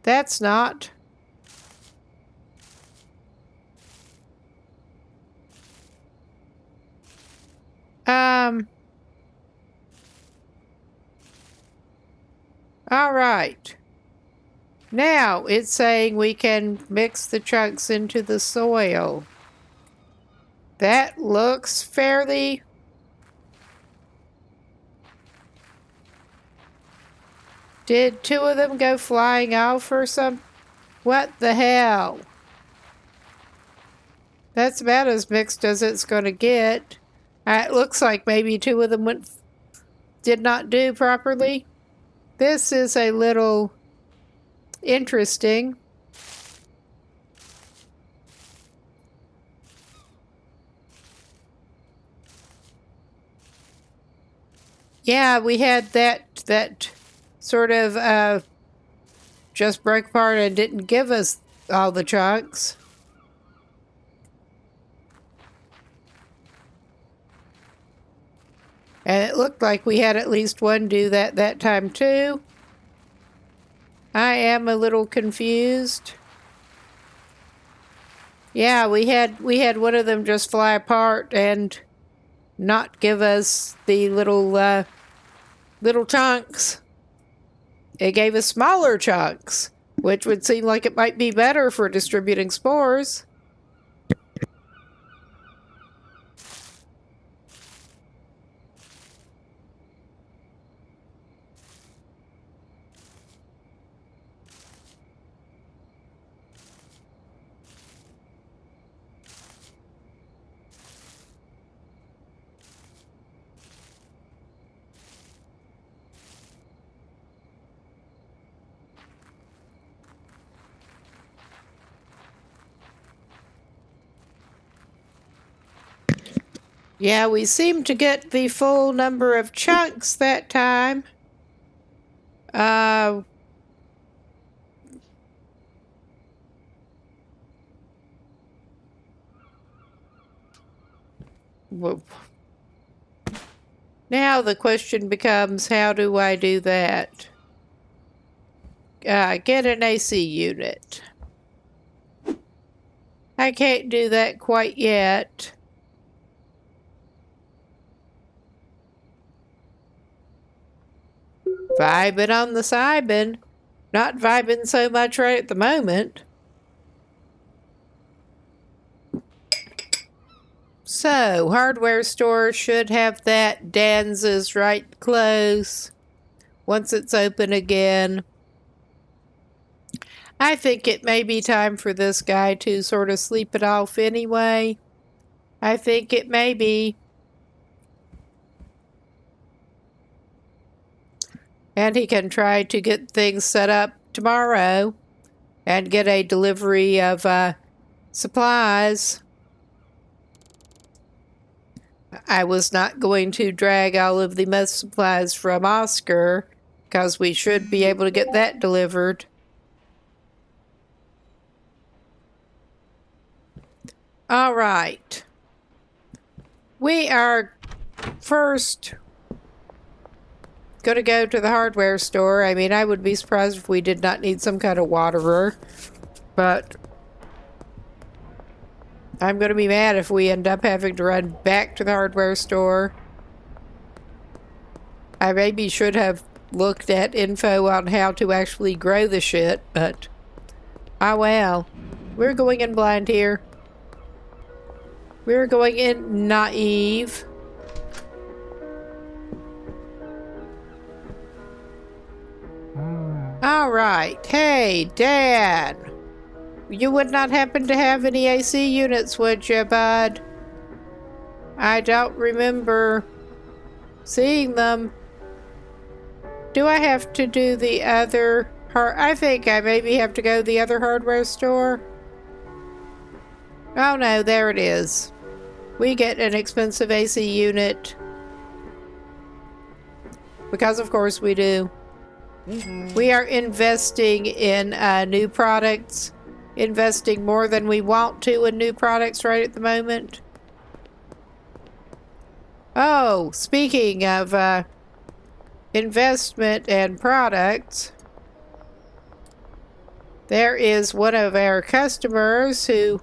That's not. All right. Now it's saying we can mix the chunks into the soil. That looks fairly... Did two of them go flying off or some... What the hell? That's about as mixed as it's going to get. It looks like maybe two of them did not do properly. This is a little interesting. Yeah, we had that sort of just broke apart and didn't give us all the chunks. And it looked like we had at least one do that time too. I am a little confused. Yeah, we had one of them just fly apart and not give us the little chunks. It gave us smaller chunks, which would seem like it might be better for distributing spores. Yeah, we seemed to get the full number of chunks that time. Whoop. Now the question becomes, how do I do that? Get an AC unit. I can't do that quite yet. Vibing on the Cybin. Not vibing so much right at the moment. So, hardware store should have that. Dan's is right close. Once it's open again. I think it may be time for this guy to sort of sleep it off anyway. I think it may be. And he can try to get things set up tomorrow and get a delivery of supplies. I was not going to drag all of the mess supplies from Oscar because we should be able to get that delivered. All right. We are first gonna go to the hardware store. I mean, I would be surprised if we did not need some kind of waterer. But I'm gonna be mad if we end up having to run back to the hardware store. I maybe should have looked at info on how to actually grow the shit, but oh well. We're going in blind here. We're going in naive. Alright. Hey, Dad. You would not happen to have any AC units, would you, bud? I don't remember seeing them. Do I have to do the other... I think I maybe have to go to the other hardware store. Oh no, there it is. We get an expensive AC unit. Because of course we do. We are investing in new products. Investing more than we want to in new products right at the moment. Oh, speaking of investment and products, there is one of our customers who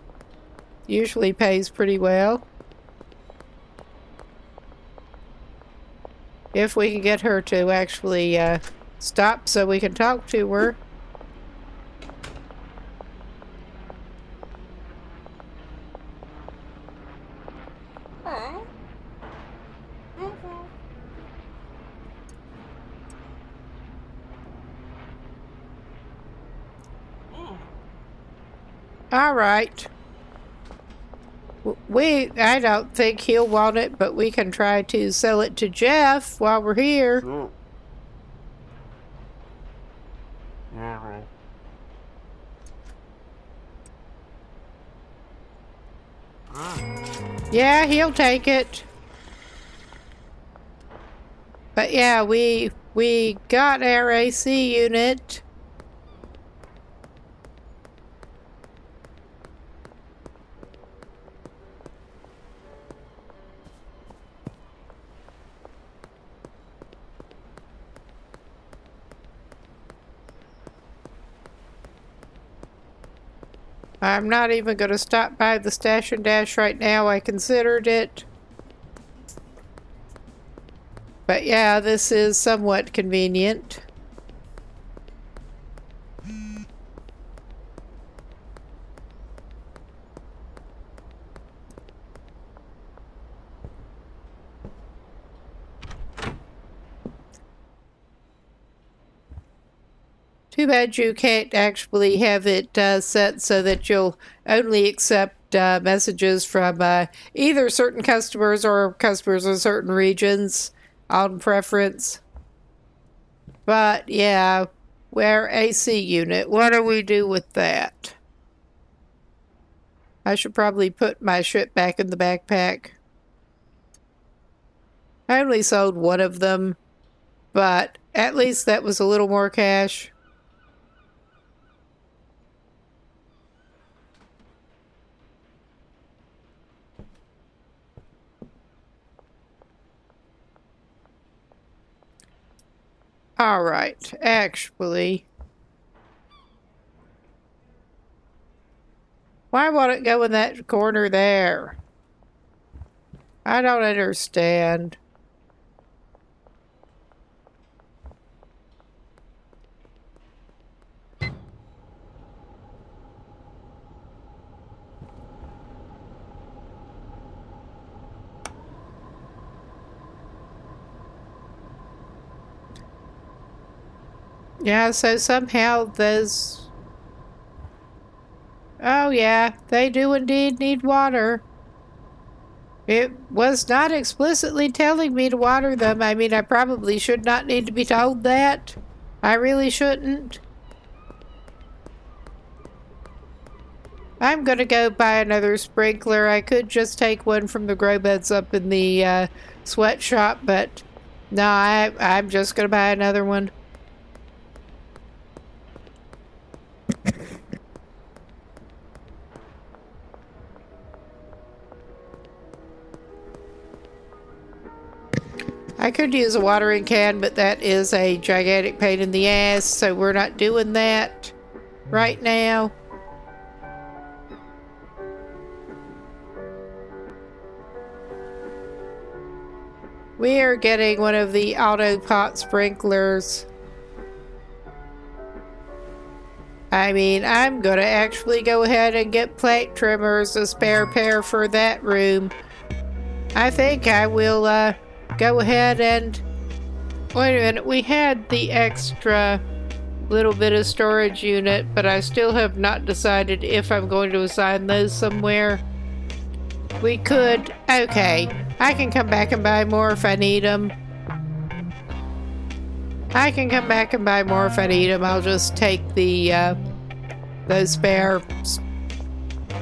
usually pays pretty well. If we can get her to actually stop so we can talk to her. Alright. Okay. Yeah. All right. I don't think he'll want it, but we can try to sell it to Jeff while we're here. Sure. Alright. Yeah, he'll take it. But yeah, we got our AC unit. I'm not even going to stop by the Stash and Dash right now. I considered it. But yeah, this is somewhat convenient. Too bad you can't actually have it set so that you'll only accept messages from either certain customers or customers in certain regions on preference. But yeah, where AC unit, what do we do with that? I should probably put my shit back in the backpack. I only sold one of them, but at least that was a little more cash. Alright, actually. Why won't it go in that corner there? I don't understand. Yeah, so somehow those... Oh yeah, they do indeed need water. It was not explicitly telling me to water them. I mean, I probably should not need to be told that. I really shouldn't. I'm gonna go buy another sprinkler. I could just take one from the grow beds up in the sweatshop, but no, I'm just gonna buy another one. I could use a watering can, but that is a gigantic pain in the ass, so we're not doing that right now. We are getting one of the auto pot sprinklers. I mean, I'm gonna actually go ahead and get plant trimmers, a spare pair for that room. I think I will go ahead and... Wait a minute, we had the extra little bit of storage unit, but I still have not decided if I'm going to assign those somewhere. We could... Okay, I can come back and buy more if I need them. I can come back and buy more if I need them. I'll just take the those spare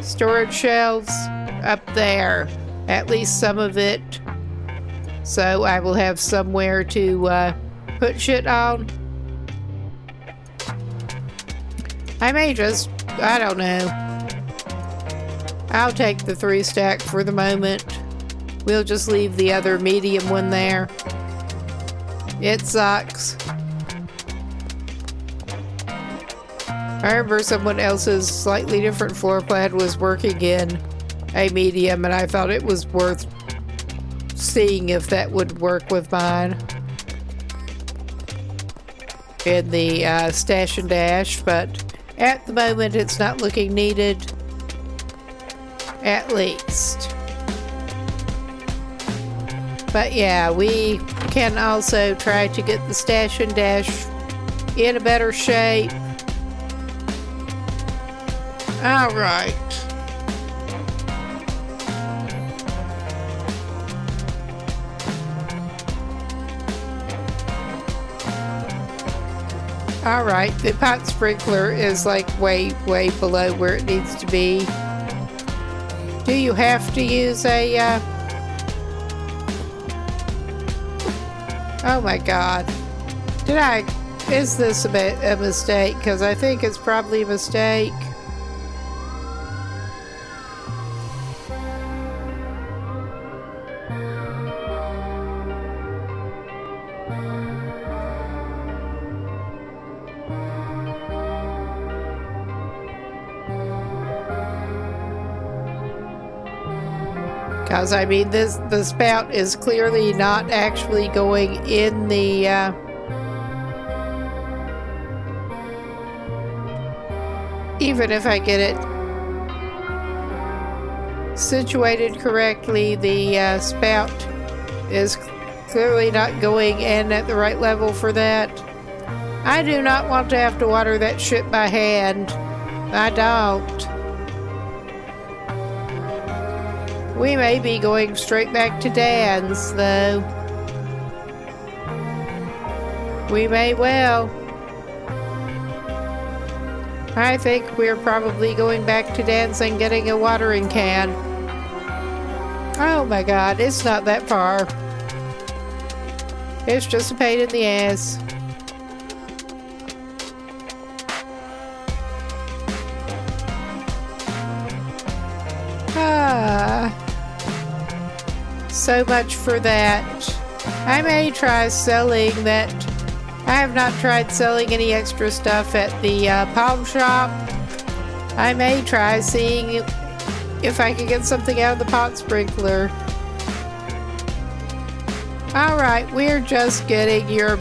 storage shelves up there. At least some of it. So I will have somewhere to put shit on. I may just... I don't know. I'll take the 3 stack for the moment. We'll just leave the other medium one there. It sucks. I remember someone else's slightly different floor plan was working in a medium, and I thought it was worth seeing if that would work with mine. In the stash and dash, but at the moment it's not looking needed. At least. But yeah, we can also try to get the stash and dash in a better shape. Alright. Alright, the pot sprinkler is like way below where it needs to be. Do you have to use a, Oh my god. Is this a mistake? Because I think it's probably a mistake. Because, I mean, the spout is clearly not actually going in the, even if I get it situated correctly, the spout is clearly not going in at the right level for that. I do not want to have to water that shit by hand. I don't. We may be going straight back to Dan's, though. We may well. I think we're probably going back to Dan's and getting a watering can. Oh my god, it's not that far. It's just a pain in the ass. So much for that. I may try selling that. I have not tried selling any extra stuff at the pawn shop. I may try seeing if I can get something out of the pot sprinkler. Alright, we're just getting your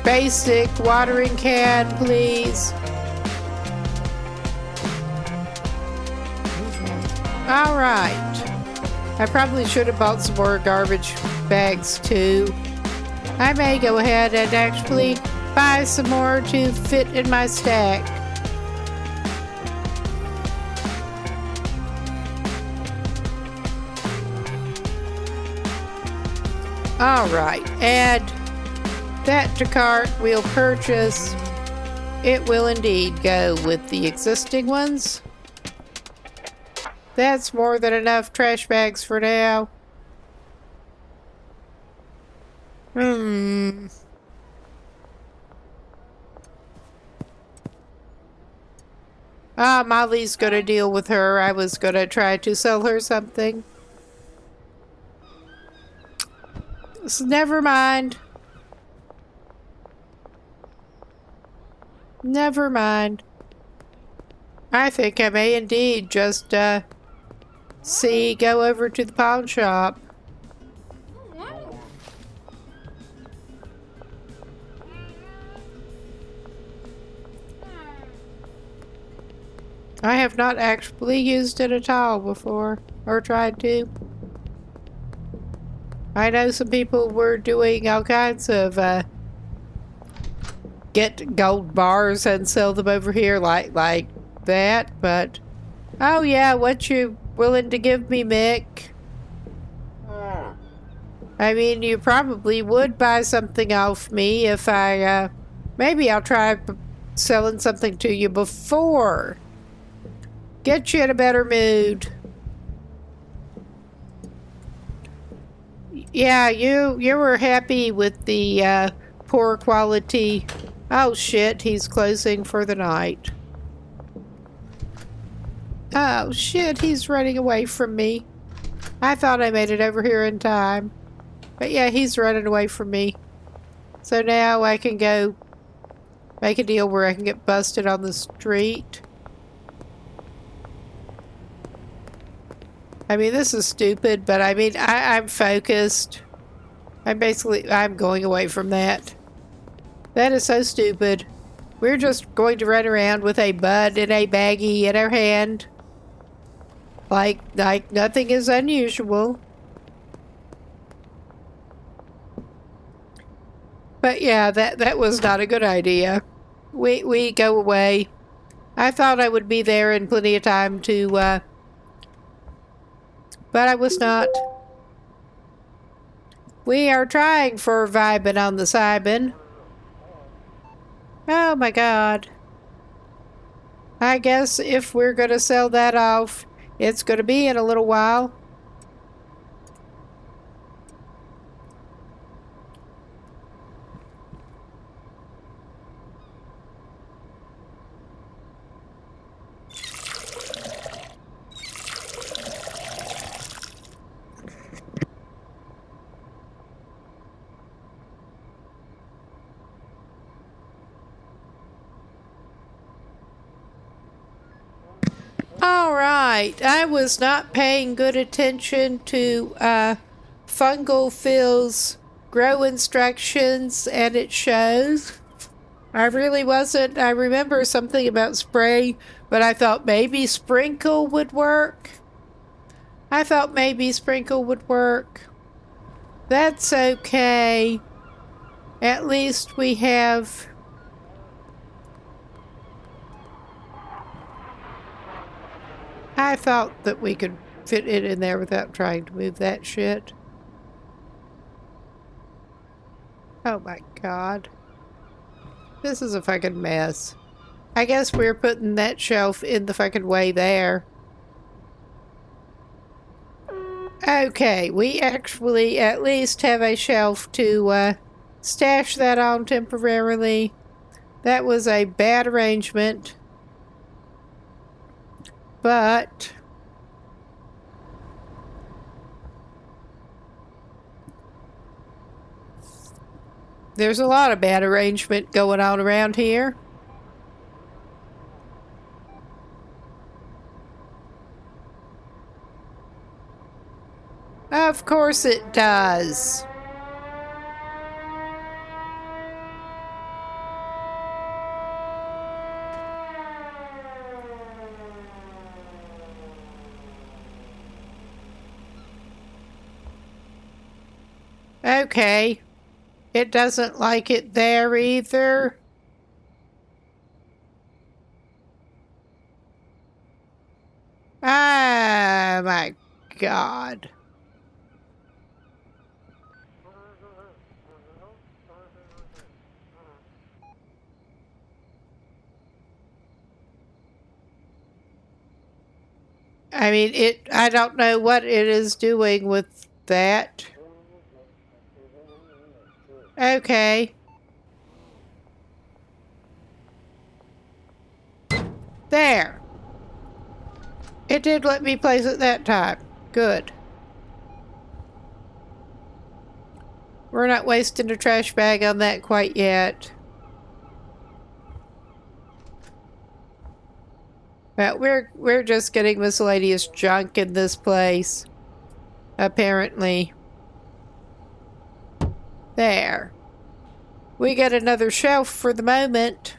basic watering can, please. Alright. I probably should have bought some more garbage bags too. I may go ahead and actually buy some more to fit in my stack. Alright, add that to cart. We'll purchase. It will indeed go with the existing ones. That's more than enough trash bags for now. Molly's gonna deal with her. I was gonna try to sell her something. Never mind. Never mind. I think I may indeed just, go over to the pawn shop. I have not actually used it at all before, or tried to. I know some people were doing all kinds of, get gold bars and sell them over here like that, but... Oh yeah, what you willing to give me, Mick? I mean, you probably would buy something off me if I, maybe I'll try selling something to you before. Get you in a better mood. Yeah, you were happy with the, poor quality. Oh shit, he's closing for the night. Oh shit, he's running away from me. I thought I made it over here in time. But yeah, he's running away from me. So now I can go make a deal where I can get busted on the street. I mean, this is stupid, but I mean, I'm focused. I'm going away from that. That is so stupid. We're just going to run around with a bud and a baggie in our hand. Like nothing is unusual. But yeah, that was not a good idea. We go away. I thought I would be there in plenty of time to, but I was not. We are trying for vibing on the Cybin. Oh my god. I guess if we're gonna sell that off, it's gonna be in a little while. Alright, I was not paying good attention to Fungal Phil's grow instructions, and it shows. I really wasn't. I remember something about spray, but I thought maybe sprinkle would work. That's okay. At least we have... I thought that we could fit it in there without trying to move that shit. Oh my god. This is a fucking mess. I guess we're putting that shelf in the fucking way there. Okay, we actually at least have a shelf to stash that on temporarily. That was a bad arrangement. But there's a lot of bad arrangement going on around here. Of course it does. Okay. It doesn't like it there either. Ah, my God. I mean, I don't know what it is doing with that. Okay. There. It did let me place it that time. Good. We're not wasting a trash bag on that quite yet. But we're just getting miscellaneous junk in this place. Apparently. There. We got another shelf for the moment.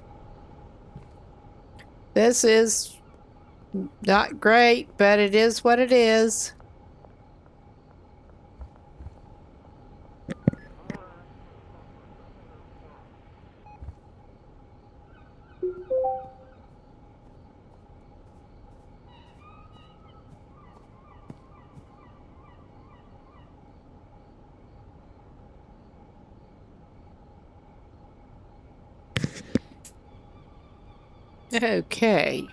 This is not great, but it is what it is. Okay.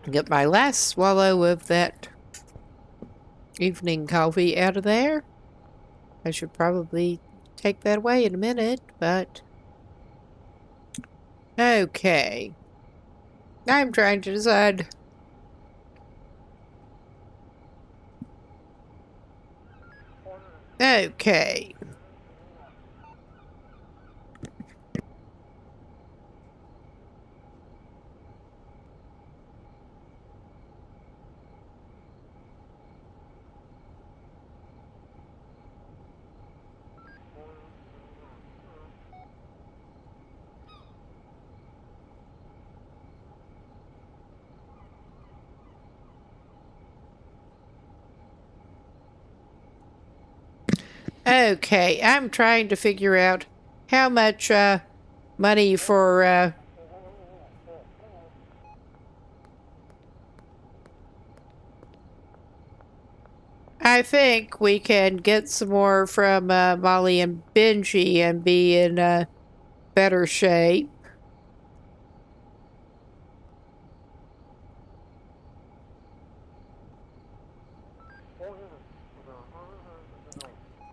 Get my last swallow of that evening coffee out of there. I should probably take that away in a minute, but... Okay. I'm trying to decide. Okay. Okay, I'm trying to figure out how much money for I think we can get some more from Molly and Benji and be in better shape.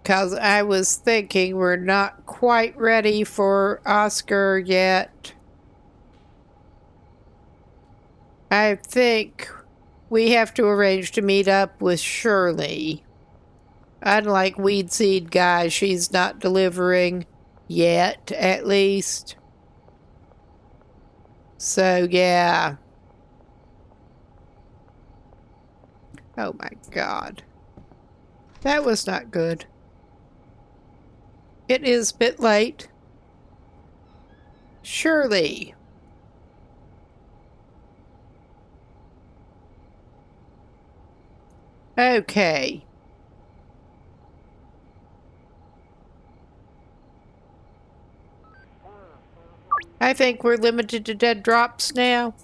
Because I was thinking we're not quite ready for Oscar yet. I think we have to arrange to meet up with Shirley. Unlike Weed Seed Guy, she's not delivering yet, at least. So, yeah. Oh my god. That was not good. It is a bit late. Shirley. Okay. I think we're limited to dead drops now.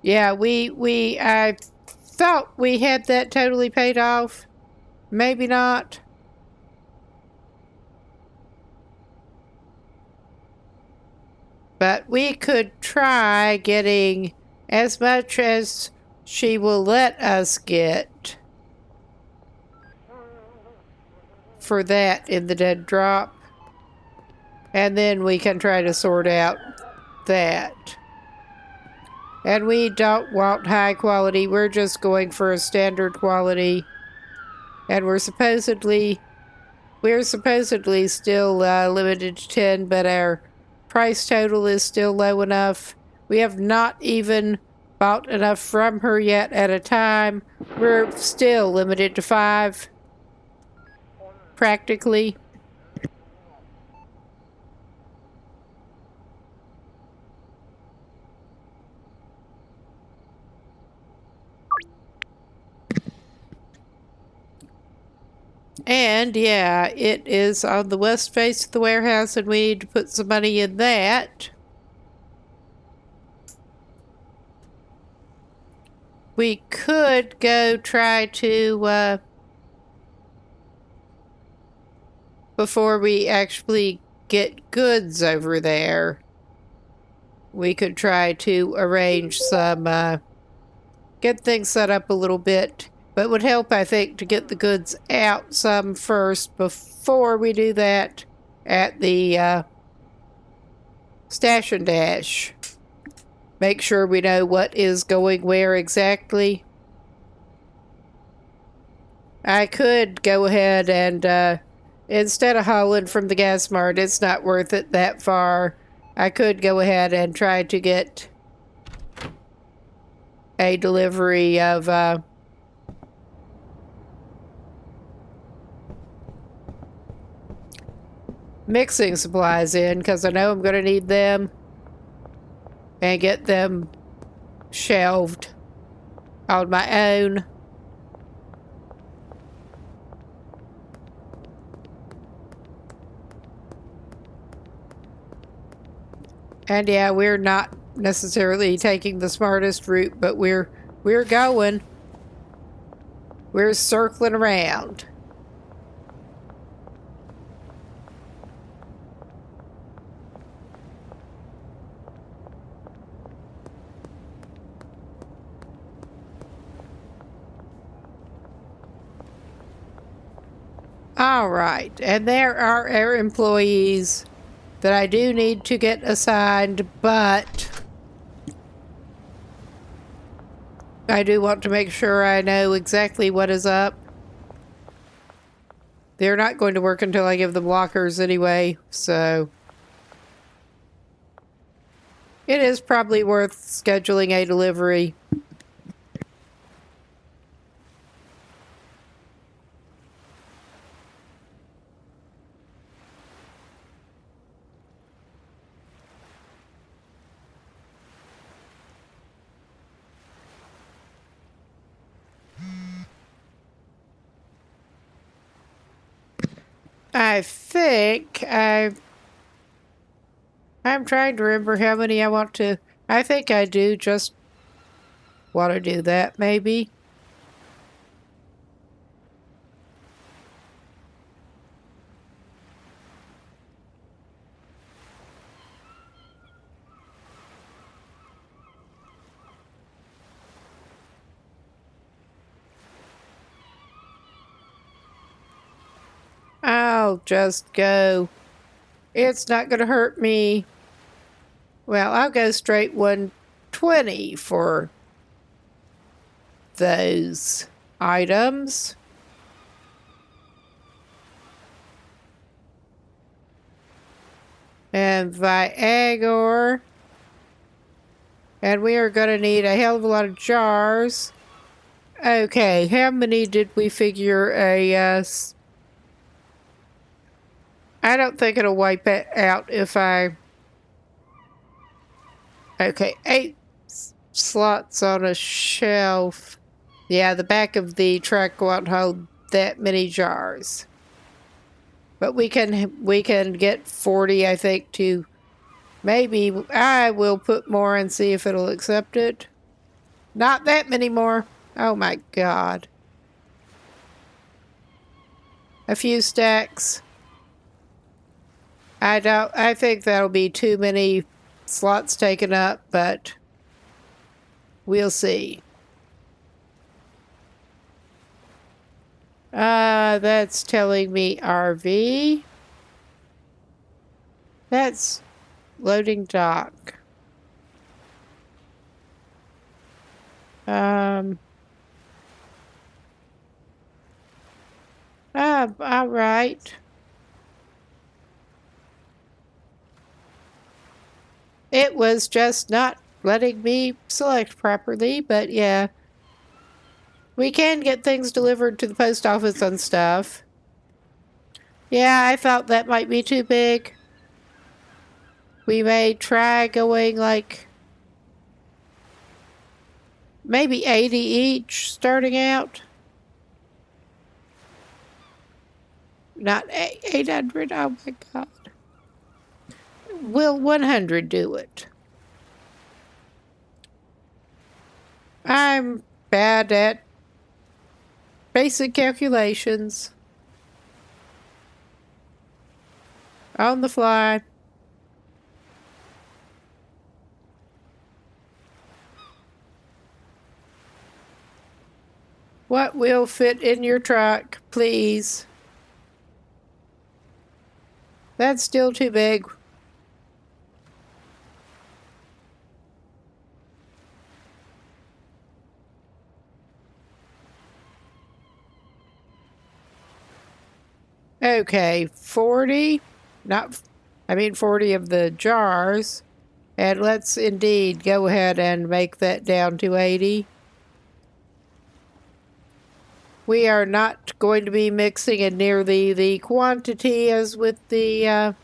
Yeah, I thought we had that totally paid off. Maybe not. But we could try getting as much as she will let us get for that in the dead drop. And then we can try to sort out that. And we don't want high quality. We're just going for a standard quality. And we're supposedly still limited to 10, but our price total is still low enough. We have not even bought enough from her yet at a time. We're still limited to 5. Practically. And yeah, it is on the west face of the warehouse, and we need to put some money in that. We could go try to, before we actually get goods over there, we could try to arrange some, get things set up a little bit. But it would help, I think, to get the goods out some first before we do that at the Stash and Dash. Make sure we know what is going where exactly. I could go ahead and, instead of hauling from the gas mart, it's not worth it that far. I could go ahead and try to get a delivery of, mixing supplies in, because I know I'm going to need them, and get them shelved on my own. And yeah, we're not necessarily taking the smartest route, but we're going. We're circling around. All right, and there are our employees that I do need to get assigned, but I do want to make sure I know exactly what is up. They're not going to work until I give them lockers anyway, so it is probably worth scheduling a delivery. I think I'm trying to remember how many I want to. I think I do just want to do that, maybe. I'll just go. It's not going to hurt me. Well, I'll go straight 120 for those items. And Viagra. And we are going to need a hell of a lot of jars. Okay, how many did we figure I don't think it'll wipe it out if I... Okay, 8 slots on a shelf. Yeah, the back of the truck won't hold that many jars. But we can get 40, I think, to... Maybe I will put more and see if it'll accept it. Not that many more. Oh my god. A few stacks. I think that'll be too many slots taken up, but we'll see. That's telling me RV. That's loading dock. All right. It was just not letting me select properly, but yeah. We can get things delivered to the post office and stuff. Yeah, I thought that might be too big. We may try going like maybe 80 each starting out. Not 800, oh my god. Will 100 do it? I'm bad at basic calculations. On the fly. What will fit in your truck, please? That's still too big. Okay, 40. Not, I mean 40 of the jars. And let's indeed go ahead and make that down to 80. We are not going to be mixing in nearly the quantity as with the,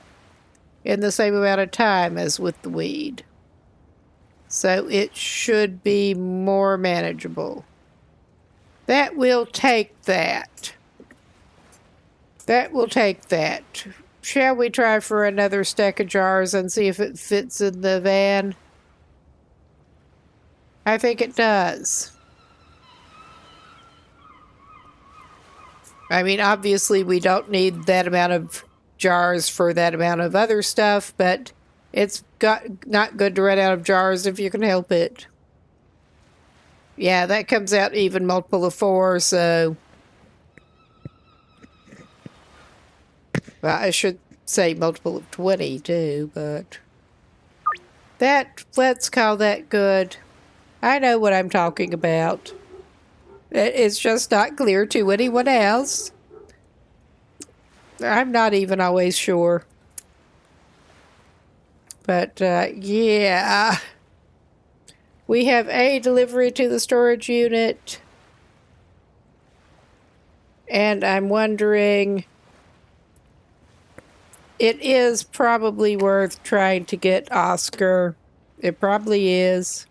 in the same amount of time as with the weed. So it should be more manageable. That will take that. That will take that. Shall we try for another stack of jars and see if it fits in the van? I think it does. I mean, obviously we don't need that amount of jars for that amount of other stuff, but it's not good to run out of jars if you can help it. Yeah, that comes out even multiple of 4, so... Well, I should say multiple of 20 too, but... let's call that good. I know what I'm talking about. It's just not clear to anyone else. I'm not even always sure. But, yeah. We have a delivery to the storage unit. And I'm wondering... It is probably worth trying to get Oscar. It probably is.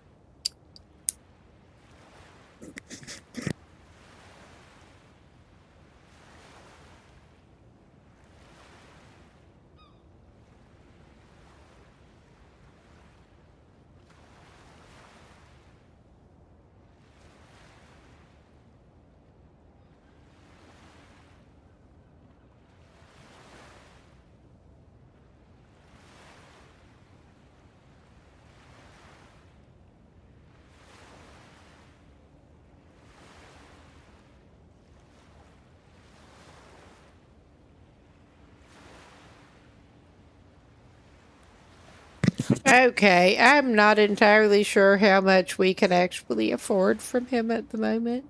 Okay, I'm not entirely sure how much we can actually afford from him at the moment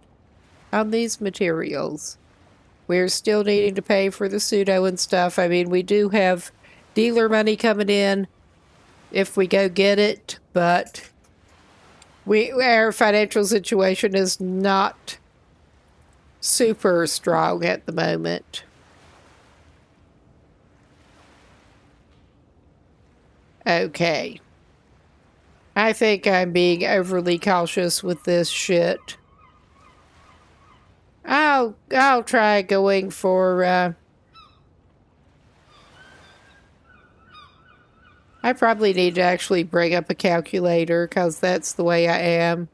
on these materials. We're still needing to pay for the pseudo and stuff. I mean, we do have dealer money coming in if we go get it, but our financial situation is not super strong at the moment. Okay. I think I'm being overly cautious with this shit. I'll try going for, I probably need to actually bring up a calculator, because that's the way I am.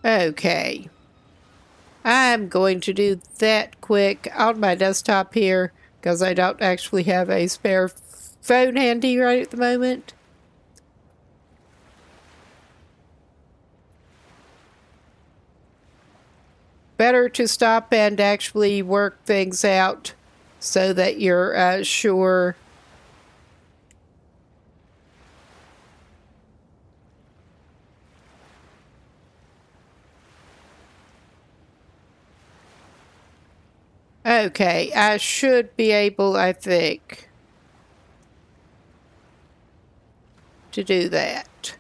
Okay. I'm going to do that quick on my desktop here, because I don't actually have a spare phone handy right at the moment. Better to stop and actually work things out so that you're sure. Okay, I should be able, I think, to do that.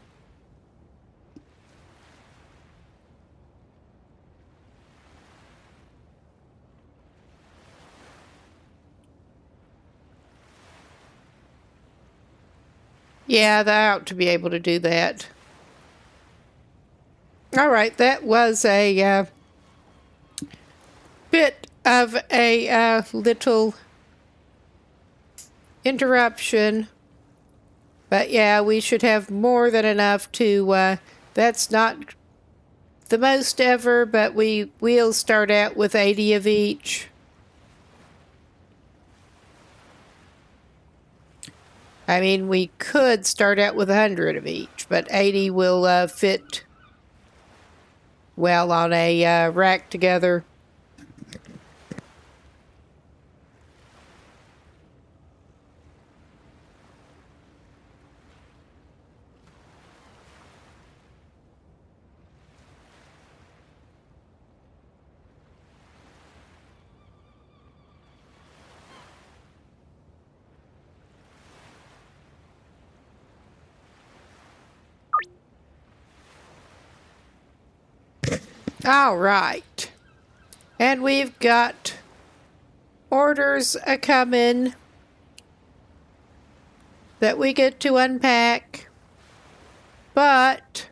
Yeah, I ought to be able to do that. All right, that was a bit of a little interruption. But yeah, we should have more than enough to, that's not the most ever, but we'll start out with 80 of each. I mean, we could start out with 100 of each, but 80 will fit well on a rack together. All right. And we've got orders a-coming that we get to unpack. But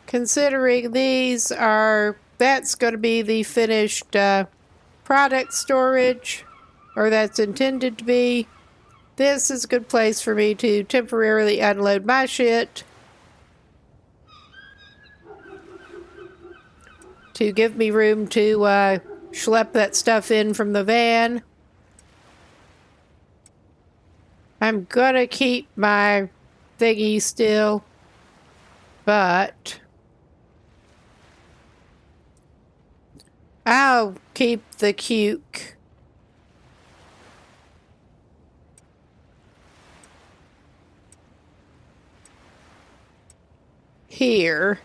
considering these are, that's going to be the finished product storage, or that's intended to be, this is a good place for me to temporarily unload my shit to give me room to schlep that stuff in from the van. I'm gonna keep my thingy still, but I'll keep the cuke. Here.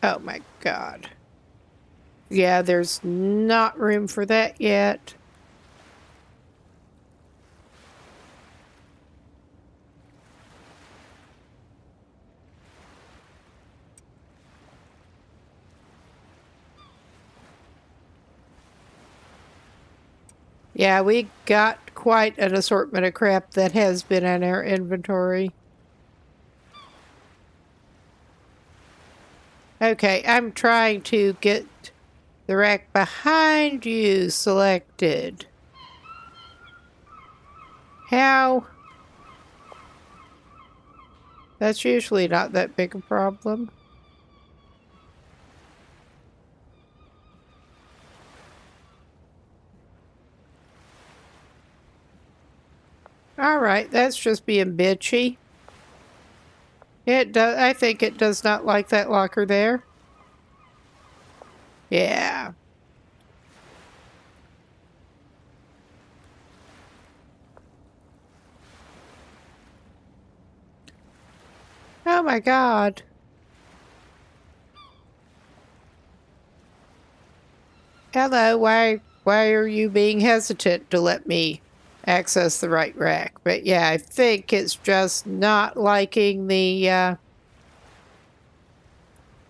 Oh my God. Yeah, there's not room for that yet. Yeah, we got quite an assortment of crap that has been in our inventory. Okay, I'm trying to get the rack behind you selected. How? That's usually not that big a problem. Alright, that's just being bitchy. It does. I think it does not like that locker there. Yeah. Oh my God. Hello, why are you being hesitant to let me access the right rack? But yeah, I think it's just not liking the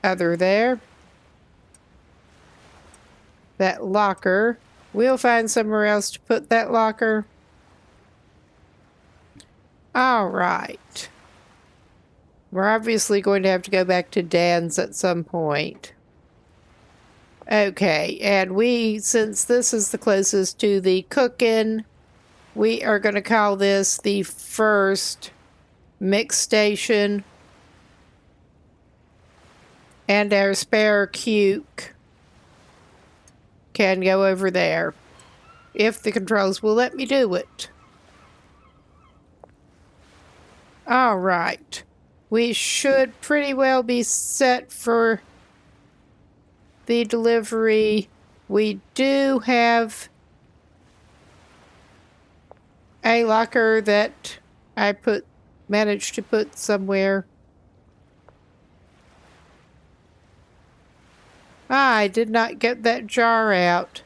other there. That locker. We'll find somewhere else to put that locker. All right. We're obviously going to have to go back to Dan's at some point. Okay, and since this is the closest to the cook-in, we are going to call this the first mix station. And our spare cuke can go over there, if the controls will let me do it. All right. We should pretty well be set for the delivery. We do have a locker that I managed to put somewhere. I did not get that jar out.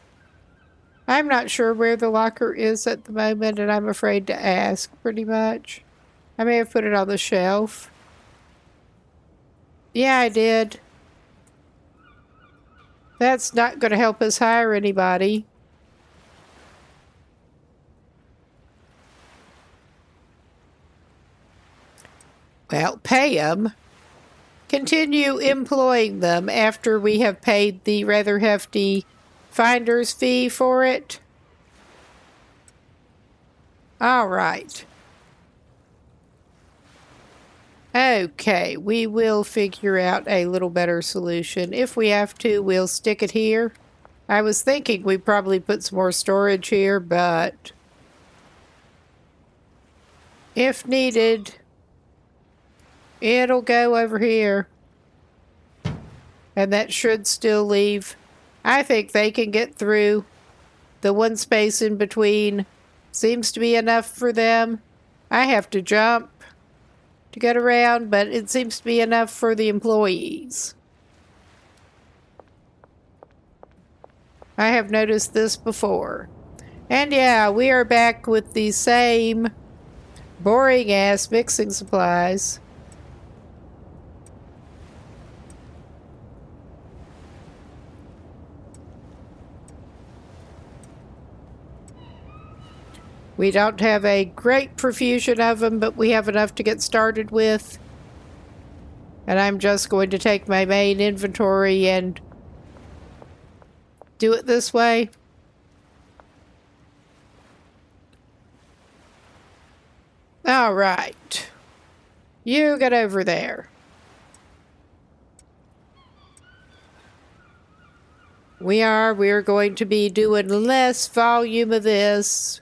I'm not sure where the locker is at the moment, and I'm afraid to ask, pretty much. I may have put it on the shelf. Yeah, I did. That's not going to help us hire anybody. Well, pay them. Continue employing them after we have paid the rather hefty finder's fee for it. All right. Okay, we will figure out a little better solution. If we have to, we'll stick it here. I was thinking we'd probably put some more storage here, but if needed, it'll go over here. And that should still leave. I think they can get through. The one space in between seems to be enough for them. I have to jump to get around, but it seems to be enough for the employees. I have noticed this before. And yeah, we are back with the same boring ass mixing supplies. We don't have a great profusion of them, but we have enough to get started with. And I'm just going to take my main inventory and do it this way. All right. You get over there. We're going to be doing less volume of this.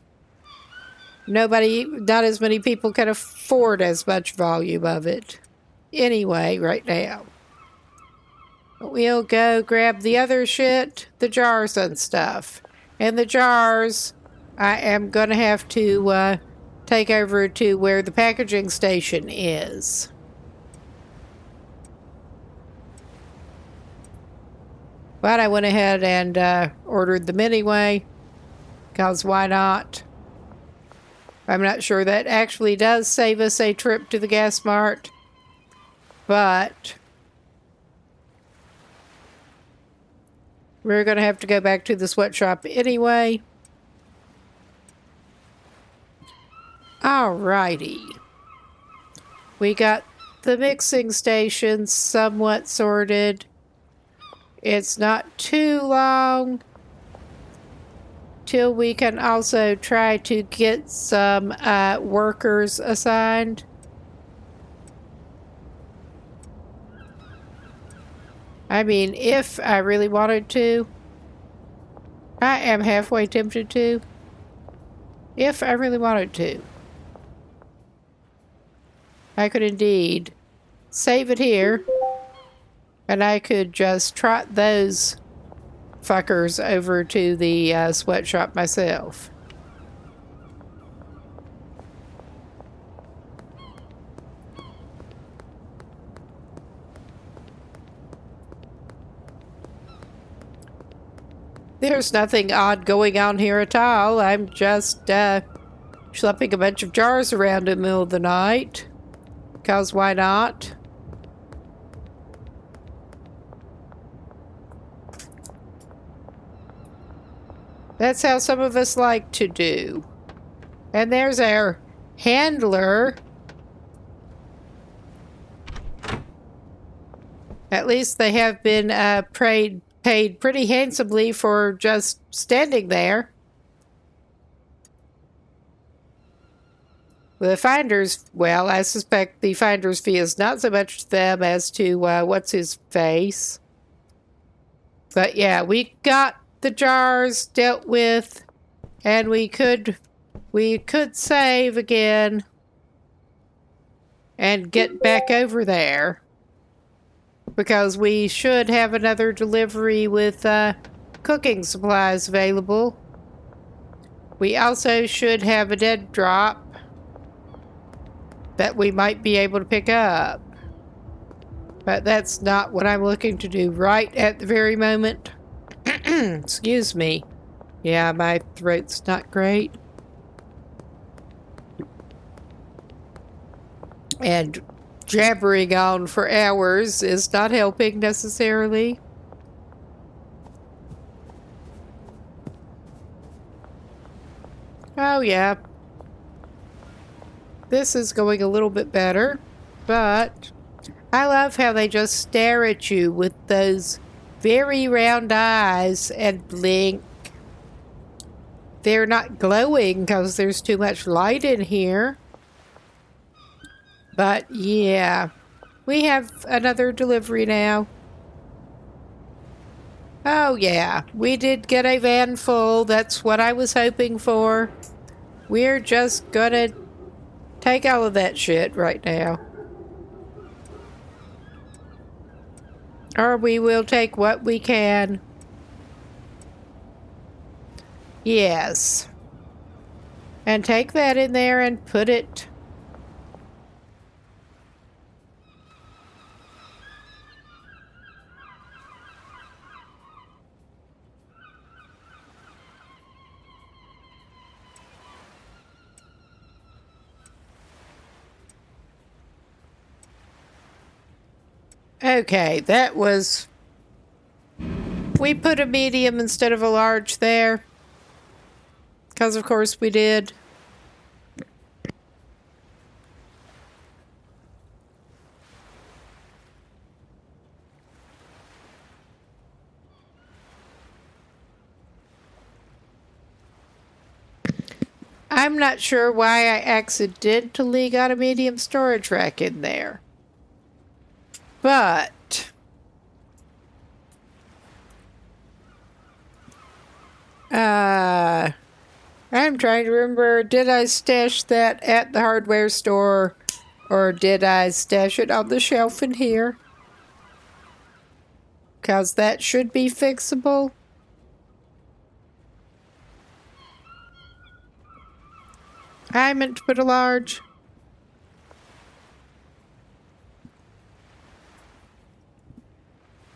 Not as many people can afford as much volume of it. Anyway, right now. We'll go grab the other shit, the jars and stuff. And the jars, I am going to have to take over to where the packaging station is. But I went ahead and ordered them anyway, because why not? I'm not sure that actually does save us a trip to the gas mart, but we're going to have to go back to the sweatshop anyway. Alrighty. We got the mixing station somewhat sorted. It's not too long till we can also try to get some workers assigned. I mean, if I really wanted to. I am halfway tempted to. If I really wanted to. I could indeed save it here. And I could just trot those fuckers over to the sweatshop myself. There's nothing odd going on here at all. I'm just schlepping a bunch of jars around in the middle of the night. 'Cause why not? That's how some of us like to do. And there's our handler. At least they have been paid pretty handsomely for just standing there. The finders, well, I suspect the finder's fee is not so much to them as to what's his face. But yeah, we got the jars dealt with, and we could save again and get back over there, because we should have another delivery with cooking supplies available. We also should have a dead drop that we might be able to pick up, but that's not what I'm looking to do right at the very moment. Excuse me. Yeah, my throat's not great. And jabbering on for hours is not helping necessarily. Oh yeah. This is going a little bit better, but I love how they just stare at you with those very round eyes and blink. They're not glowing because there's too much light in here. But yeah, we have another delivery now. Oh yeah, we did get a van full. That's what I was hoping for. We're just gonna take all of that shit right now. Or we will take what we can. Yes. And take that in there and put it. Okay, that was... We put a medium instead of a large there. Because of course we did. I'm not sure why I accidentally got a medium storage rack in there. But I'm trying to remember, did I stash that at the hardware store or did I stash it on the shelf in here? Because that should be fixable. I meant to put a large.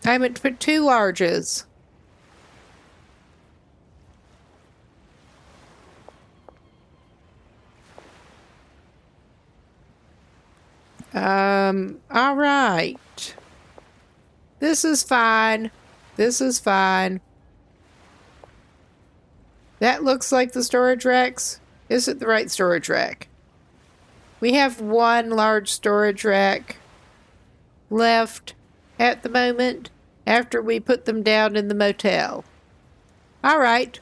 I meant to put 2 larges. All right. This is fine. This is fine. That looks like the storage racks. Is it the right storage rack? We have 1 large storage rack left at the moment after we put them down in the motel. All right.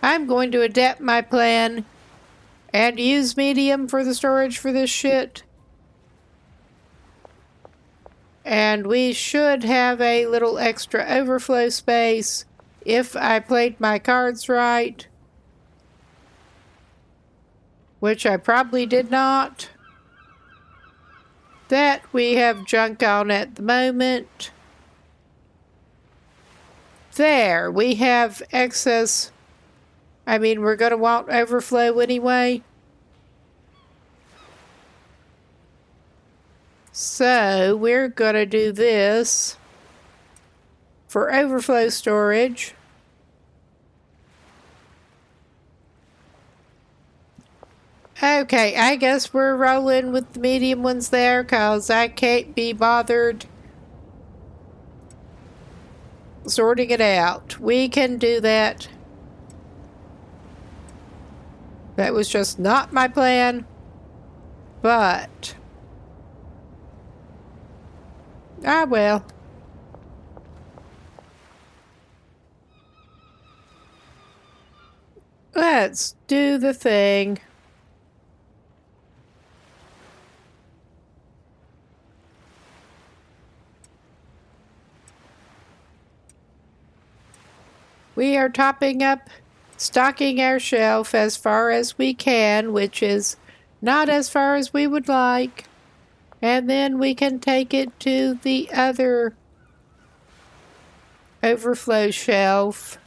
I'm going to adapt my plan and use medium for the storage for this shit. And we should have a little extra overflow space if I played my cards right. Which I probably did not. That we have junk on at the moment. There, we have excess. I mean, we're going to want overflow anyway. So we're going to do this for overflow storage. Okay, I guess we're rolling with the medium ones there because I can't be bothered sorting it out. We can do that. That was just not my plan, but well. Let's do the thing. We are topping up, stocking our shelf as far as we can, which is not as far as we would like. And then we can take it to the other overflow shelf.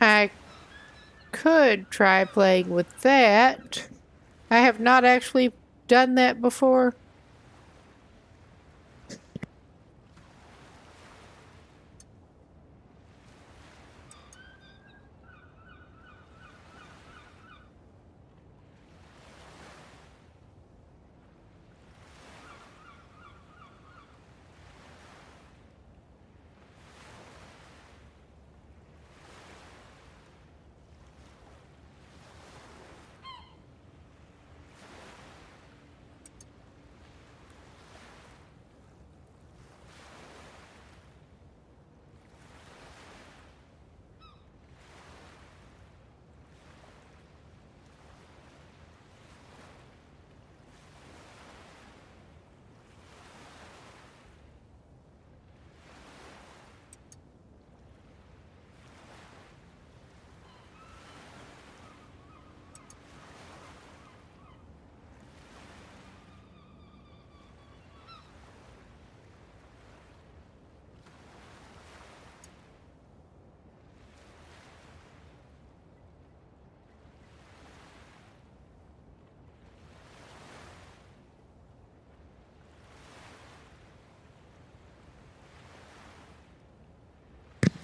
I could try playing with that. I have not actually done that before.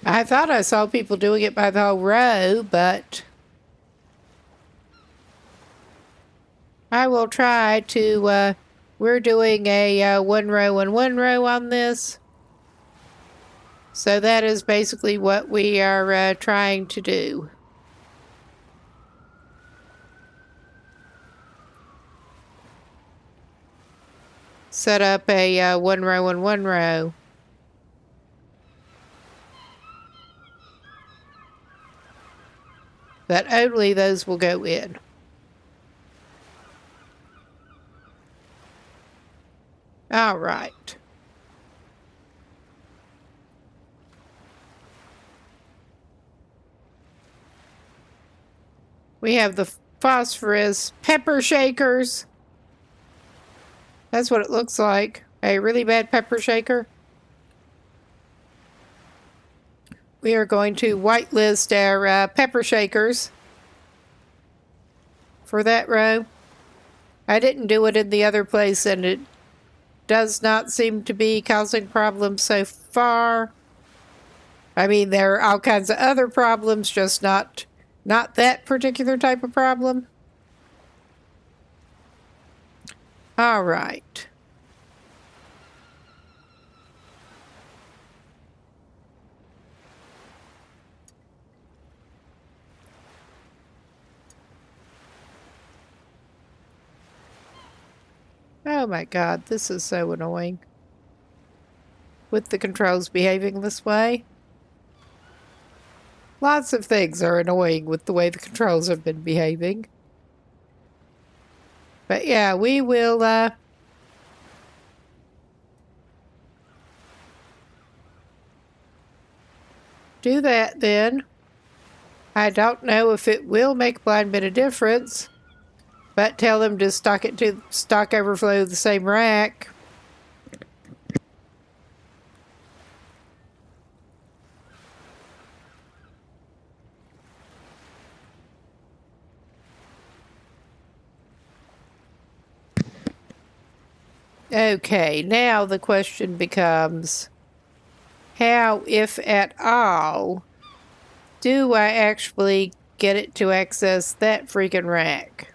I thought I saw people doing it by the whole row, but I will try to, we're doing a 1 row and 1 row on this. So that is basically what we are trying to do. set up a 1 row and 1 row. But only those will go in. All right. We have the phosphorus pepper shakers. That's what it looks like. A really bad pepper shaker. We are going to whitelist our pepper shakers for that row. I didn't do it in the other place, and it does not seem to be causing problems so far. I mean, there are all kinds of other problems, just not that particular type of problem. All right. Oh my God, this is so annoying. With the controls behaving this way. Lots of things are annoying with the way the controls have been behaving. But yeah, we will do that then. I don't know if it will make a blind bit of difference, but tell them to stock it to stock overflow the same rack. Okay, now the question becomes, how, if at all, do I actually get it to access that freaking rack?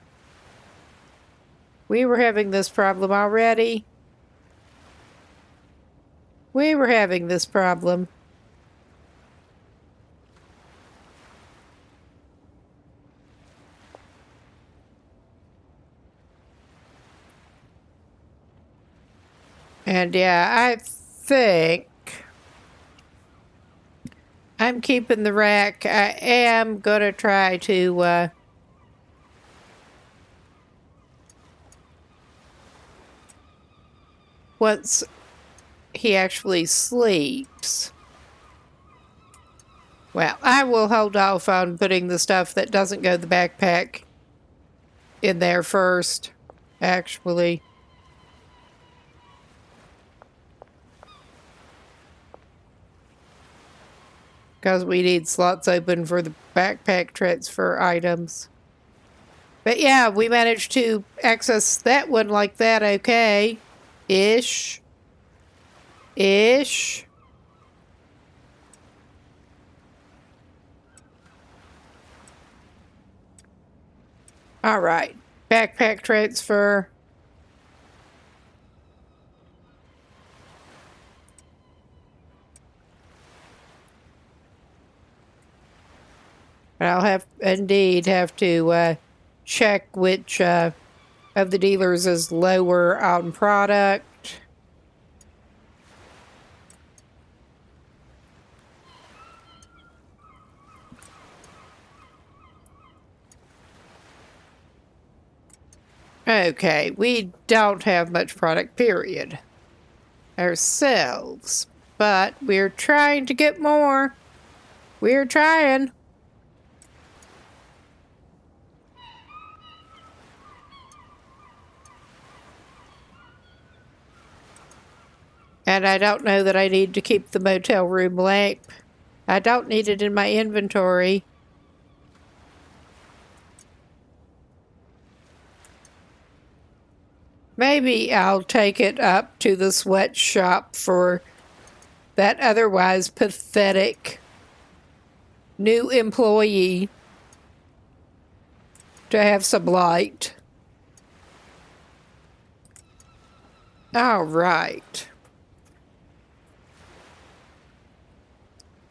We were having this problem already. We were having this problem. And yeah, I think I'm keeping the rack. I am gonna try to once he actually sleeps. Well, I will hold off on putting the stuff that doesn't go in the backpack in there first, actually. Because we need slots open for the backpack transfer items. But yeah, we managed to access that one like that okay. Ish. All right. Backpack transfer. I'll indeed have to check which of the dealers is lower on product. Okay, we don't have much product, period, ourselves, but we're trying to get more. We're trying. And I don't know that I need to keep the motel room lamp. I don't need it in my inventory. Maybe I'll take it up to the sweatshop for that otherwise pathetic new employee to have some light. All right.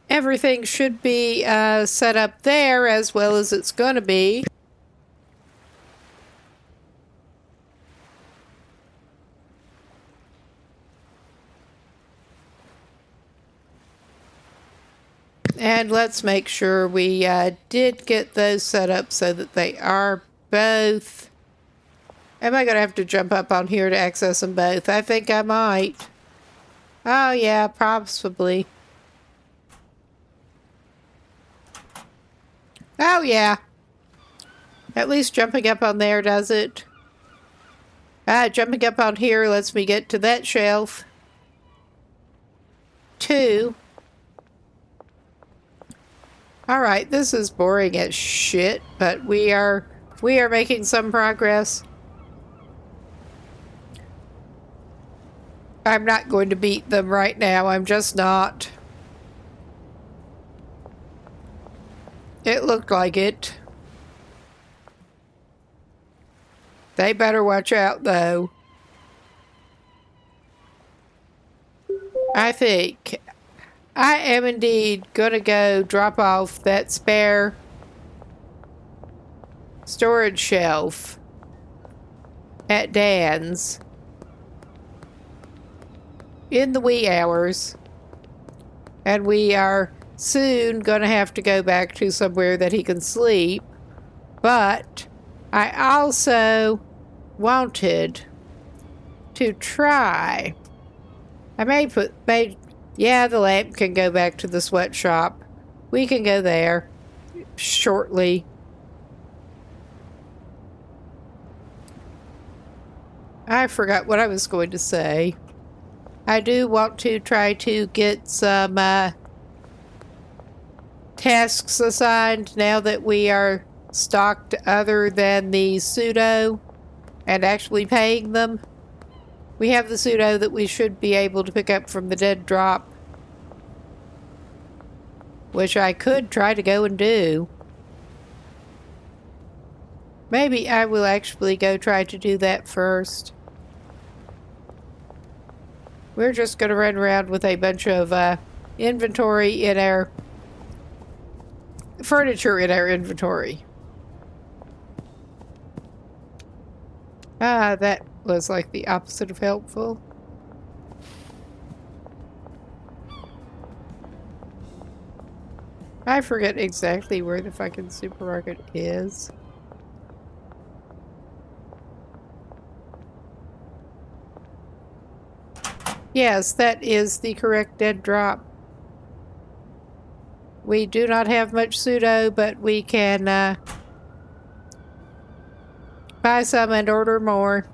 Everything should be set up there as well as it's going to be. And let's make sure we did get those set up so that they are both. Am I going to have to jump up on here to access them both? I think I might. Oh, yeah, possibly. Oh, yeah. At least jumping up on there does it. Jumping up on here lets me get to that shelf. 2. Alright, this is boring as shit, but we are making some progress. I'm not going to beat them right now, I'm just not. It looked like it. They better watch out, though. I think I am indeed gonna go drop off that spare storage shelf at Dan's in the wee hours. And we are soon gonna have to go back to somewhere that he can sleep. But I also wanted to try. Yeah, the lamp can go back to the sweatshop. We can go there shortly. I forgot what I was going to say. I do want to try to get some tasks assigned now that we are stocked other than the pseudo and actually paying them. We have the pseudo that we should be able to pick up from the dead drop, which I could try to go and do. Maybe I will actually go try to do that first. We're just going to run around with a bunch of inventory in our furniture in our inventory. That was like the opposite of helpful. I forget exactly where the fucking supermarket is. Yes, that is the correct dead drop. We do not have much pseudo, but we can buy some and order more.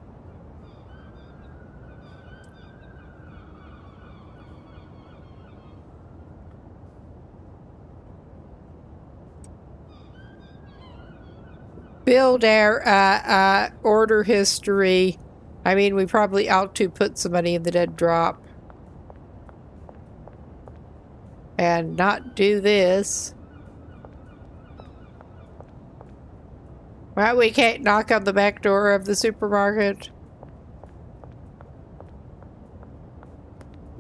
Build our order history. I mean, we probably ought to put some money in the dead drop. And not do this. Well, we can't knock on the back door of the supermarket.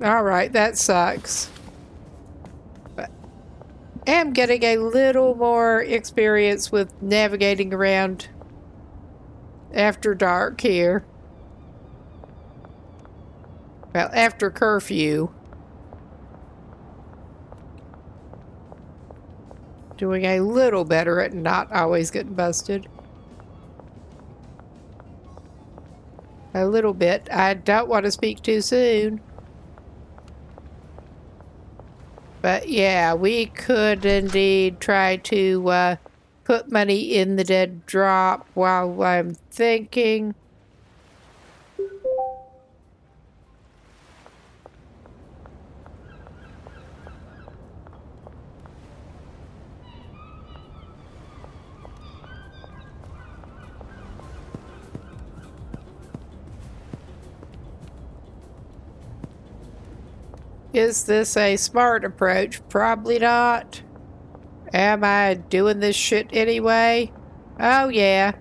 Alright, that sucks. But I am getting a little more experience with navigating around after dark here. Well, after curfew. Doing a little better at not always getting busted. A little bit. I don't want to speak too soon. But yeah, we could indeed try to put money in the dead drop while I'm thinking. Is this a smart approach? Probably not. Am I doing this shit anyway? Oh, yeah.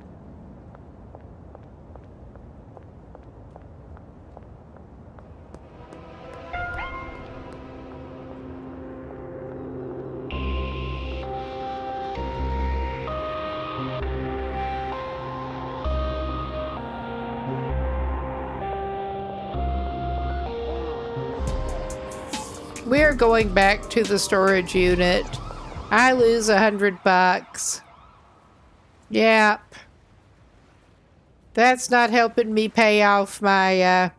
We're going back to the storage unit. I lose $100. Yep. That's not helping me pay off my,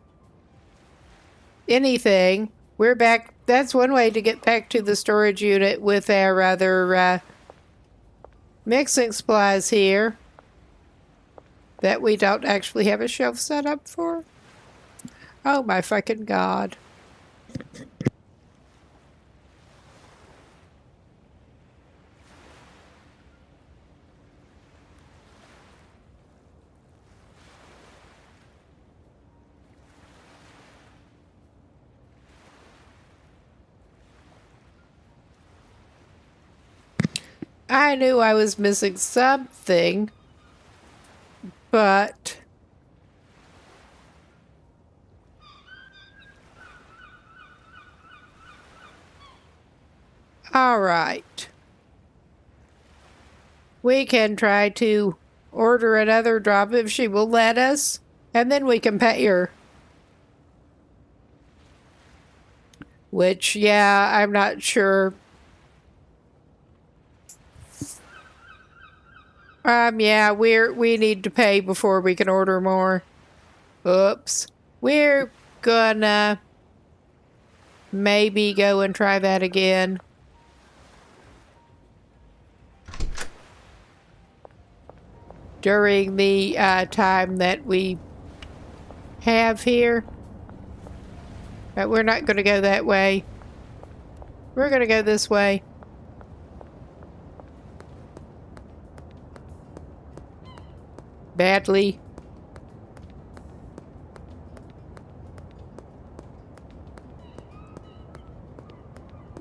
anything. We're back. That's one way to get back to the storage unit with our other, mixing supplies here that we don't actually have a shelf set up for. Oh my fucking God. I knew I was missing something, but all right. We can try to order another drop if she will let us, and then we can pay her. Which, yeah, I'm not sure. Yeah, we need to pay before we can order more. Oops. We're gonna maybe go and try that again. During the time that we have here. But we're not gonna go that way. We're gonna go this way. Badly.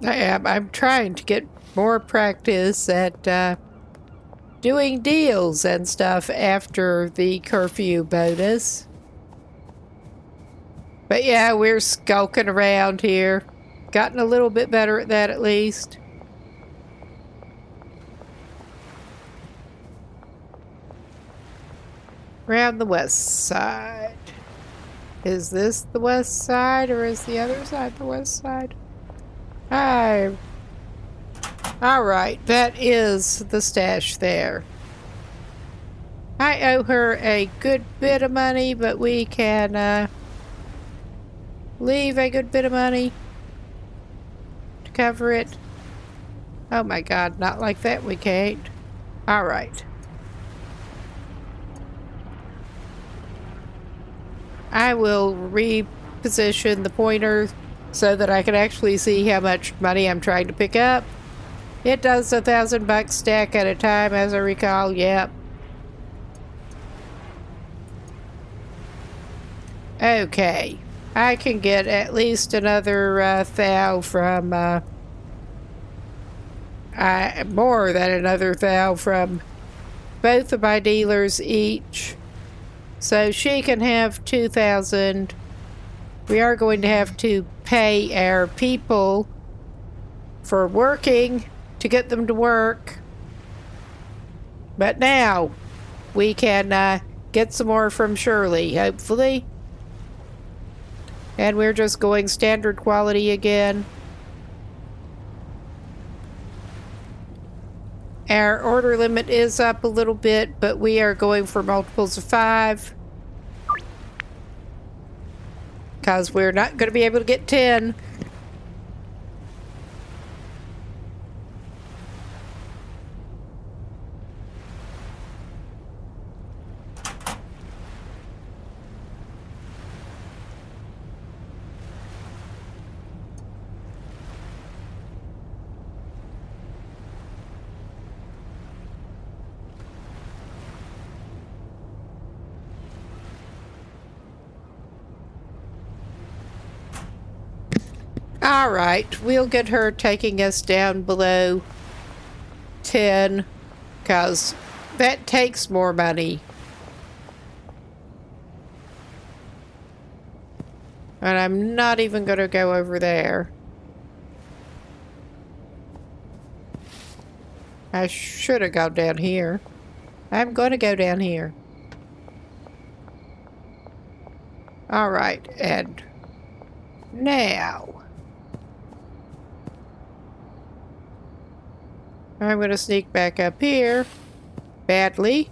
I'm trying to get more practice at doing deals and stuff after the curfew bonus. But yeah, we're skulking around here. Gotten a little bit better at that at least. Around the west side. Is this the west side or is the other side the west side? Alright, that is the stash there. I owe her a good bit of money, but we can leave a good bit of money to cover it. Oh my God, not like that we can't. Alright. I will reposition the pointer so that I can actually see how much money I'm trying to pick up. It does $1,000 stack at a time, as I recall. Yep. Okay. I can get at least another thou from more than another thou from both of my dealers each. So she can have 2,000. We are going to have to pay our people for working to get them to work. But now we can get some more from Shirley, hopefully. And we're just going standard quality again. Our order limit is up a little bit, but we are going for multiples of 5. Because we're not going to be able to get 10. Alright, we'll get her taking us down below 10, because that takes more money. And I'm not even going to go over there. I should have gone down here. I'm going to go down here. Alright, and now I'm going to sneak back up here. Badly.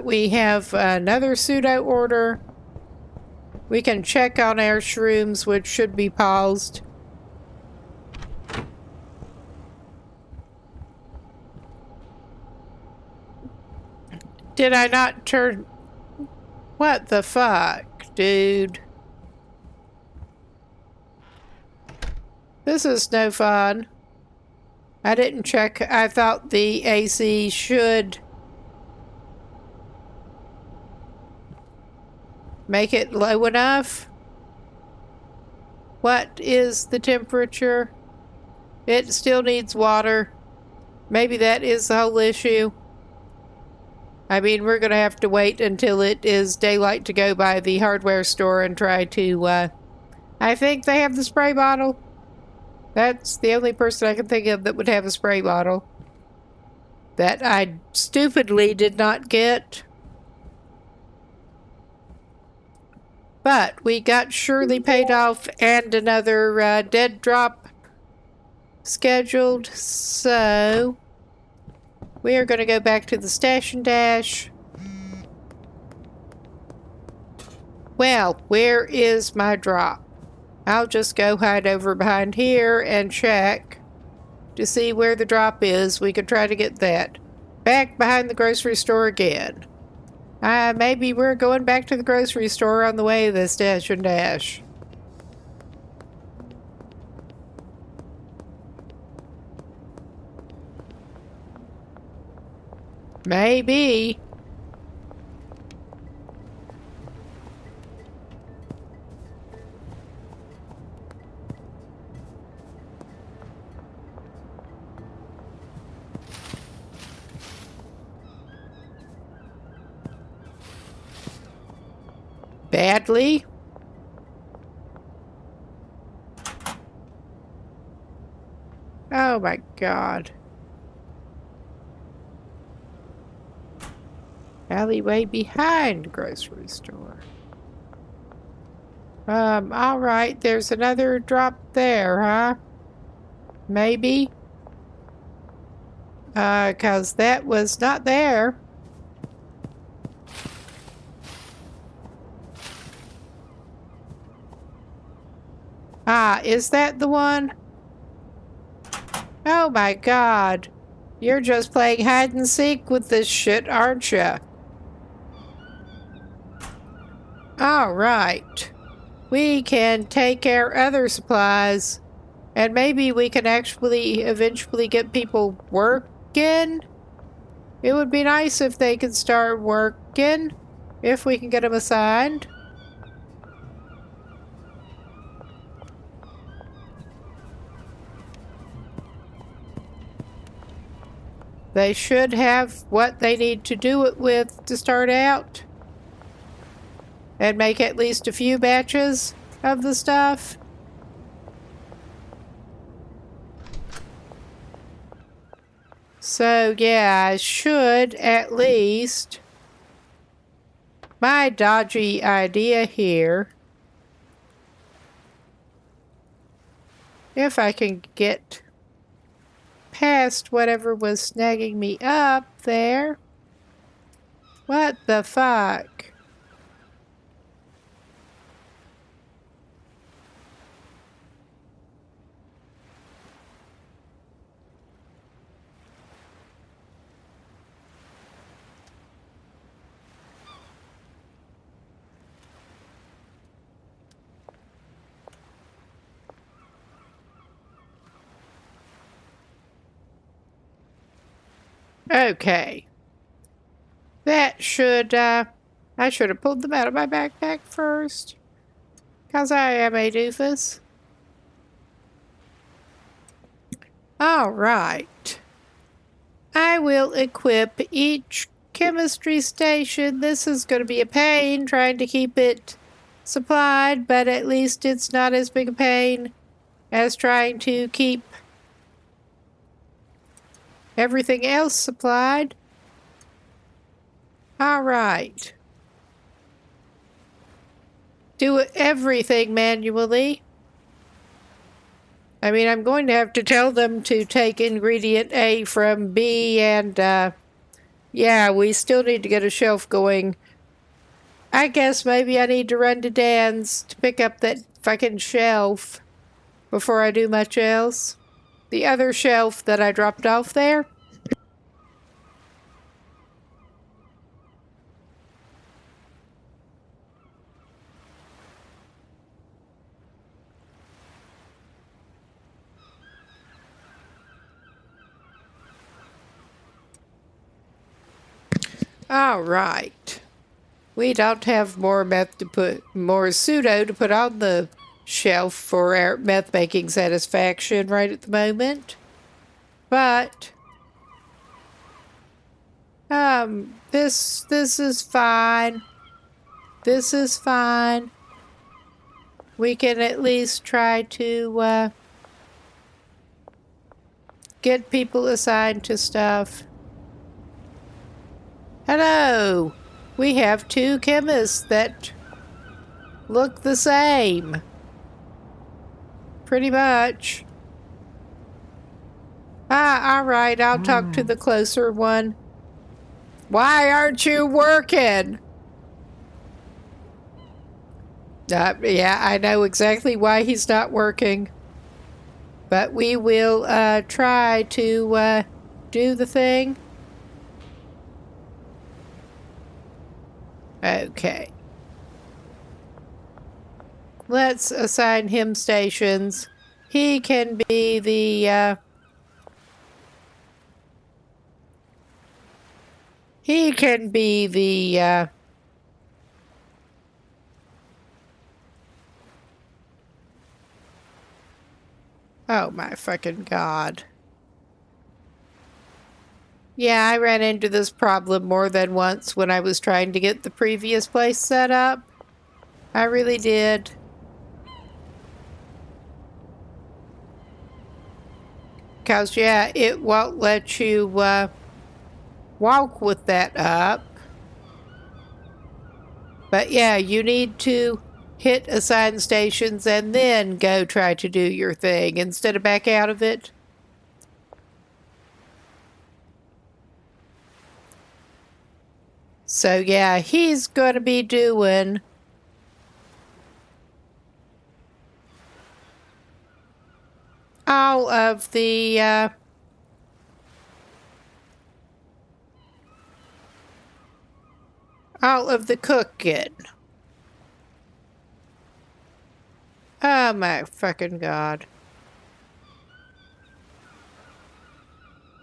We have another pseudo order. We can check on our shrooms, which should be paused. Did I not turn... What the fuck, dude? This is no fun. I didn't check. I thought the AC should make it low enough. What is the temperature? It still needs water. Maybe that is the whole issue. I mean, we're going to have to wait until it is daylight to go by the hardware store and try to, I think they have the spray bottle. That's the only person I can think of that would have a spray bottle. That I stupidly did not get. But we got Shirley paid off and another dead drop scheduled, so we are going to go back to the stash and dash. Well, where is my drop? I'll just go hide over behind here and check to see where the drop is. We could try to get that. Back behind the grocery store again. Maybe we're going back to the grocery store on the way to the stash and dash. Maybe. Badly? Oh my god. Alleyway behind grocery store. Alright, there's another drop there, huh? Maybe? 'Cause that was not there. Ah, is that the one? Oh my god. You're just playing hide and seek with this shit, aren't you? Alright. We can take our other supplies. And maybe we can actually eventually get people working. It would be nice if they could start working. If we can get them assigned. They should have what they need to do it with to start out. And make at least a few batches of the stuff. So yeah, I should at least... My dodgy idea here, if I can get past whatever was snagging me up there. What the fuck? Okay. That should, I should have pulled them out of my backpack first. 'Cause I am a doofus. Alright. I will equip each chemistry station. This is going to be a pain trying to keep it supplied, but at least it's not as big a pain as trying to keep everything else supplied. Alright. Do everything manually. I mean, I'm going to have to tell them to take ingredient A from B, and, yeah, we still need to get a shelf going. I guess maybe I need to run to Dan's to pick up that fucking shelf before I do much else. The other shelf that I dropped off there. All right. We don't have more pseudo to put on the shelf for our meth making satisfaction right at the moment. But this is fine. This is fine. We can at least try to get people assigned to stuff. Hello! We have 2 chemists that look the same. Pretty much. Alright, I'll talk to the closer one. Why aren't you working? Yeah, I know exactly why he's not working. But we will try to do the thing. Okay. Let's assign him stations. He can be the, oh my fucking God. Yeah, I ran into this problem more than once when I was trying to get the previous place set up. I really did. Because, yeah, it won't let you walk with that up. But, yeah, you need to hit assign stations and then go try to do your thing instead of back out of it. So, yeah, he's going to be doing all of the cooking. Oh my fucking God.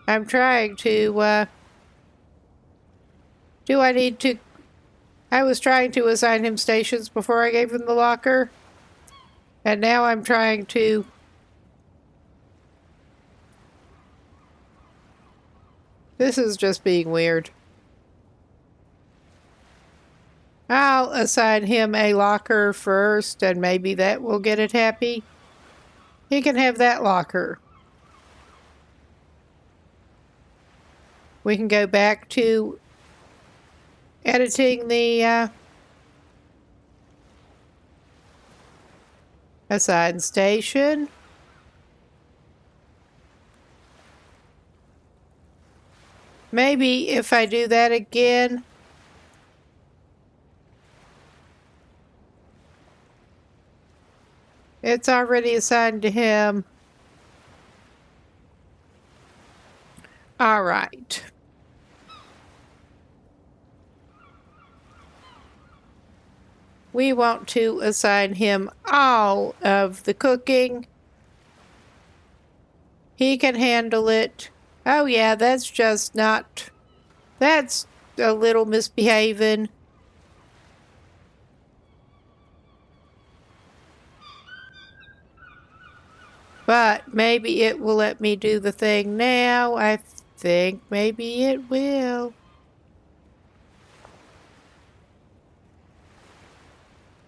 I'm trying to, do I need to... I was trying to assign him stations before I gave him the locker. And now I'm trying to... This is just being weird. I'll assign him a locker first, and maybe that will get it happy. He can have that locker. We can go back to editing the assign station. Maybe if I do that again... It's already assigned to him. All right. We want to assign him all of the cooking. He can handle it. Oh yeah, that's just not... That's a little misbehaving. But maybe it will let me do the thing now. I think maybe it will.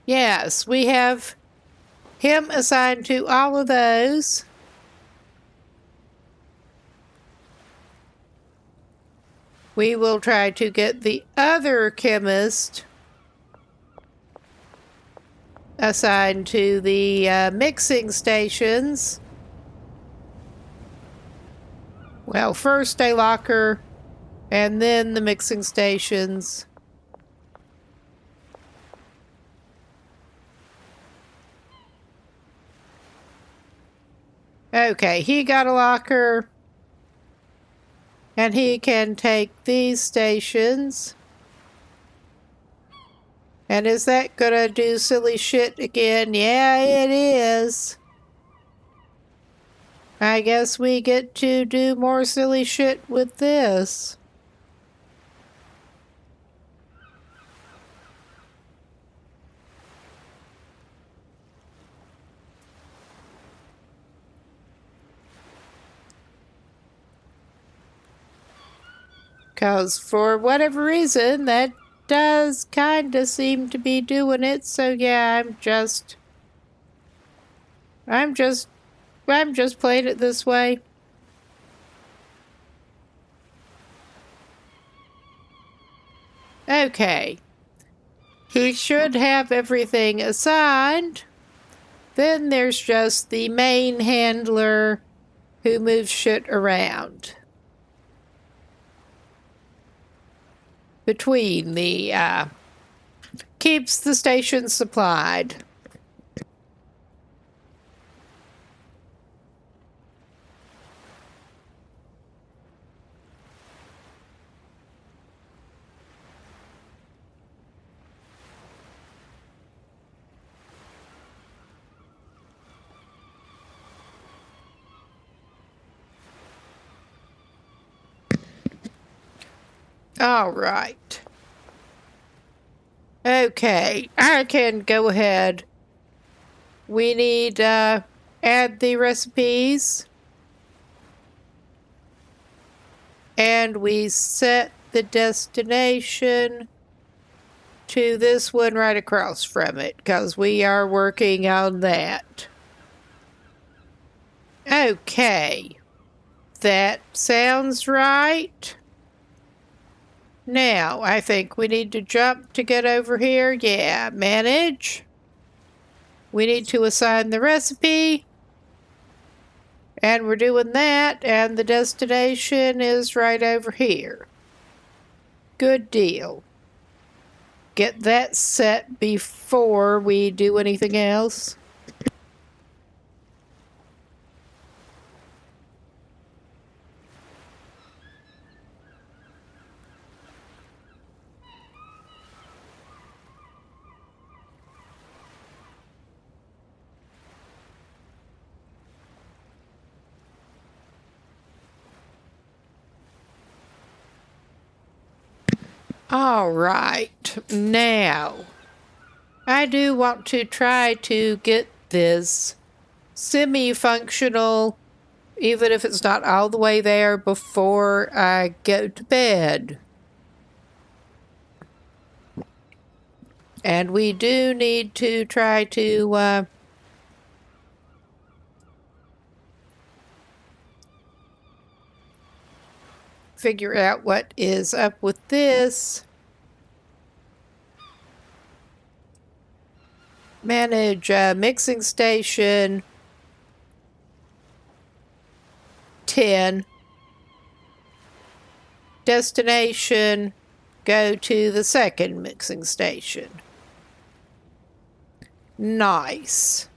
Yes, we have him assigned to all of those. We will try to get the other chemist assigned to the mixing stations. Well, first a locker, and then the mixing stations. Okay, he got a locker. And he can take these stations. And is that gonna do silly shit again? Yeah, it is. I guess we get to do more silly shit with this. Because for whatever reason, that does kind of seem to be doing it. So yeah, I'm just playing it this way. Okay. He should have everything assigned. Then there's just the main handler who moves shit around between the, keeps the station supplied. All right. Okay, I can go ahead. We need add the recipes. And we set the destination to this one right across from it, because we are working on that. Okay. That sounds right. Now, I think we need to jump to get over here. Yeah, manage. We need to assign the recipe. And we're doing that, and the destination is right over here. Good deal. Get that set before we do anything else. All right, now, I do want to try to get this semi-functional, even if it's not all the way there, before I go to bed. And we do need to try to figure out what is up with this. Manage mixing station 10. Destination, go to the second mixing station. Nice.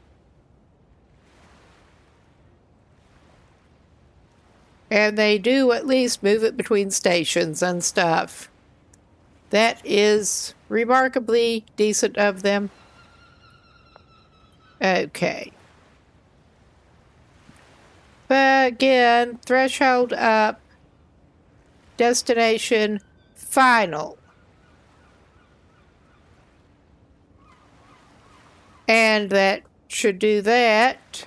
And they do at least move it between stations and stuff. That is remarkably decent of them. Okay. But again, threshold up, destination final. And that should do that.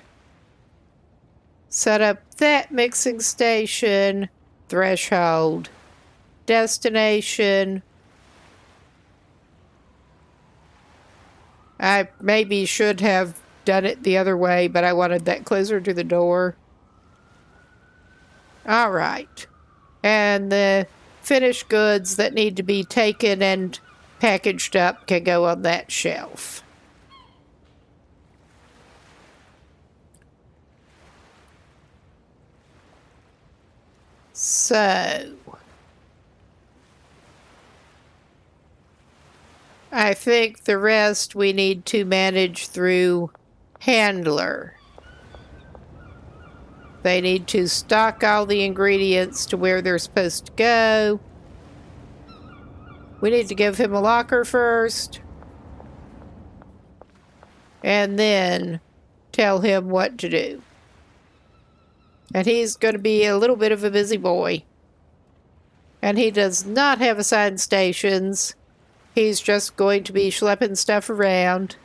Set up that mixing station, threshold, destination. I maybe should have done it the other way, but I wanted that closer to the door. All right. And the finished goods that need to be taken and packaged up can go on that shelf. So, I think the rest we need to manage through handler. They need to stock all the ingredients to where they're supposed to go. We need to give him a locker first. And then tell him what to do. And he's going to be a little bit of a busy boy. And he does not have assigned stations. He's just going to be schlepping stuff around.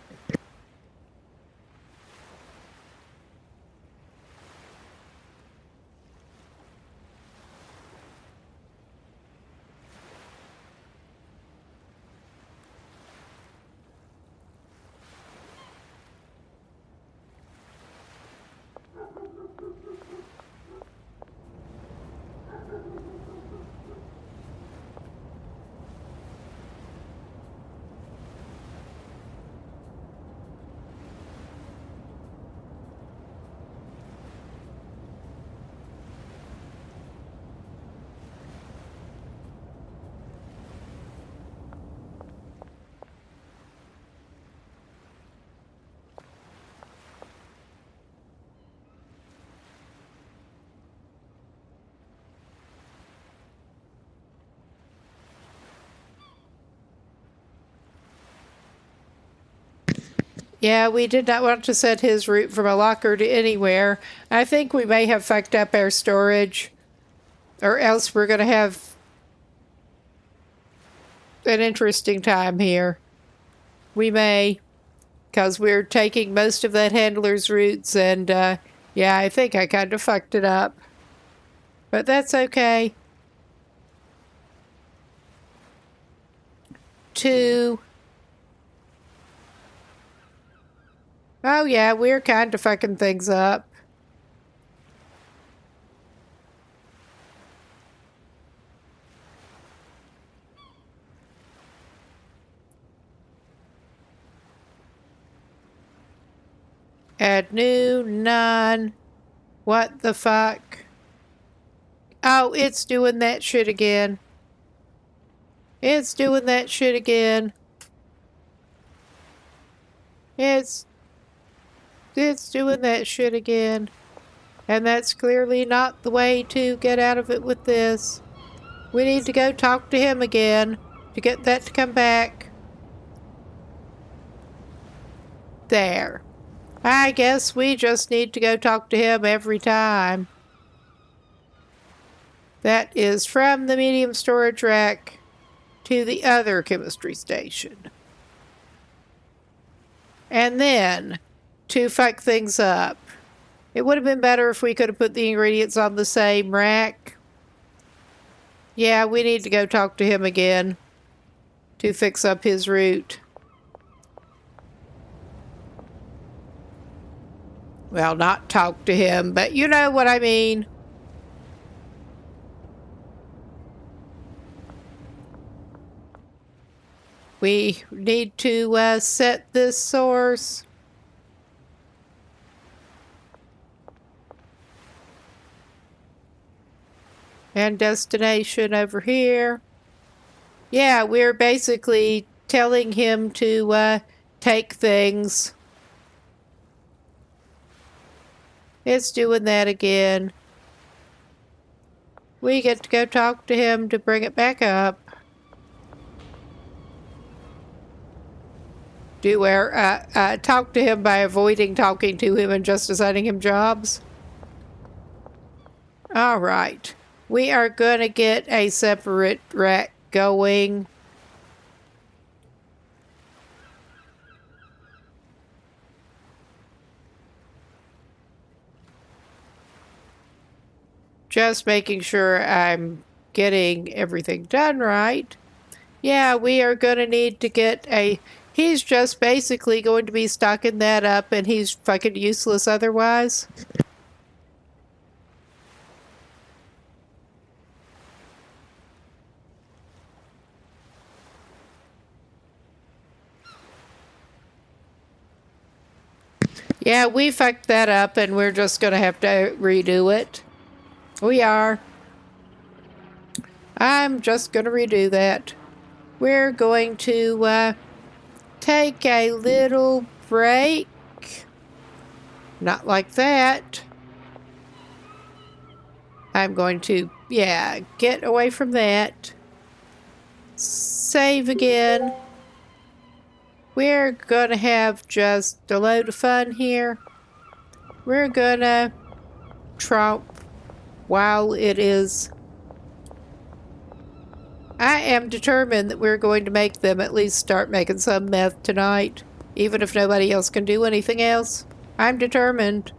Yeah, we did not want to set his route from a locker to anywhere. I think we may have fucked up our storage, or else we're going to have an interesting time here. We may, because we're taking most of that handler's routes, and yeah, I think I kind of fucked it up. But that's okay. 2. Oh yeah, we're kind of fucking things up. Add new, none. What the fuck? Oh, it's doing that shit again. It's doing that shit again. It's doing that shit again. And that's clearly not the way to get out of it with this. We need to go talk to him again to get that to come back. There. I guess we just need to go talk to him every time. That is from the medium storage rack to the other chemistry station. And then, to fuck things up, it would have been better if we could have put the ingredients on the same rack. Yeah, we need to go talk to him again to fix up his route. Well, not talk to him, but you know what I mean. We need to set this source. And destination over here. Yeah, we're basically telling him to take things. It's doing that again. We get to go talk to him to bring it back up. Do our talk to him by avoiding talking to him and just assigning him jobs. All right. We are going to get a separate rack going. Just making sure I'm getting everything done right. Yeah, we are going to need to get a... He's just basically going to be stocking that up, and he's fucking useless otherwise. Yeah, we fucked that up, and we're just going to have to redo it. We are. I'm just going to redo that. We're going to take a little break. Not like that. I'm going to, yeah, get away from that. Save again. We're going to have just a load of fun here. We're going to tromp while it is. I am determined that we're going to make them at least start making some meth tonight, even if nobody else can do anything else. I'm determined.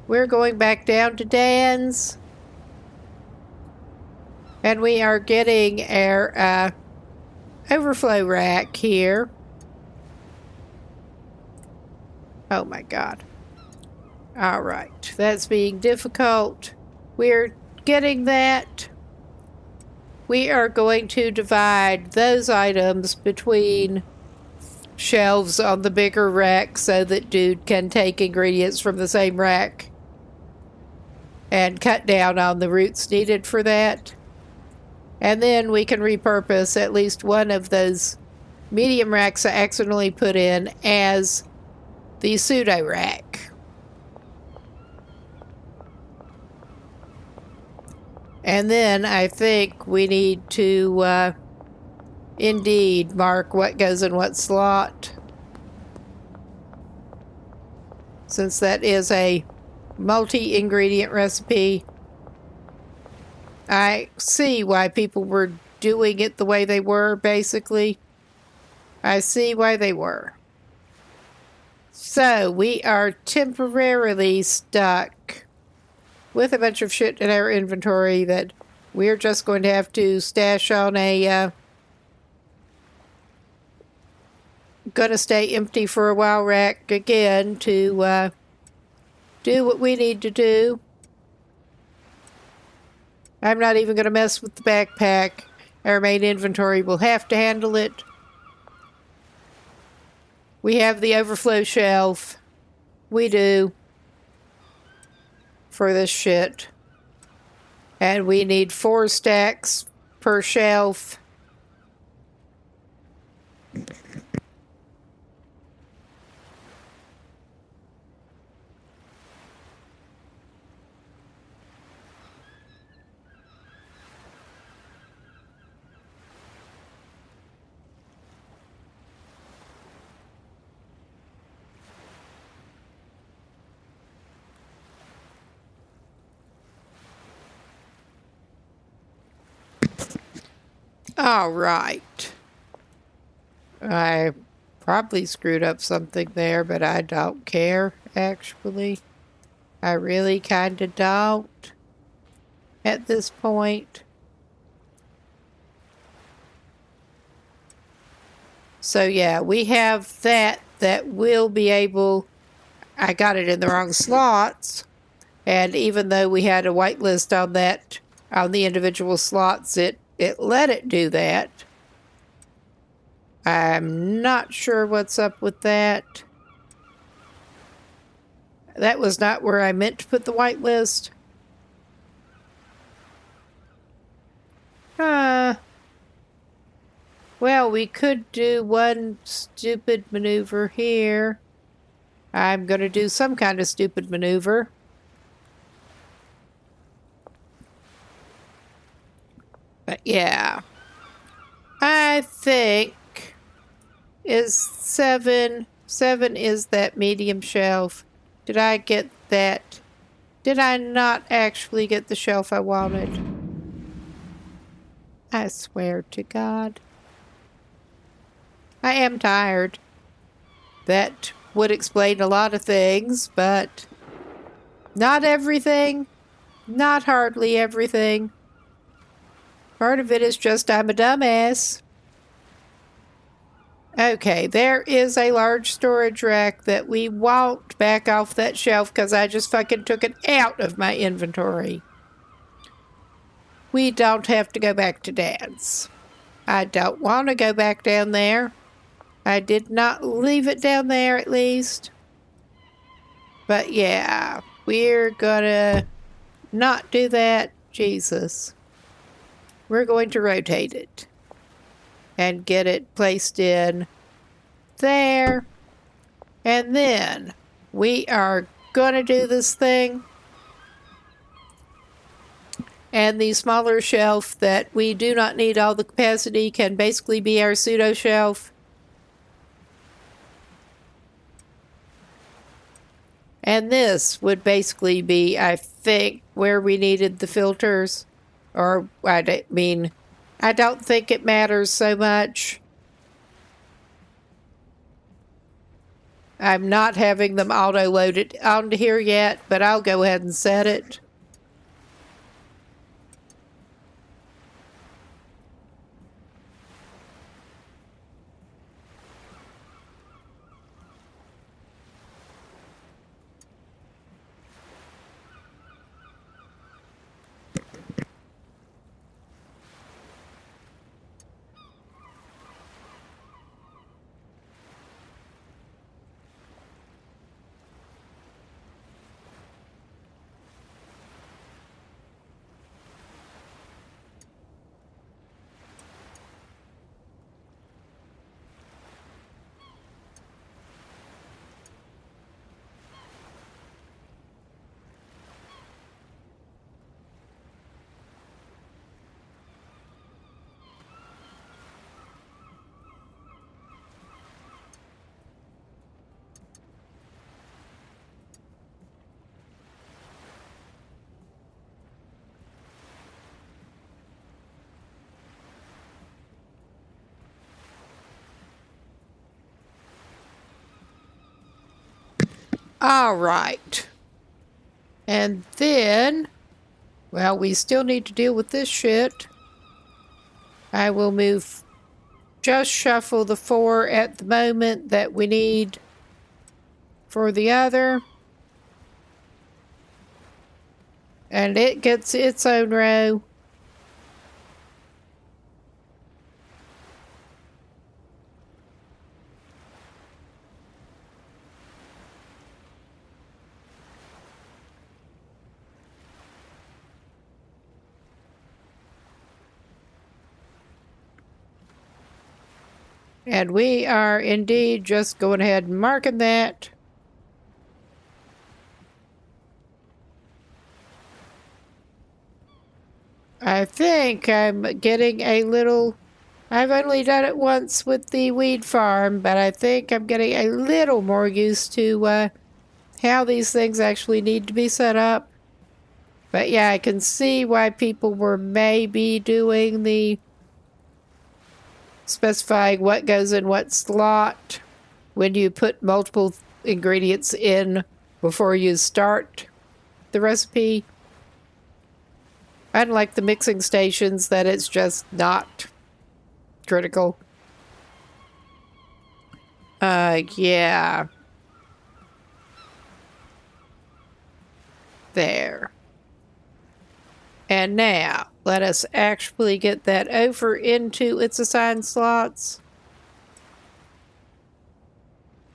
We're going back down to Dan's. And we are getting our overflow rack here. Oh my God. All right, that's being difficult. We're getting that. We are going to divide those items between shelves on the bigger rack so that dude can take ingredients from the same rack and cut down on the roots needed for that. And then we can repurpose at least one of those medium racks I accidentally put in as the pseudo rack. And then I think we need to indeed mark what goes in what slot, since that is a multi-ingredient recipe. I see why people were doing it the way they were, basically. I see why they were. So we are temporarily stuck with a bunch of shit in our inventory that we're just going to have to stash on a gonna stay empty for a while rack again to do what we need to do. I'm not even gonna mess with the backpack. Our main inventory will have to handle it. We have the overflow shelf. We do. For this shit. And we need 4 stacks per shelf. All right. I probably screwed up something there, but I don't care, actually. I really kind of don't at this point. So yeah, we have that will be able. I got it in the wrong slots, and even though we had a whitelist on that, on the individual slots, it let it do that. I'm not sure what's up with that. That was not where I meant to put the whitelist. Well, we could do one stupid maneuver here. I'm going to do some kind of stupid maneuver. But yeah. I think is 7. 7 is that medium shelf. Did I get that? Did I not actually get the shelf I wanted? I swear to God. I am tired. That would explain a lot of things, but not everything. Not hardly everything. Part of it is just I'm a dumbass. Okay, there is a large storage rack that we won't back off that shelf because I just fucking took it out of my inventory. We don't have to go back to Dad's. I don't want to go back down there. I did not leave it down there, at least. But yeah, we're gonna not do that. Jesus. we're going to rotate it and get it placed in there. And then we are going to do this thing. And the smaller shelf that we do not need all the capacity can basically be our pseudo shelf. And this would basically be, I think, where we needed the filters. Or, I don't think it matters so much. I'm not having them auto-loaded onto here yet, but I'll go ahead and set it. All right. And then, well, we still need to deal with this shit. I will just shuffle the 4 at the moment that we need for the other. And it gets its own row. And we are indeed just going ahead and marking that. I think I'm getting a little... I've only done it once with the weed farm, but I think I'm getting a little more used to how these things actually need to be set up. But yeah, I can see why people were maybe doing the specifying what goes in what slot when you put multiple ingredients in before you start the recipe. Unlike the mixing stations, that it's just not critical. Yeah. There. And now, let us actually get that over into its assigned slots.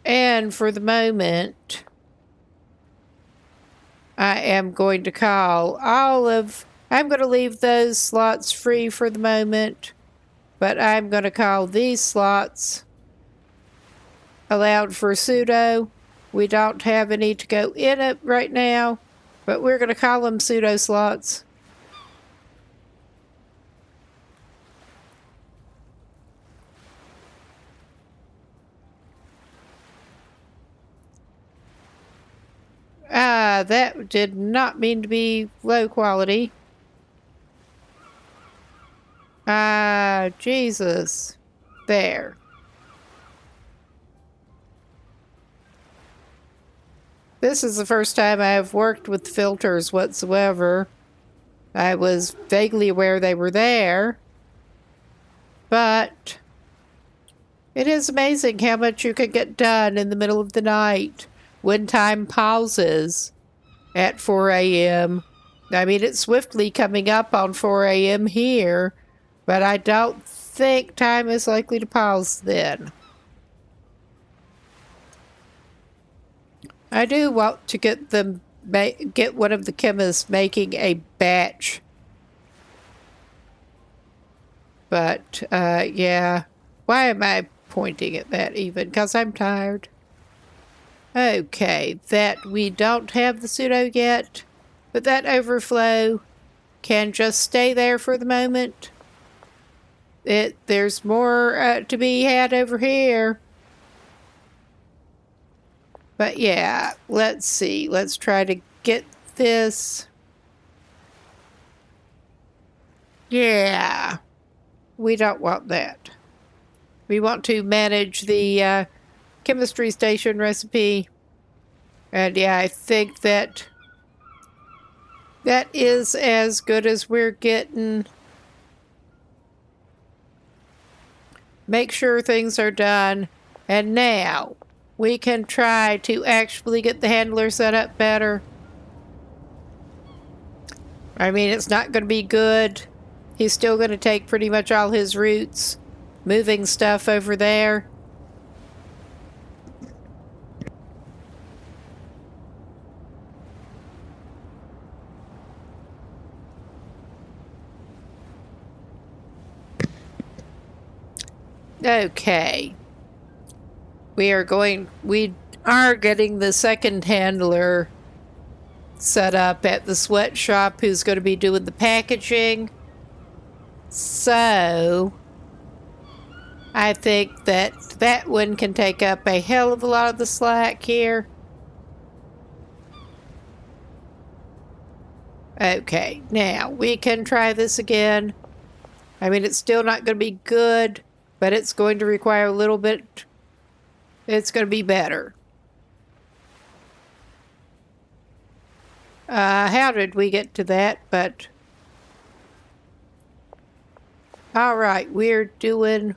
And for the moment, I am going to call I'm going to leave those slots free for the moment, but I'm going to call these slots allowed for pseudo. We don't have any to go in it right now, but we're going to call them pseudo slots. That did not mean to be low quality. Jesus. There. This is the first time I have worked with filters whatsoever. I was vaguely aware they were there, but it is amazing how much you can get done in the middle of the night when time pauses at 4 a.m. I mean, it's swiftly coming up on 4 a.m. here, but I don't think time is likely to pause then. I do want to get one of the chemists making a batch But, yeah. Why am I pointing at that even? Because I'm tired. Okay, that we don't have the pseudo yet, but that overflow can just stay there for the moment. There's more to be had over here. But yeah, let's see. Let's try to get this. Yeah, we don't want that. We want to manage the chemistry station recipe. And yeah, I think that is as good as we're getting. Make sure things are done. And now we can try to actually get the handler set up better. I mean, it's not going to be good. He's still going to take pretty much all his routes, moving stuff over there. Okay. We are getting the second handler set up at the sweatshop who's going to be doing the packaging. So I think that one can take up a hell of a lot of the slack here. Okay, now we can try this again. I mean, it's still not going to be good, but it's going to require a little bit. It's going to be better. How did we get to that? But all right, we're doing.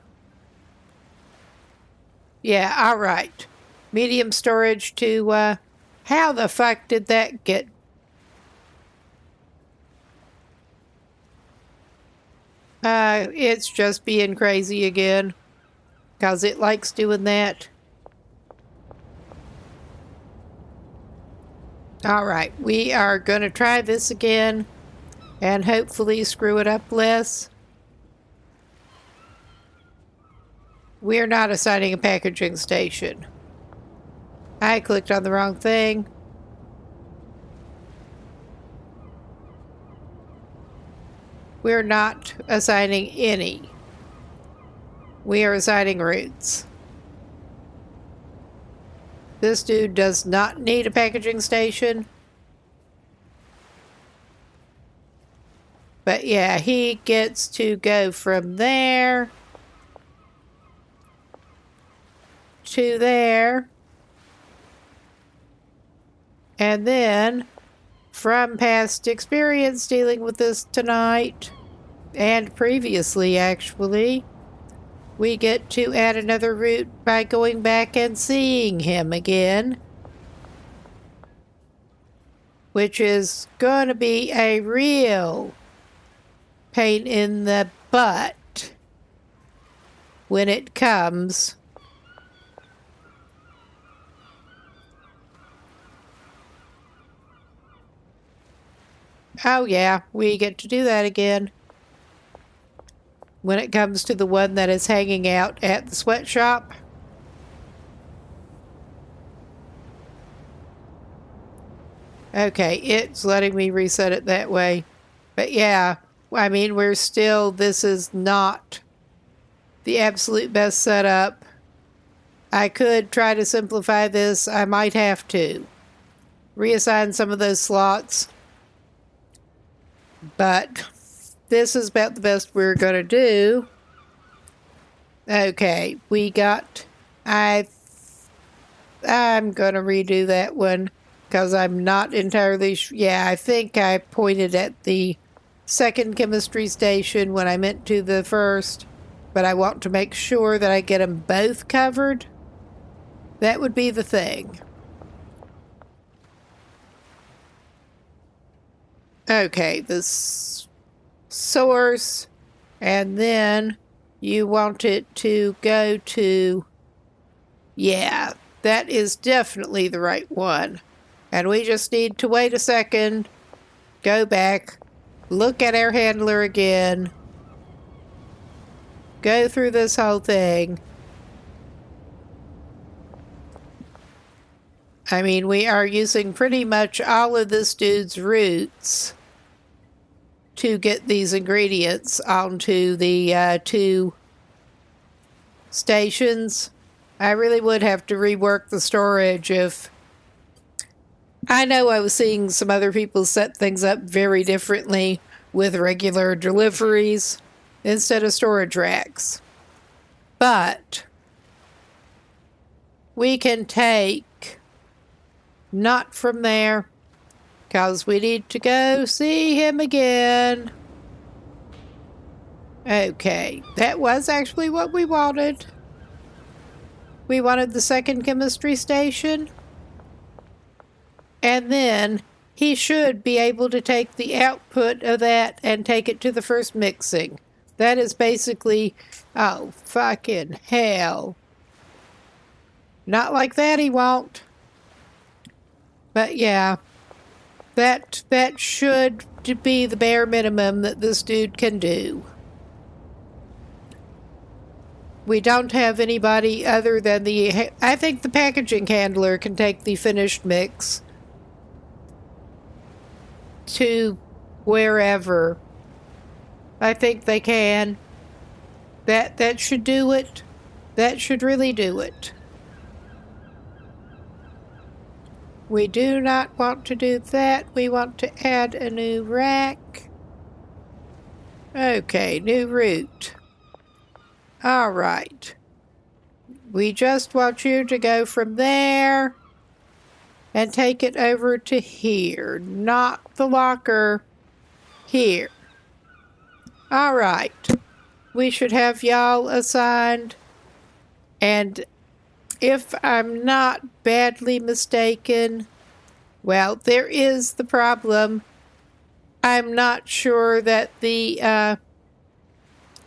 Yeah, all right. Medium storage to. How the fuck did that get? It's just being crazy again. Because it likes doing that. Alright, we are going to try this again. And hopefully screw it up less. We're not assigning a packaging station. I clicked on the wrong thing. We're not assigning any. We are assigning routes. This dude does not need a packaging station. But yeah, he gets to go from there to there. And then, from past experience dealing with this tonight, and previously actually, we get to add another route by going back and seeing him again. Which is going to be a real pain in the butt when it comes. Oh yeah, we get to do that again. When it comes to the one that is hanging out at the sweatshop. Okay, it's letting me reset it that way. But yeah, I mean, this is not the absolute best setup. I could try to simplify this. I might have to reassign some of those slots. But this is about the best we're going to do. Okay, we got... I'm going to redo that one because I'm not entirely sure. Yeah, I think I pointed at the second chemistry station when I meant to the first. But I want to make sure that I get them both covered. That would be the thing. Okay, this source, and then you want it to go to, yeah, that is definitely the right one. And we just need to wait a second, go back, look at our handler again. go through this whole thing. I mean, we are using pretty much all of this dude's roots to get these ingredients onto the 2 stations. I really would have to rework the storage if... I know I was seeing some other people set things up very differently with regular deliveries instead of storage racks. But we can take not from there because we need to go see him again. Okay, that was actually what we wanted. We wanted the second chemistry station. And then he should be able to take the output of that and take it to the first mixing. That is basically, oh, fucking hell. Not like that he won't. But yeah, that should be the bare minimum that this dude can do. We don't have anybody other than the... I think the packaging handler can take the finished mix to wherever. I think they can. That should do it. That should really do it. We do not want to do that. We want to add a new rack. Okay, new route. All right. We just want you to go from there and take it over to here, not the locker, here. All right. We should have y'all assigned, and if I'm not badly mistaken, well, there is the problem. I'm not sure that the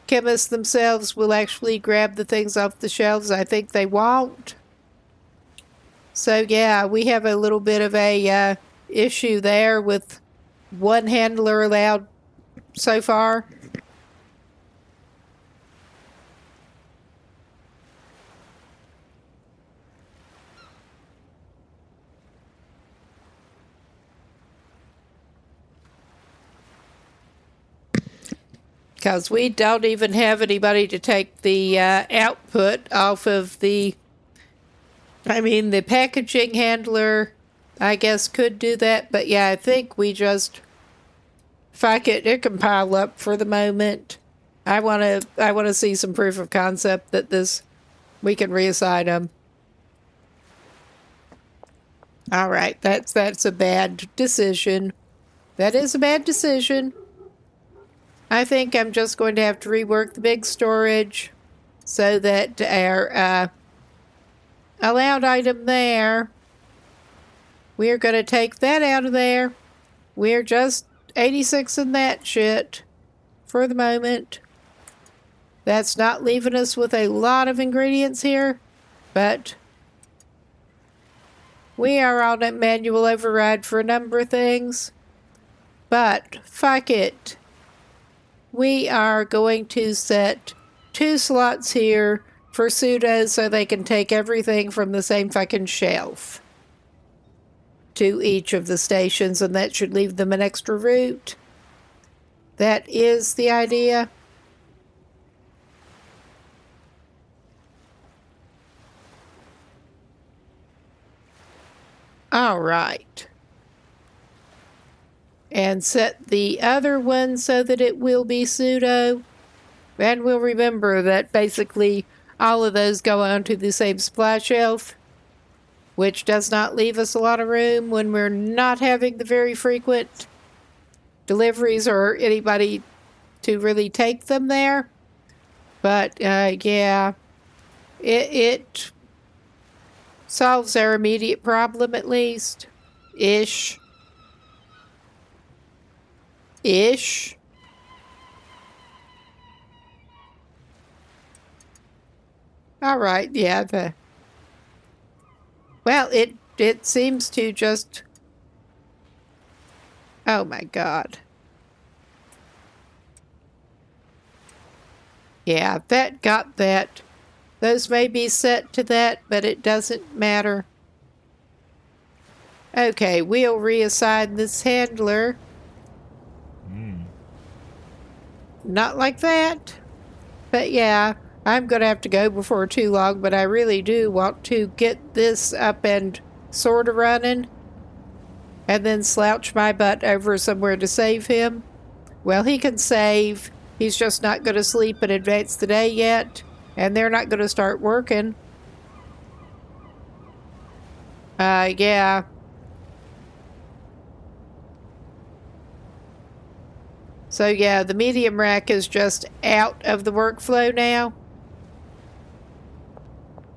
chemists themselves will actually grab the things off the shelves. I think they won't. So yeah, we have a little bit of a issue there with one handler allowed so far. Because we don't even have anybody to take the output off of the... I mean, the packaging handler, I guess, could do that. But yeah, I think we just... Fuck it, it can pile up for the moment. I want to see some proof of concept that we can reassign them. All right, that's a bad decision. That is a bad decision. I think I'm just going to have to rework the big storage so that our allowed item there, we're going to take that out of there. We're just 86 in that shit for the moment. That's not leaving us with a lot of ingredients here, but we are on a manual override for a number of things. But fuck it. We are going to set 2 slots here for pseudo so they can take everything from the same fucking shelf to each of the stations, and that should leave them an extra route. That is the idea. All right. And set the other one so that it will be pseudo. And we'll remember that basically all of those go onto the same supply shelf, which does not leave us a lot of room when we're not having the very frequent deliveries or anybody to really take them there. But yeah, it solves our immediate problem at least. Ish. All right, yeah. Well, it seems to just... Oh my God. Yeah, that got that. Those may be set to that, but it doesn't matter. Okay, we'll reassign this handler. Not like that. But yeah, I'm going to have to go before too long, but I really do want to get this up and sort of running. And then slouch my butt over somewhere to save him. Well, he can save. He's just not going to sleep and advance the day yet. And they're not going to start working. Yeah. So yeah, the medium rack is just out of the workflow now.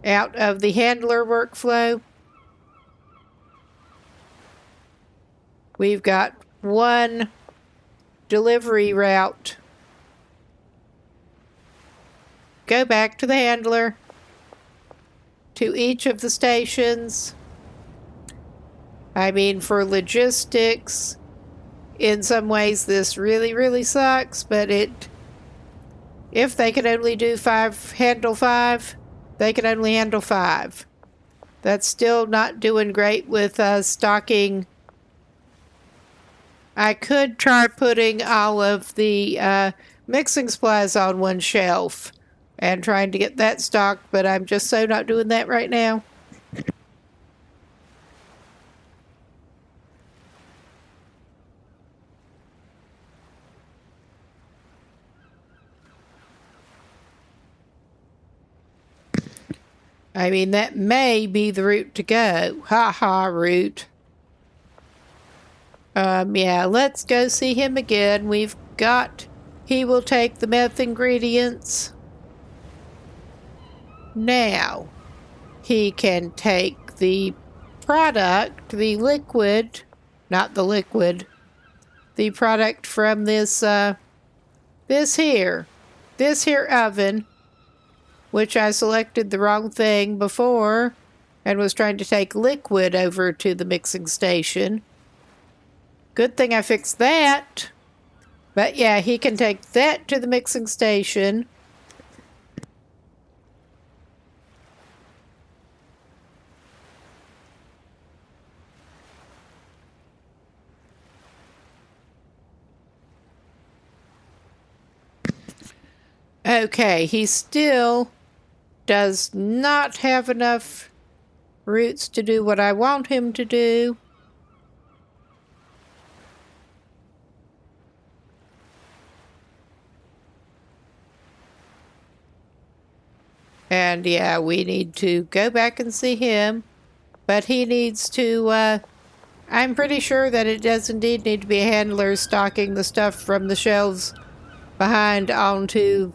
Out of the handler workflow. We've got one delivery route. Go back to the handler. To each of the stations. I mean, for logistics, in some ways this really, really sucks, but if they can only do handle five, they can only handle five. That's still not doing great with stocking. I could try putting all of the mixing supplies on one shelf and trying to get that stocked, but I'm just so not doing that right now. I mean, that may be the route to go. Ha ha, route. Yeah, let's go see him again. He will take the meth ingredients. Now, he can take the product, the liquid, not the liquid, the product from this here oven, which I selected the wrong thing before and was trying to take liquid over to the mixing station. Good thing I fixed that. But yeah, he can take that to the mixing station. Okay, he still does not have enough roots to do what I want him to do. And yeah, we need to go back and see him. But he needs to, I'm pretty sure that it does indeed need to be a handler stocking the stuff from the shelves behind onto.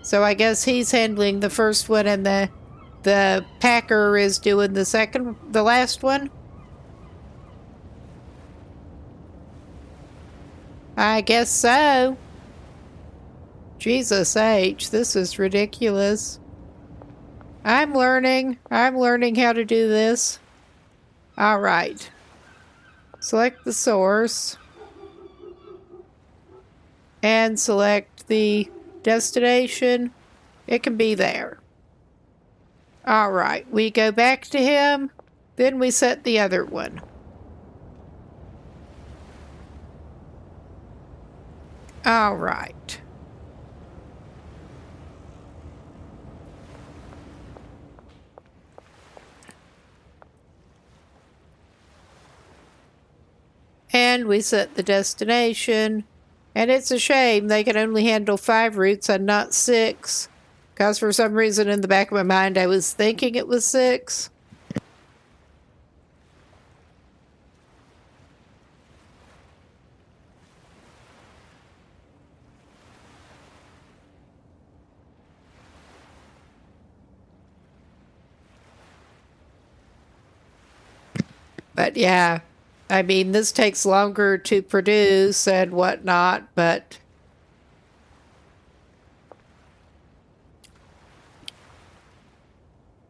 So I guess he's handling the first one and the packer is doing the last one. I guess so. Jesus H, this is ridiculous. I'm learning how to do this. All right. Select the source. And select the destination. It can be there. All right, we go back to him, then we set the other one. All right. And we set the destination. And it's a shame they can only handle 5 routes and not 6. Because for some reason in the back of my mind I was thinking it was 6. But yeah, I mean, this takes longer to produce and whatnot, but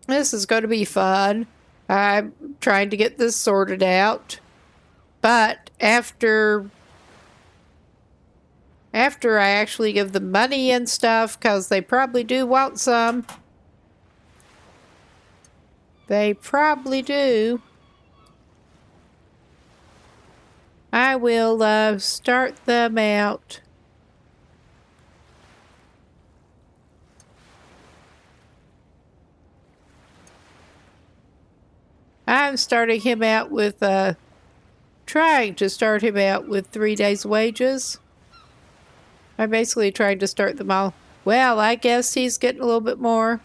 this is going to be fun. I'm trying to get this sorted out. But after after I actually give them money and stuff, because they probably do want some. They probably do. I will start them out. I'm starting him out with, trying to start him out with 3 days' wages. I'm basically trying to start them all. Well, I guess he's getting a little bit more.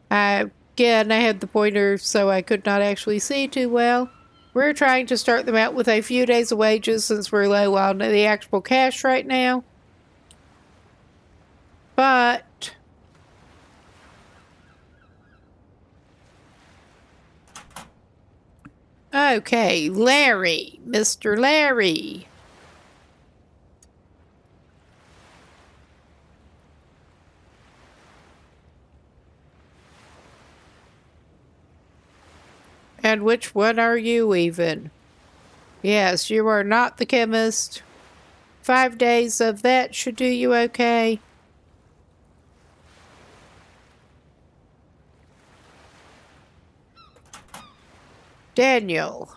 Again, I had the pointer so I could not actually see too well. We're trying to start them out with a few days of wages since we're low on the actual cash right now. But okay, Larry, Mr. Larry. And which one are you even? Yes, you are not the chemist. 5 days of that should do you okay. Daniel.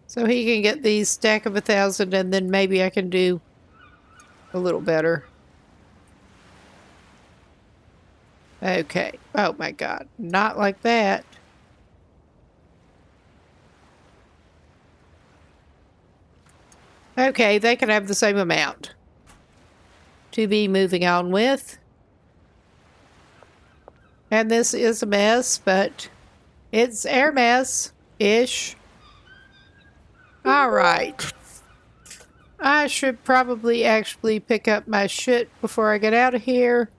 So he can get these stack of 1,000 and then maybe I can do a little better. Okay. Oh my God. Not like that. Okay, they can have the same amount to be moving on with. And this is a mess, but it's air mess-ish. All right. I should probably actually pick up my shit before I get out of here.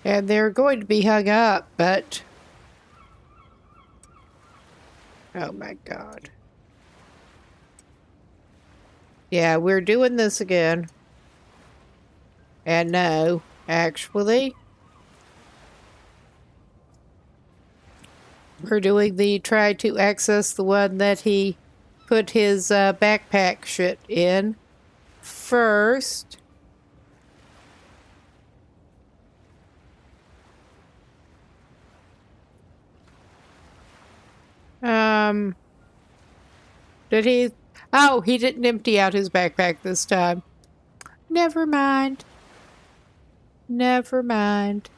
And they're going to be hung up, but... oh my God. Yeah, we're doing this again. And no, actually... we're doing the try to access the one that he put his backpack shit in first. Did he? Oh, he didn't empty out his backpack this time. Never mind. Never mind.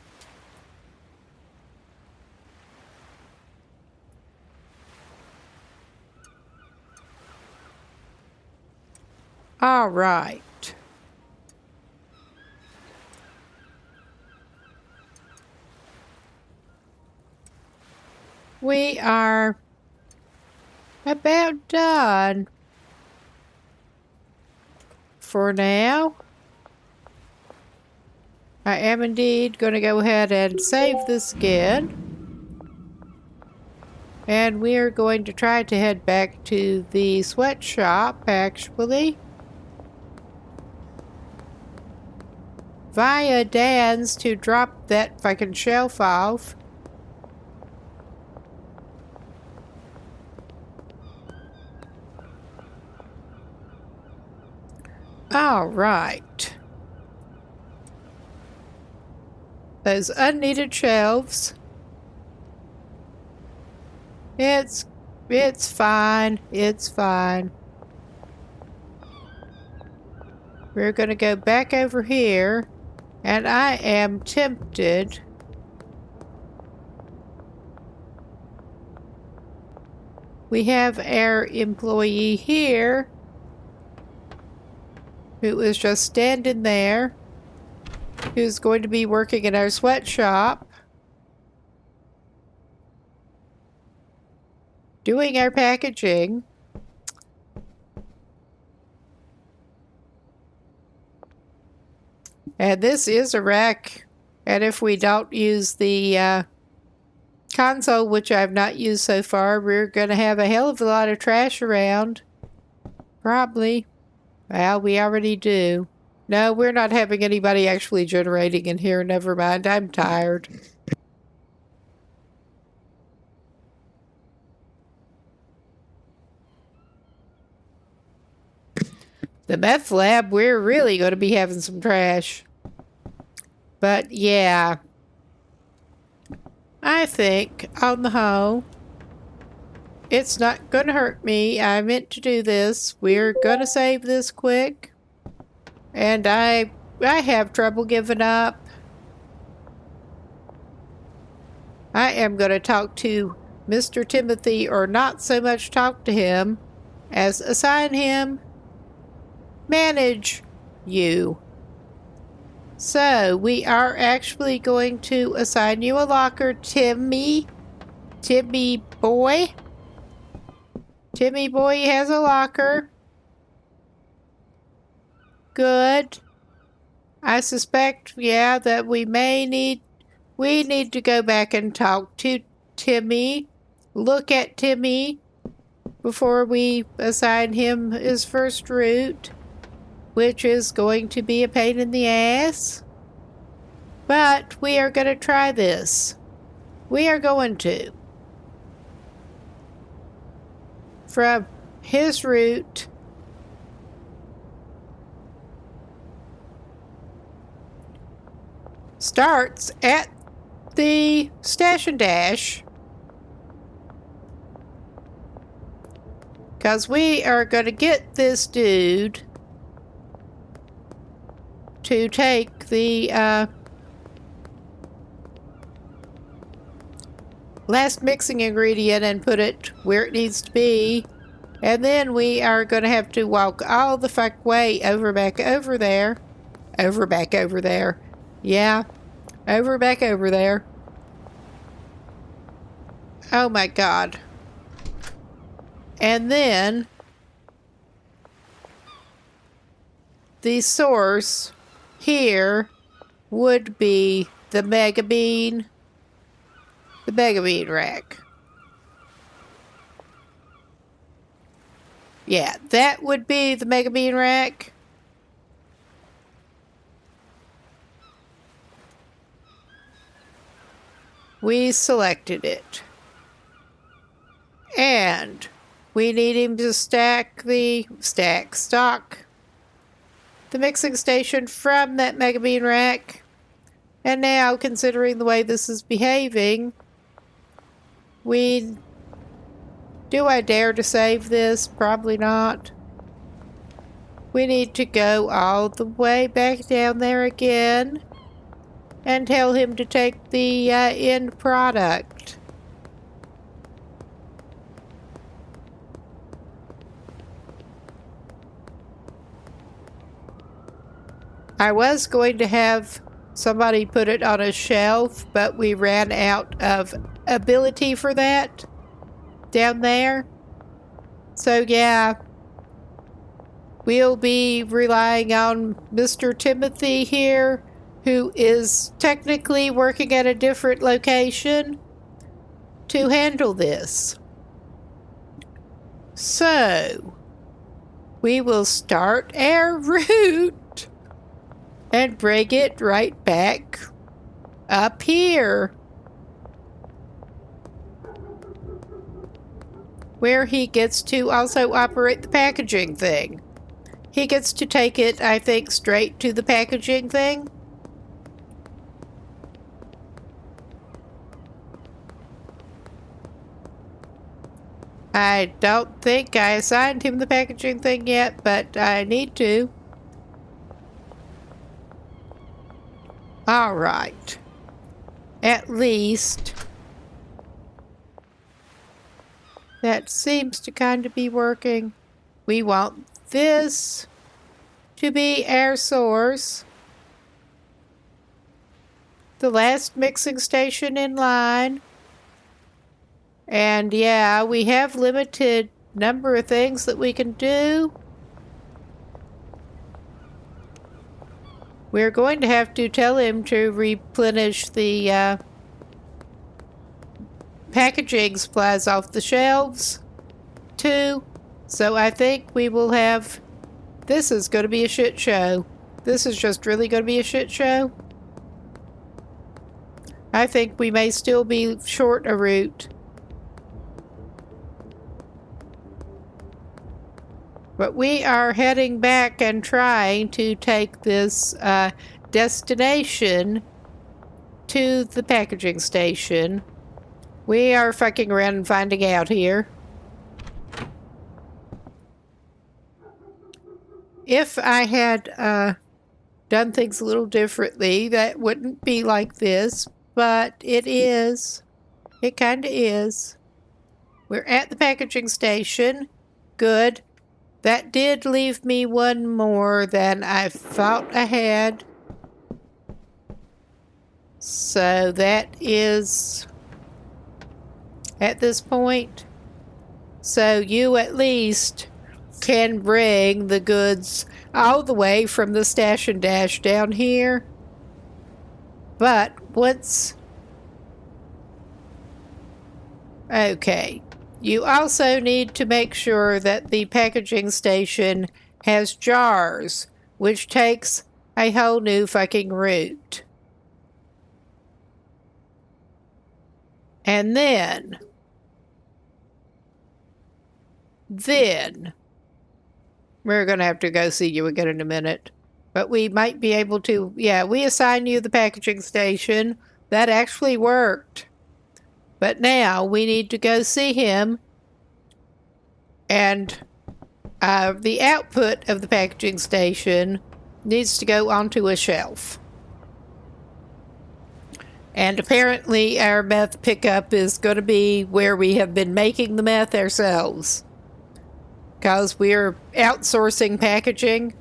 All right. We are about done for now. I am indeed going to go ahead and save this again. And we are going to try to head back to the sweatshop, actually. Via Dan's to drop that fucking shelf off. All right. Those unneeded shelves. It's fine. It's fine. We're going to go back over here. And I am tempted. We have our employee here who is just standing there, who's going to be working in our sweatshop, doing our packaging. And this is a wreck. And if we don't use the console, which I've not used so far, we're going to have a hell of a lot of trash around. Probably. Well, we already do. No, we're not having anybody actually generating in here. Never mind. I'm tired. The meth lab, we're really going to be having some trash. But yeah, I think on the whole, it's not going to hurt me. I meant to do this. We're going to save this quick. And I have trouble giving up. I am going to talk to Mr. Timothy, or not so much talk to him as assign him manage you. So we are actually going to assign you a locker, Timmy boy. Timmy boy has a locker. Good. I suspect, yeah, that we need to go back and talk to Timmy. Look at Timmy before we assign him his first route, which is going to be a pain in the ass. But we are going to try this. We are going to. From his route, starts at the Stash and Dash, because we are going to get this dude to take the last mixing ingredient and put it where it needs to be. And then we are going to have to walk all the fuck way back over there. Back over there. Yeah. Back over there. Oh my God. And then the source here would be the Mega Bean. The Mega Bean rack. Yeah, that would be the Mega Bean rack. We selected it. And we need him to stock the mixing station from that Mega Bean rack. And now, considering the way this is behaving, do I dare to save this? Probably not. We need to go all the way back down there again and tell him to take the end product. I was going to have somebody put it on a shelf, but we ran out of ability for that down there. So yeah, we'll be relying on Mr. Timothy here, who is technically working at a different location, to handle this. So we will start our route and bring it right back up here, where he gets to also operate the packaging thing. He gets to take it, I think, straight to the packaging thing. I don't think I assigned him the packaging thing yet, but I need to. All right. At least that seems to kind of be working. We want this to be our source. The last mixing station in line. And yeah, we have limited number of things that we can do. We're going to have to tell him to replenish the packaging supplies off the shelves too. So I think we will have... This is going to be a shit show. This is just really going to be a shit show. I think we may still be short a route. But we are heading back and trying to take this destination to the packaging station. We are fucking around and finding out here. If I had done things a little differently, that wouldn't be like this, but it is. It kind of is. We're at the packaging station. Good. That did leave me one more than I thought I had. So that is at this point. So you at least can bring the goods all the way from the stash and dash down here. But once... Okay. You also need to make sure that the packaging station has jars, which takes a whole new fucking route. And then we're going to have to go see you again in a minute. But we might be able to, yeah, we assign you the packaging station. That actually worked. But now we need to go see him, and the output of the packaging station needs to go onto a shelf. And apparently our meth pickup is going to be where we have been making the meth ourselves, because we're outsourcing packaging.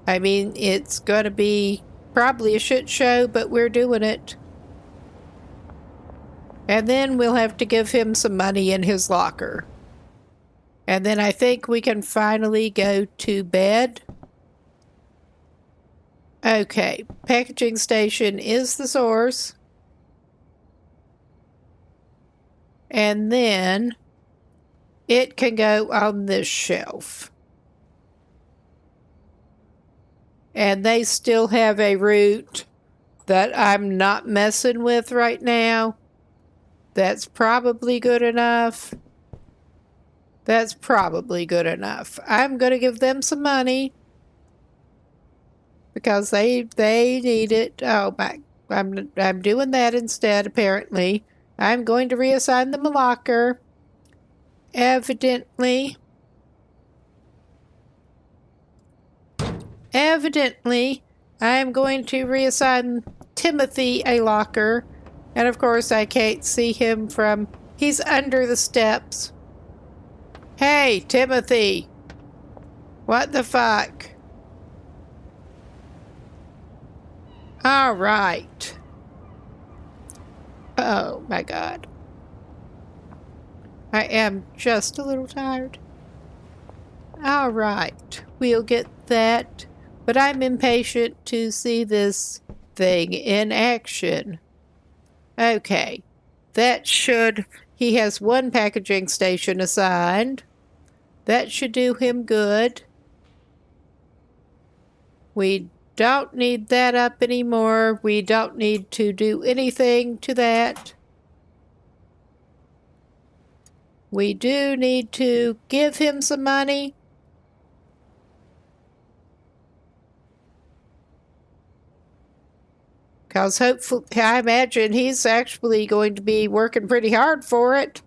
I mean, it's going to be probably a shit show, but we're doing it. And then we'll have to give him some money in his locker. And then I think we can finally go to bed. Okay, packaging station is the source. And then it can go on this shelf. And they still have a route that I'm not messing with right now. That's probably good enough. That's probably good enough. I'm going to give them some money because they need it. Oh my, I'm doing that instead, apparently. I'm going to reassign them a locker. Evidently, I'm going to reassign Timothy a locker. And of course, I can't see him from... He's under the steps. Hey, Timothy! What the fuck? All right. Oh, my God. I am just a little tired. All right. We'll get that. But I'm impatient to see this thing in action. Okay, that should... He has one packaging station assigned. That should do him good. We don't need that up anymore. We don't need to do anything to that. We do need to give him some money. Because hopefully, I imagine he's actually going to be working pretty hard for it.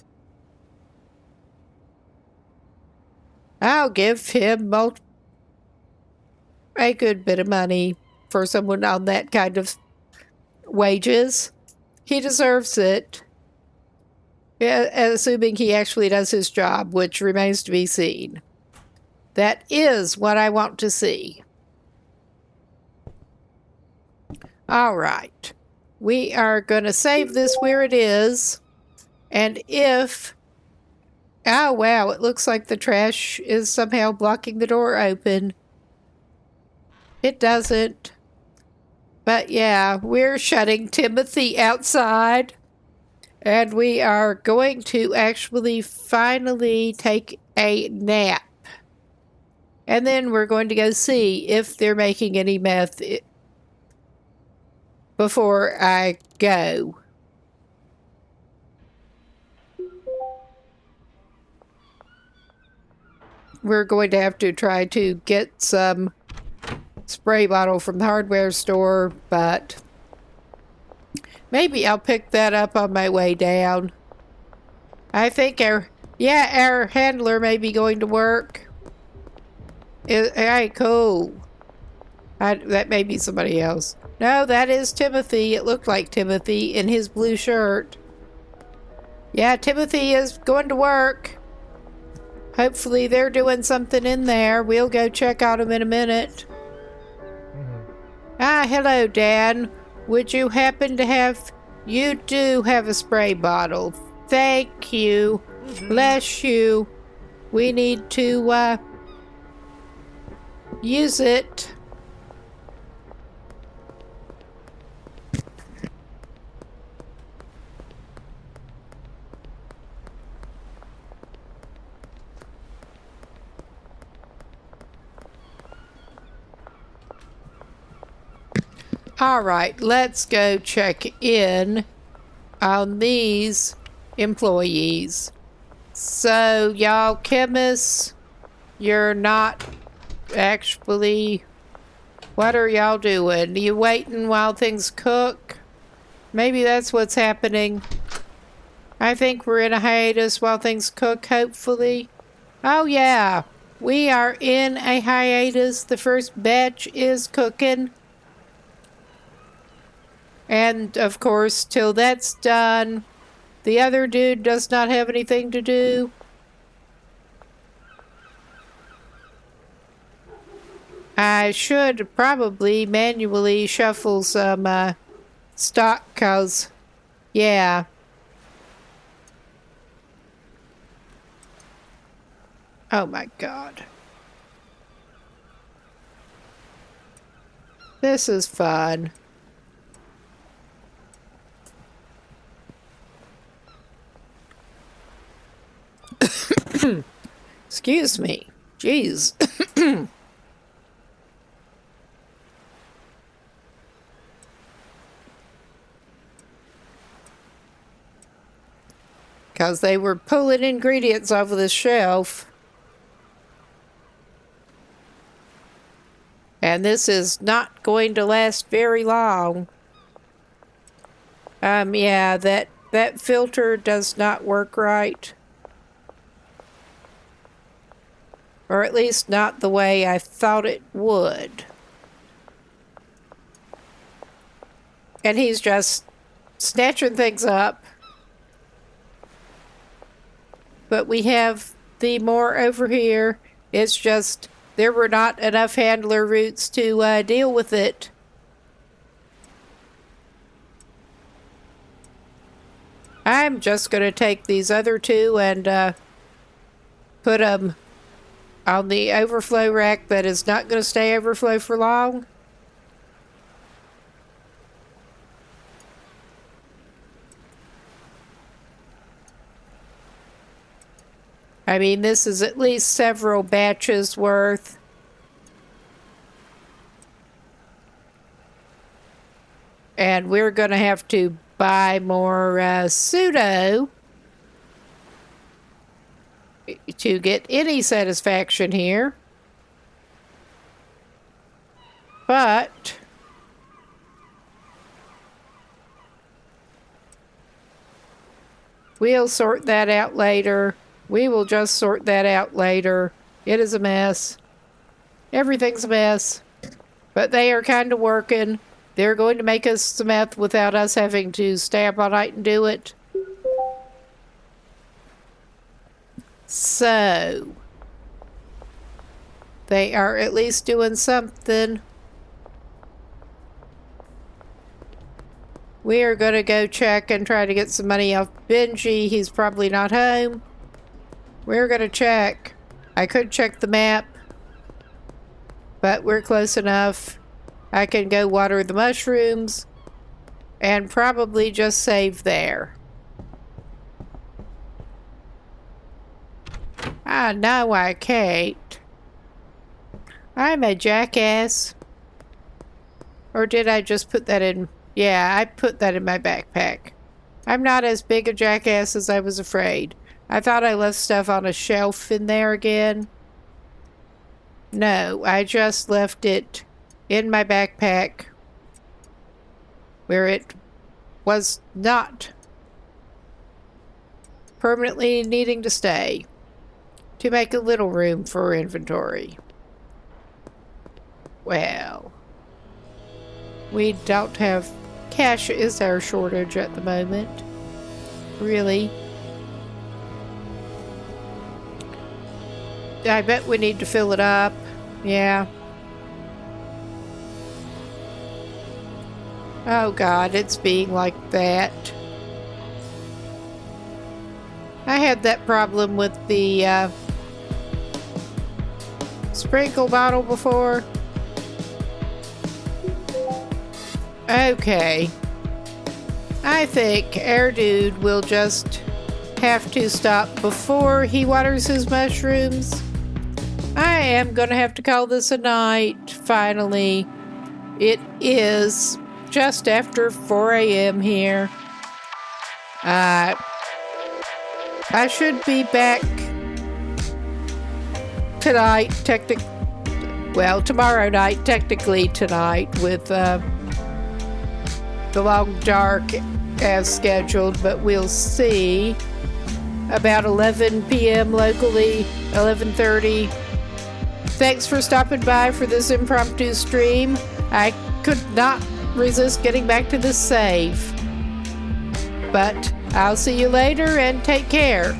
I'll give him a good bit of money for someone on that kind of wages. He deserves it. Yeah, assuming he actually does his job, which remains to be seen. That is what I want to see. All right. We are going to save this where it is. And if... Oh, wow. It looks like the trash is somehow blocking the door open. It doesn't. But yeah, we're shutting Timothy outside. And we are going to actually finally take a nap. And then we're going to go see if they're making any meth before I go. We're going to have to try to get some spray bottle from the hardware store, but maybe I'll pick that up on my way down. I think our handler may be going to work. Alright, cool. That may be somebody else. No, that is Timothy. It looked like Timothy in his blue shirt. Yeah, Timothy is going to work. Hopefully they're doing something in there. We'll go check on them in a minute. Ah, hello, Dan. Would you happen to have... You do have a spray bottle. Thank you. Bless you. We need to, use it. All right, let's go check in on these employees. So, y'all chemists, you're not actually... What are y'all doing? You waiting while things cook? Maybe that's what's happening. I think we're in a hiatus while things cook, hopefully. Oh, yeah. We are in a hiatus. The first batch is cooking. And, of course, till that's done, the other dude does not have anything to do. I should probably manually shuffle some stock, cause, yeah. Oh my God. This is fun. Excuse me. Jeez. Because they were pulling ingredients off of the shelf. And this is not going to last very long. Yeah, that filter does not work right. Or at least not the way I thought it would. And he's just snatching things up. But we have the more over here. It's just there were not enough handler routes to deal with it. I'm just going to take these other two and put them on the overflow rack that is not going to stay overflow for long. I mean, this is at least several batches worth. And we're going to have to buy more pseudo to get any satisfaction here. But we'll sort that out later. We will just sort that out later. It is a mess. Everything's a mess. But they are kind of working. They're going to make us some meth without us having to stay up all night and do it. So, they are at least doing something. We are going to go check and try to get some money off Benji. He's probably not home. We're going to check. I could check the map, but we're close enough. I can go water the mushrooms and probably just save there. No, I can't. I'm a jackass. Or did I just put that in? Yeah, I put that in my backpack. I'm not as big a jackass as I was afraid. I thought I left stuff on a shelf in there again. No, I just left it in my backpack where it was not permanently needing to stay to make a little room for inventory. Well, we don't have cash is our shortage at the moment. Really. I bet we need to fill it up. Yeah. Oh God, it's being like that. I had that problem with the sprinkle bottle before. Okay. I think our dude will just have to stop before he waters his mushrooms. I am gonna have to call this a night, finally. It is just after 4 a.m. here. I should be back tonight, tomorrow night, technically tonight, with the Long Dark as scheduled, but we'll see. About 11 p.m. locally, 11:30. Thanks for stopping by for this impromptu stream. I could not resist getting back to this save. But I'll see you later and take care.